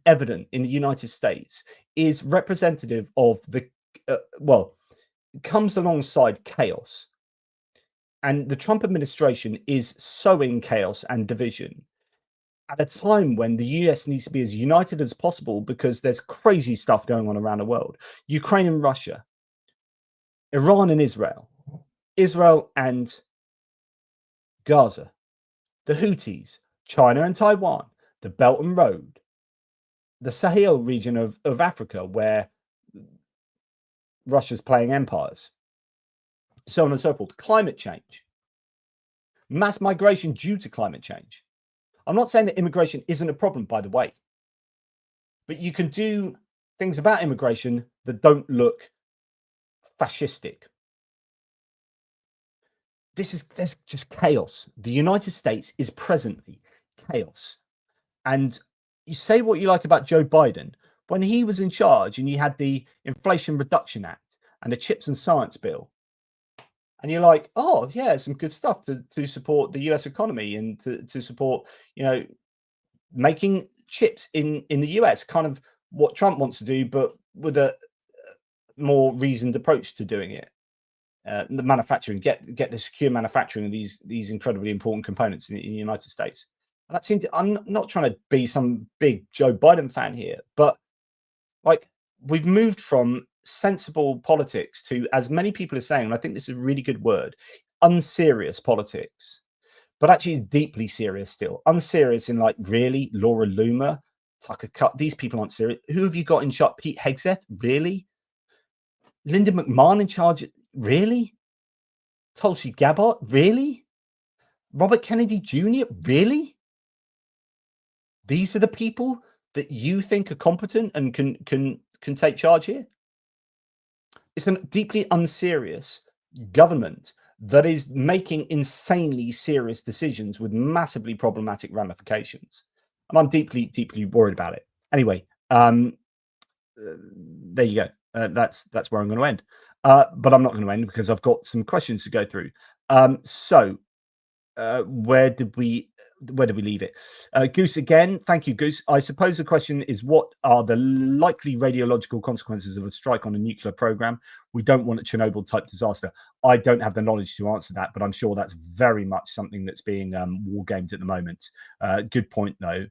evident in the United States is representative of the comes alongside chaos, and the Trump administration is sowing chaos and division at a time when the US needs to be as united as possible, because there's crazy stuff going on around the world. Ukraine and Russia, Iran and Israel, Israel and Gaza, the Houthis, China and Taiwan, the Belt and Road, the Sahel region of Africa, where Russia's playing empires, so on and so forth. Climate change, mass migration due to climate change. I'm not saying that immigration isn't a problem, by the way, but you can do things about immigration that don't look fascistic. There's just chaos. The United States is presently chaos. And you say what you like about Joe Biden. When he was in charge and you had the Inflation Reduction Act and the Chips and Science Bill, and you're like, oh, yeah, some good stuff to support the US economy and to support, making chips in the US, kind of what Trump wants to do, but with a more reasoned approach to doing it. The manufacturing, get the secure manufacturing of these incredibly important components in the United States. And that seemed I'm not trying to be some big Joe Biden fan here, but like, we've moved from sensible politics to, as many people are saying, and I think this is a really good word, unserious politics, but actually it's deeply serious still. Unserious in like, really? Laura Loomer, Tucker Cut, these people aren't serious. Who have you got in charge? Pete Hegseth? Really? Linda McMahon in charge? Really? Tulsi Gabbard? Really? Robert Kennedy Jr.? Really? These are the people that you think are competent and can take charge here? It's a deeply unserious government that is making insanely serious decisions with massively problematic ramifications. And I'm deeply, deeply worried about it. Anyway, there you go. That's where I'm going to end. But I'm not going to end because I've got some questions to go through. So where did we leave it? Goose again. Thank you, Goose. I suppose the question is, what are the likely radiological consequences of a strike on a nuclear program? We don't want a Chernobyl type disaster. I don't have the knowledge to answer that, but I'm sure that's very much something that's being war gamed at the moment. Good point, though.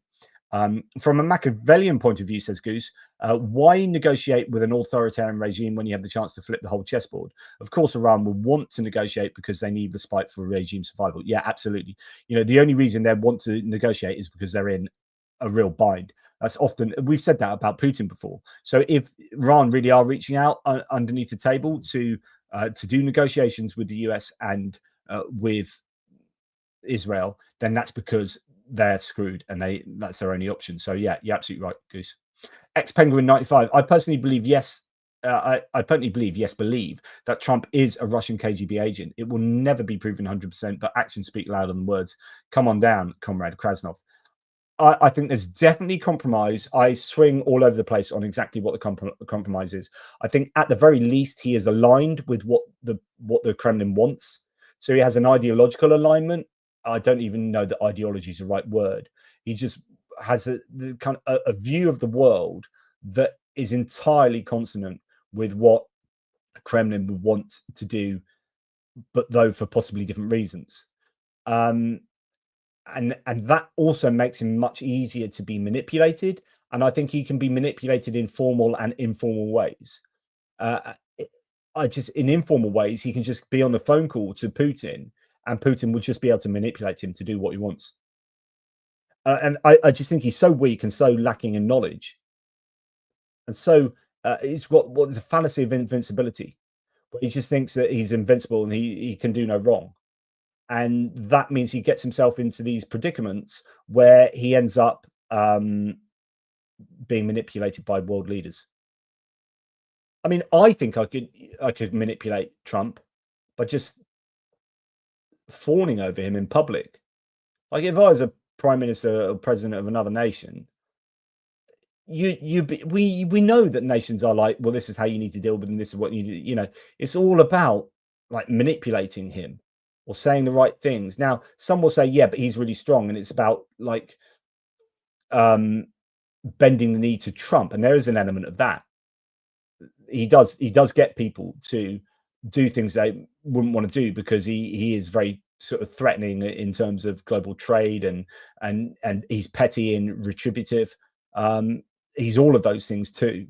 From a Machiavellian point of view, says Goose, why negotiate with an authoritarian regime when you have the chance to flip the whole chessboard? Of course, Iran will want to negotiate because they need respite for regime survival. Yeah, absolutely. You know, the only reason they want to negotiate is because they're in a real bind. That's often, we've said that about Putin before. So if Iran really are reaching out underneath the table to do negotiations with the US and with Israel, then that's because they're screwed and that's their only option. So yeah, you're absolutely right, Goose. Penguin 95. I personally believe yes. I personally believe that Trump is a Russian KGB agent. It will never be proven 100%, but actions speak louder than words. Come on down, Comrade Krasnov. I think there's definitely compromise. I swing all over the place on exactly what the compromise is. I think at the very least he is aligned with what the Kremlin wants. So he has an ideological alignment. I don't even know that ideology is the right word. He just has a view of the world that is entirely consonant with what Kremlin would want to do, but though for possibly different reasons. And that also makes him much easier to be manipulated. And I think he can be manipulated in formal and informal ways. In informal ways, he can just be on the phone call to Putin, and Putin would just be able to manipulate him to do what he wants. And I just think he's so weak and so lacking in knowledge. And so it's what is a fallacy of invincibility. He just thinks that he's invincible and he can do no wrong. And that means he gets himself into these predicaments where he ends up being manipulated by world leaders. I mean, I think I could manipulate Trump by just fawning over him in public. Like if I was a prime minister or president of another nation, we know that nations are like, well, this is how you need to deal with them. This is what you know. It's all about like manipulating him or saying the right things. Now, some will say, yeah, but he's really strong, and it's about like bending the knee to Trump, and there is an element of that. He does get people to do things they wouldn't want to do because he is very sort of threatening in terms of global trade and he's petty and retributive. He's all of those things too.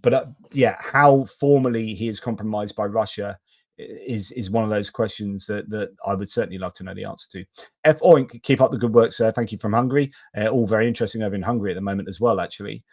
But yeah, how formally he is compromised by Russia is one of those questions that I would certainly love to know the answer to. F. Oink, keep up the good work, sir. Thank you from Hungary. All very interesting over in Hungary at the moment as well, actually.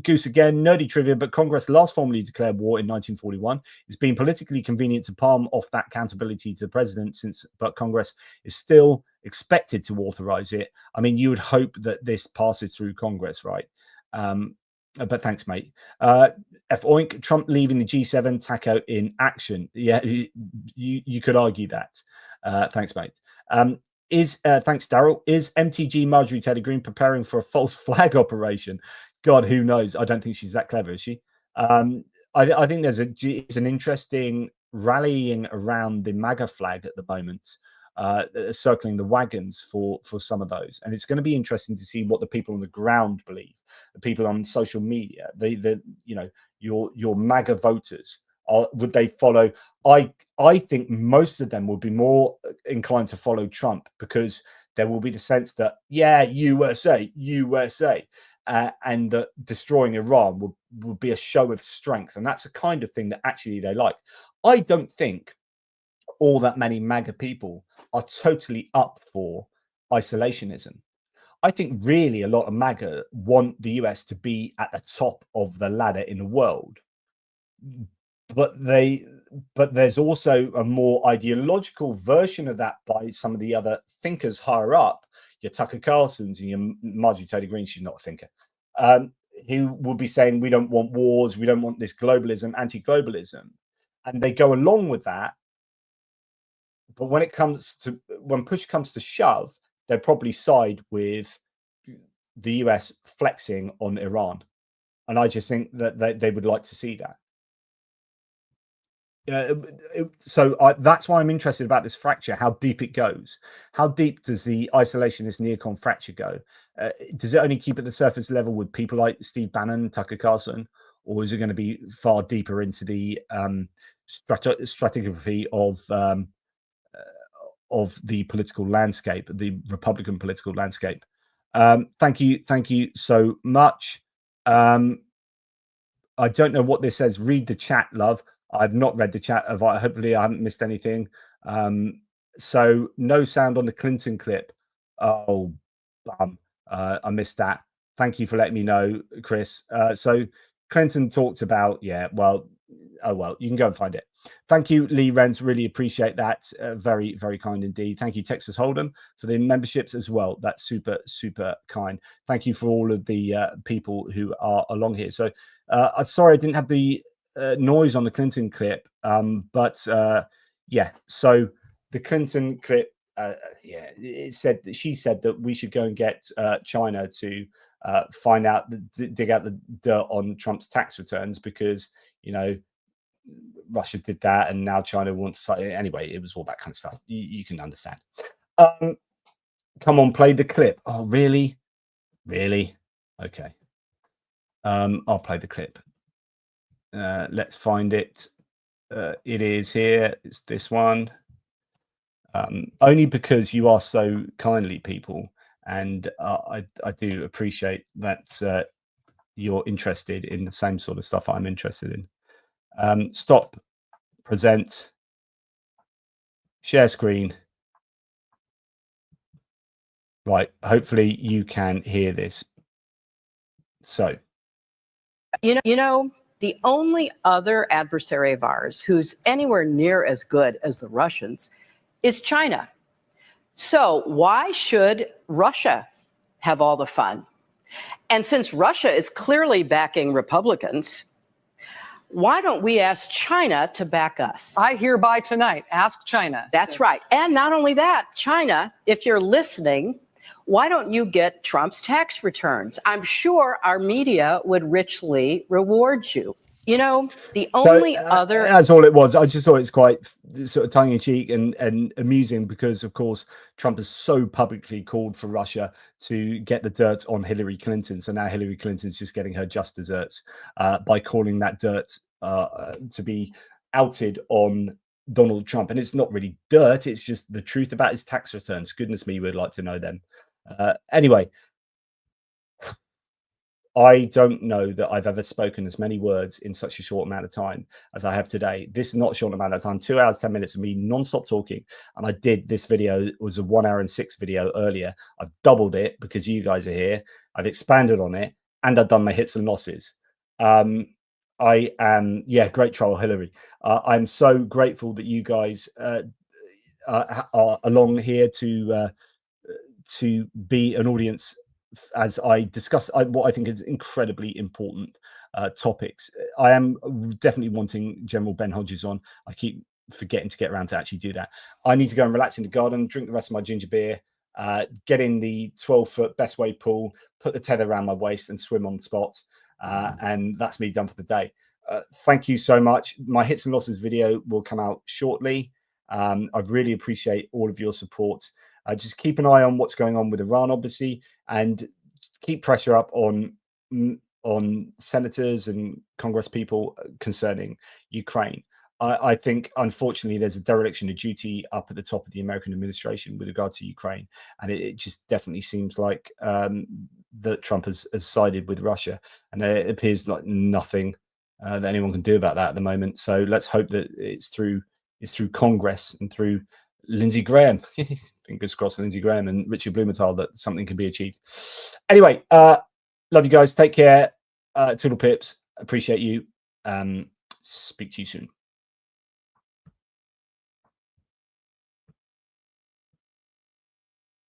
Goose again, nerdy trivia, but Congress last formally declared war in 1941. It's been politically convenient to palm off that accountability to the president but Congress is still expected to authorize it. I mean, you would hope that this passes through Congress, right? But thanks, mate. F. Oink, Trump leaving the G7 taco in action. Yeah, you could argue that. Thanks, mate. Thanks, Daryl. Is MTG Marjorie Taylor Greene preparing for a false flag operation? God, who knows? I don't think she's that clever, is she? I think there's an interesting rallying around the MAGA flag at the moment, circling the wagons for some of those, and it's going to be interesting to see what the people on the ground believe, the people on social media, your MAGA voters. Would they follow? I think most of them will be more inclined to follow Trump because there will be the sense that USA, and that destroying Iran would be a show of strength, and that's the kind of thing that actually they like. I don't think all that many MAGA people are totally up for isolationism. I think really a lot of MAGA want the US to be at the top of the ladder in the world. But there's also a more ideological version of that by some of the other thinkers higher up, your Tucker Carlsons and your Marjorie Taylor Greene. She's not a thinker. Who will be saying we don't want wars, we don't want this globalism, anti-globalism, and they go along with that. But when push comes to shove, they'll probably side with the US flexing on Iran, and I just think that they would like to see that. That's why I'm interested about this fracture, how deep it goes. How deep does the isolationist neocon fracture go? Does it only keep at the surface level with people like Steve Bannon, Tucker Carlson, or is it going to be far deeper into the stratigraphy of the political landscape, the Republican political landscape? Thank you so much. I don't know what this says. Read the chat, love. I've not read the chat. Hopefully I haven't missed anything. So no sound on the Clinton clip. Oh, I missed that. Thank you for letting me know, Chris. So Clinton talked about, you can go and find it. Thank you, Lee Renz. Really appreciate that. Very, very kind indeed. Thank you, Texas Hold'em, for the memberships as well. That's super, super kind. Thank you for all of the people who are along here. So sorry I didn't have the noise on the Clinton clip, yeah. So the Clinton clip, she said that we should go and get China to find out, dig out the dirt on Trump's tax returns, because Russia did that, and now China wants to. Anyway, it was all that kind of stuff. You can understand. Come on, play the clip. Oh, really? Okay. I'll play the clip. Let's find it. It is here. It's this one. Only because you are so kindly, people, and I do appreciate that you're interested in the same sort of stuff I'm interested in. Stop, present, share screen. Right, hopefully you can hear this. So, the only other adversary of ours who's anywhere near as good as the Russians is China. So why should Russia have all the fun? And since Russia is clearly backing Republicans, why don't we ask China to back us? I hereby tonight ask China. That's right. And not only that, China, if you're listening, why don't you get Trump's tax returns? I'm sure our media would richly reward you. The only other... That's all it was. I just thought it's quite sort of tongue-in-cheek and amusing, because, of course, Trump has so publicly called for Russia to get the dirt on Hillary Clinton. So now Hillary Clinton's just getting her just desserts by calling that dirt to be outed on Donald Trump. And it's not really dirt. It's just the truth about his tax returns. Goodness me, we'd like to know them. Anyway, I don't know that I've ever spoken as many words in such a short amount of time as I have today. This is not a short amount of time, 2 hours, 10 minutes of me non-stop talking. And I did this video, it was a 1 hour and 6 video earlier. I've doubled it because you guys are here. I've expanded on it, and I've done my hits and losses. I am, great troll, Hillary. I'm so grateful that you guys are along here to be an audience as I discuss what I think is incredibly important topics. I am definitely wanting General Ben Hodges on. I keep forgetting to get around to actually do that. I need to go and relax in the garden, drink the rest of my ginger beer, get in the 12-foot best wave pool, put the tether around my waist and swim on the spot. And that's me done for the day. Thank you so much. My hits and losses video will come out shortly. I really appreciate all of your support. Just keep an eye on what's going on with Iran, obviously, and keep pressure up on senators and Congress people concerning Ukraine. I think, unfortunately, there's a dereliction of duty up at the top of the American administration with regard to Ukraine. And it just definitely seems like that Trump has sided with Russia. And it appears like nothing that anyone can do about that at the moment. So let's hope that it's through Congress and through Lindsey Graham, fingers crossed, Lindsey Graham and Richard Blumenthal, that something can be achieved. Anyway, love you guys. Take care. Toodle pips. Appreciate you. Speak to you soon.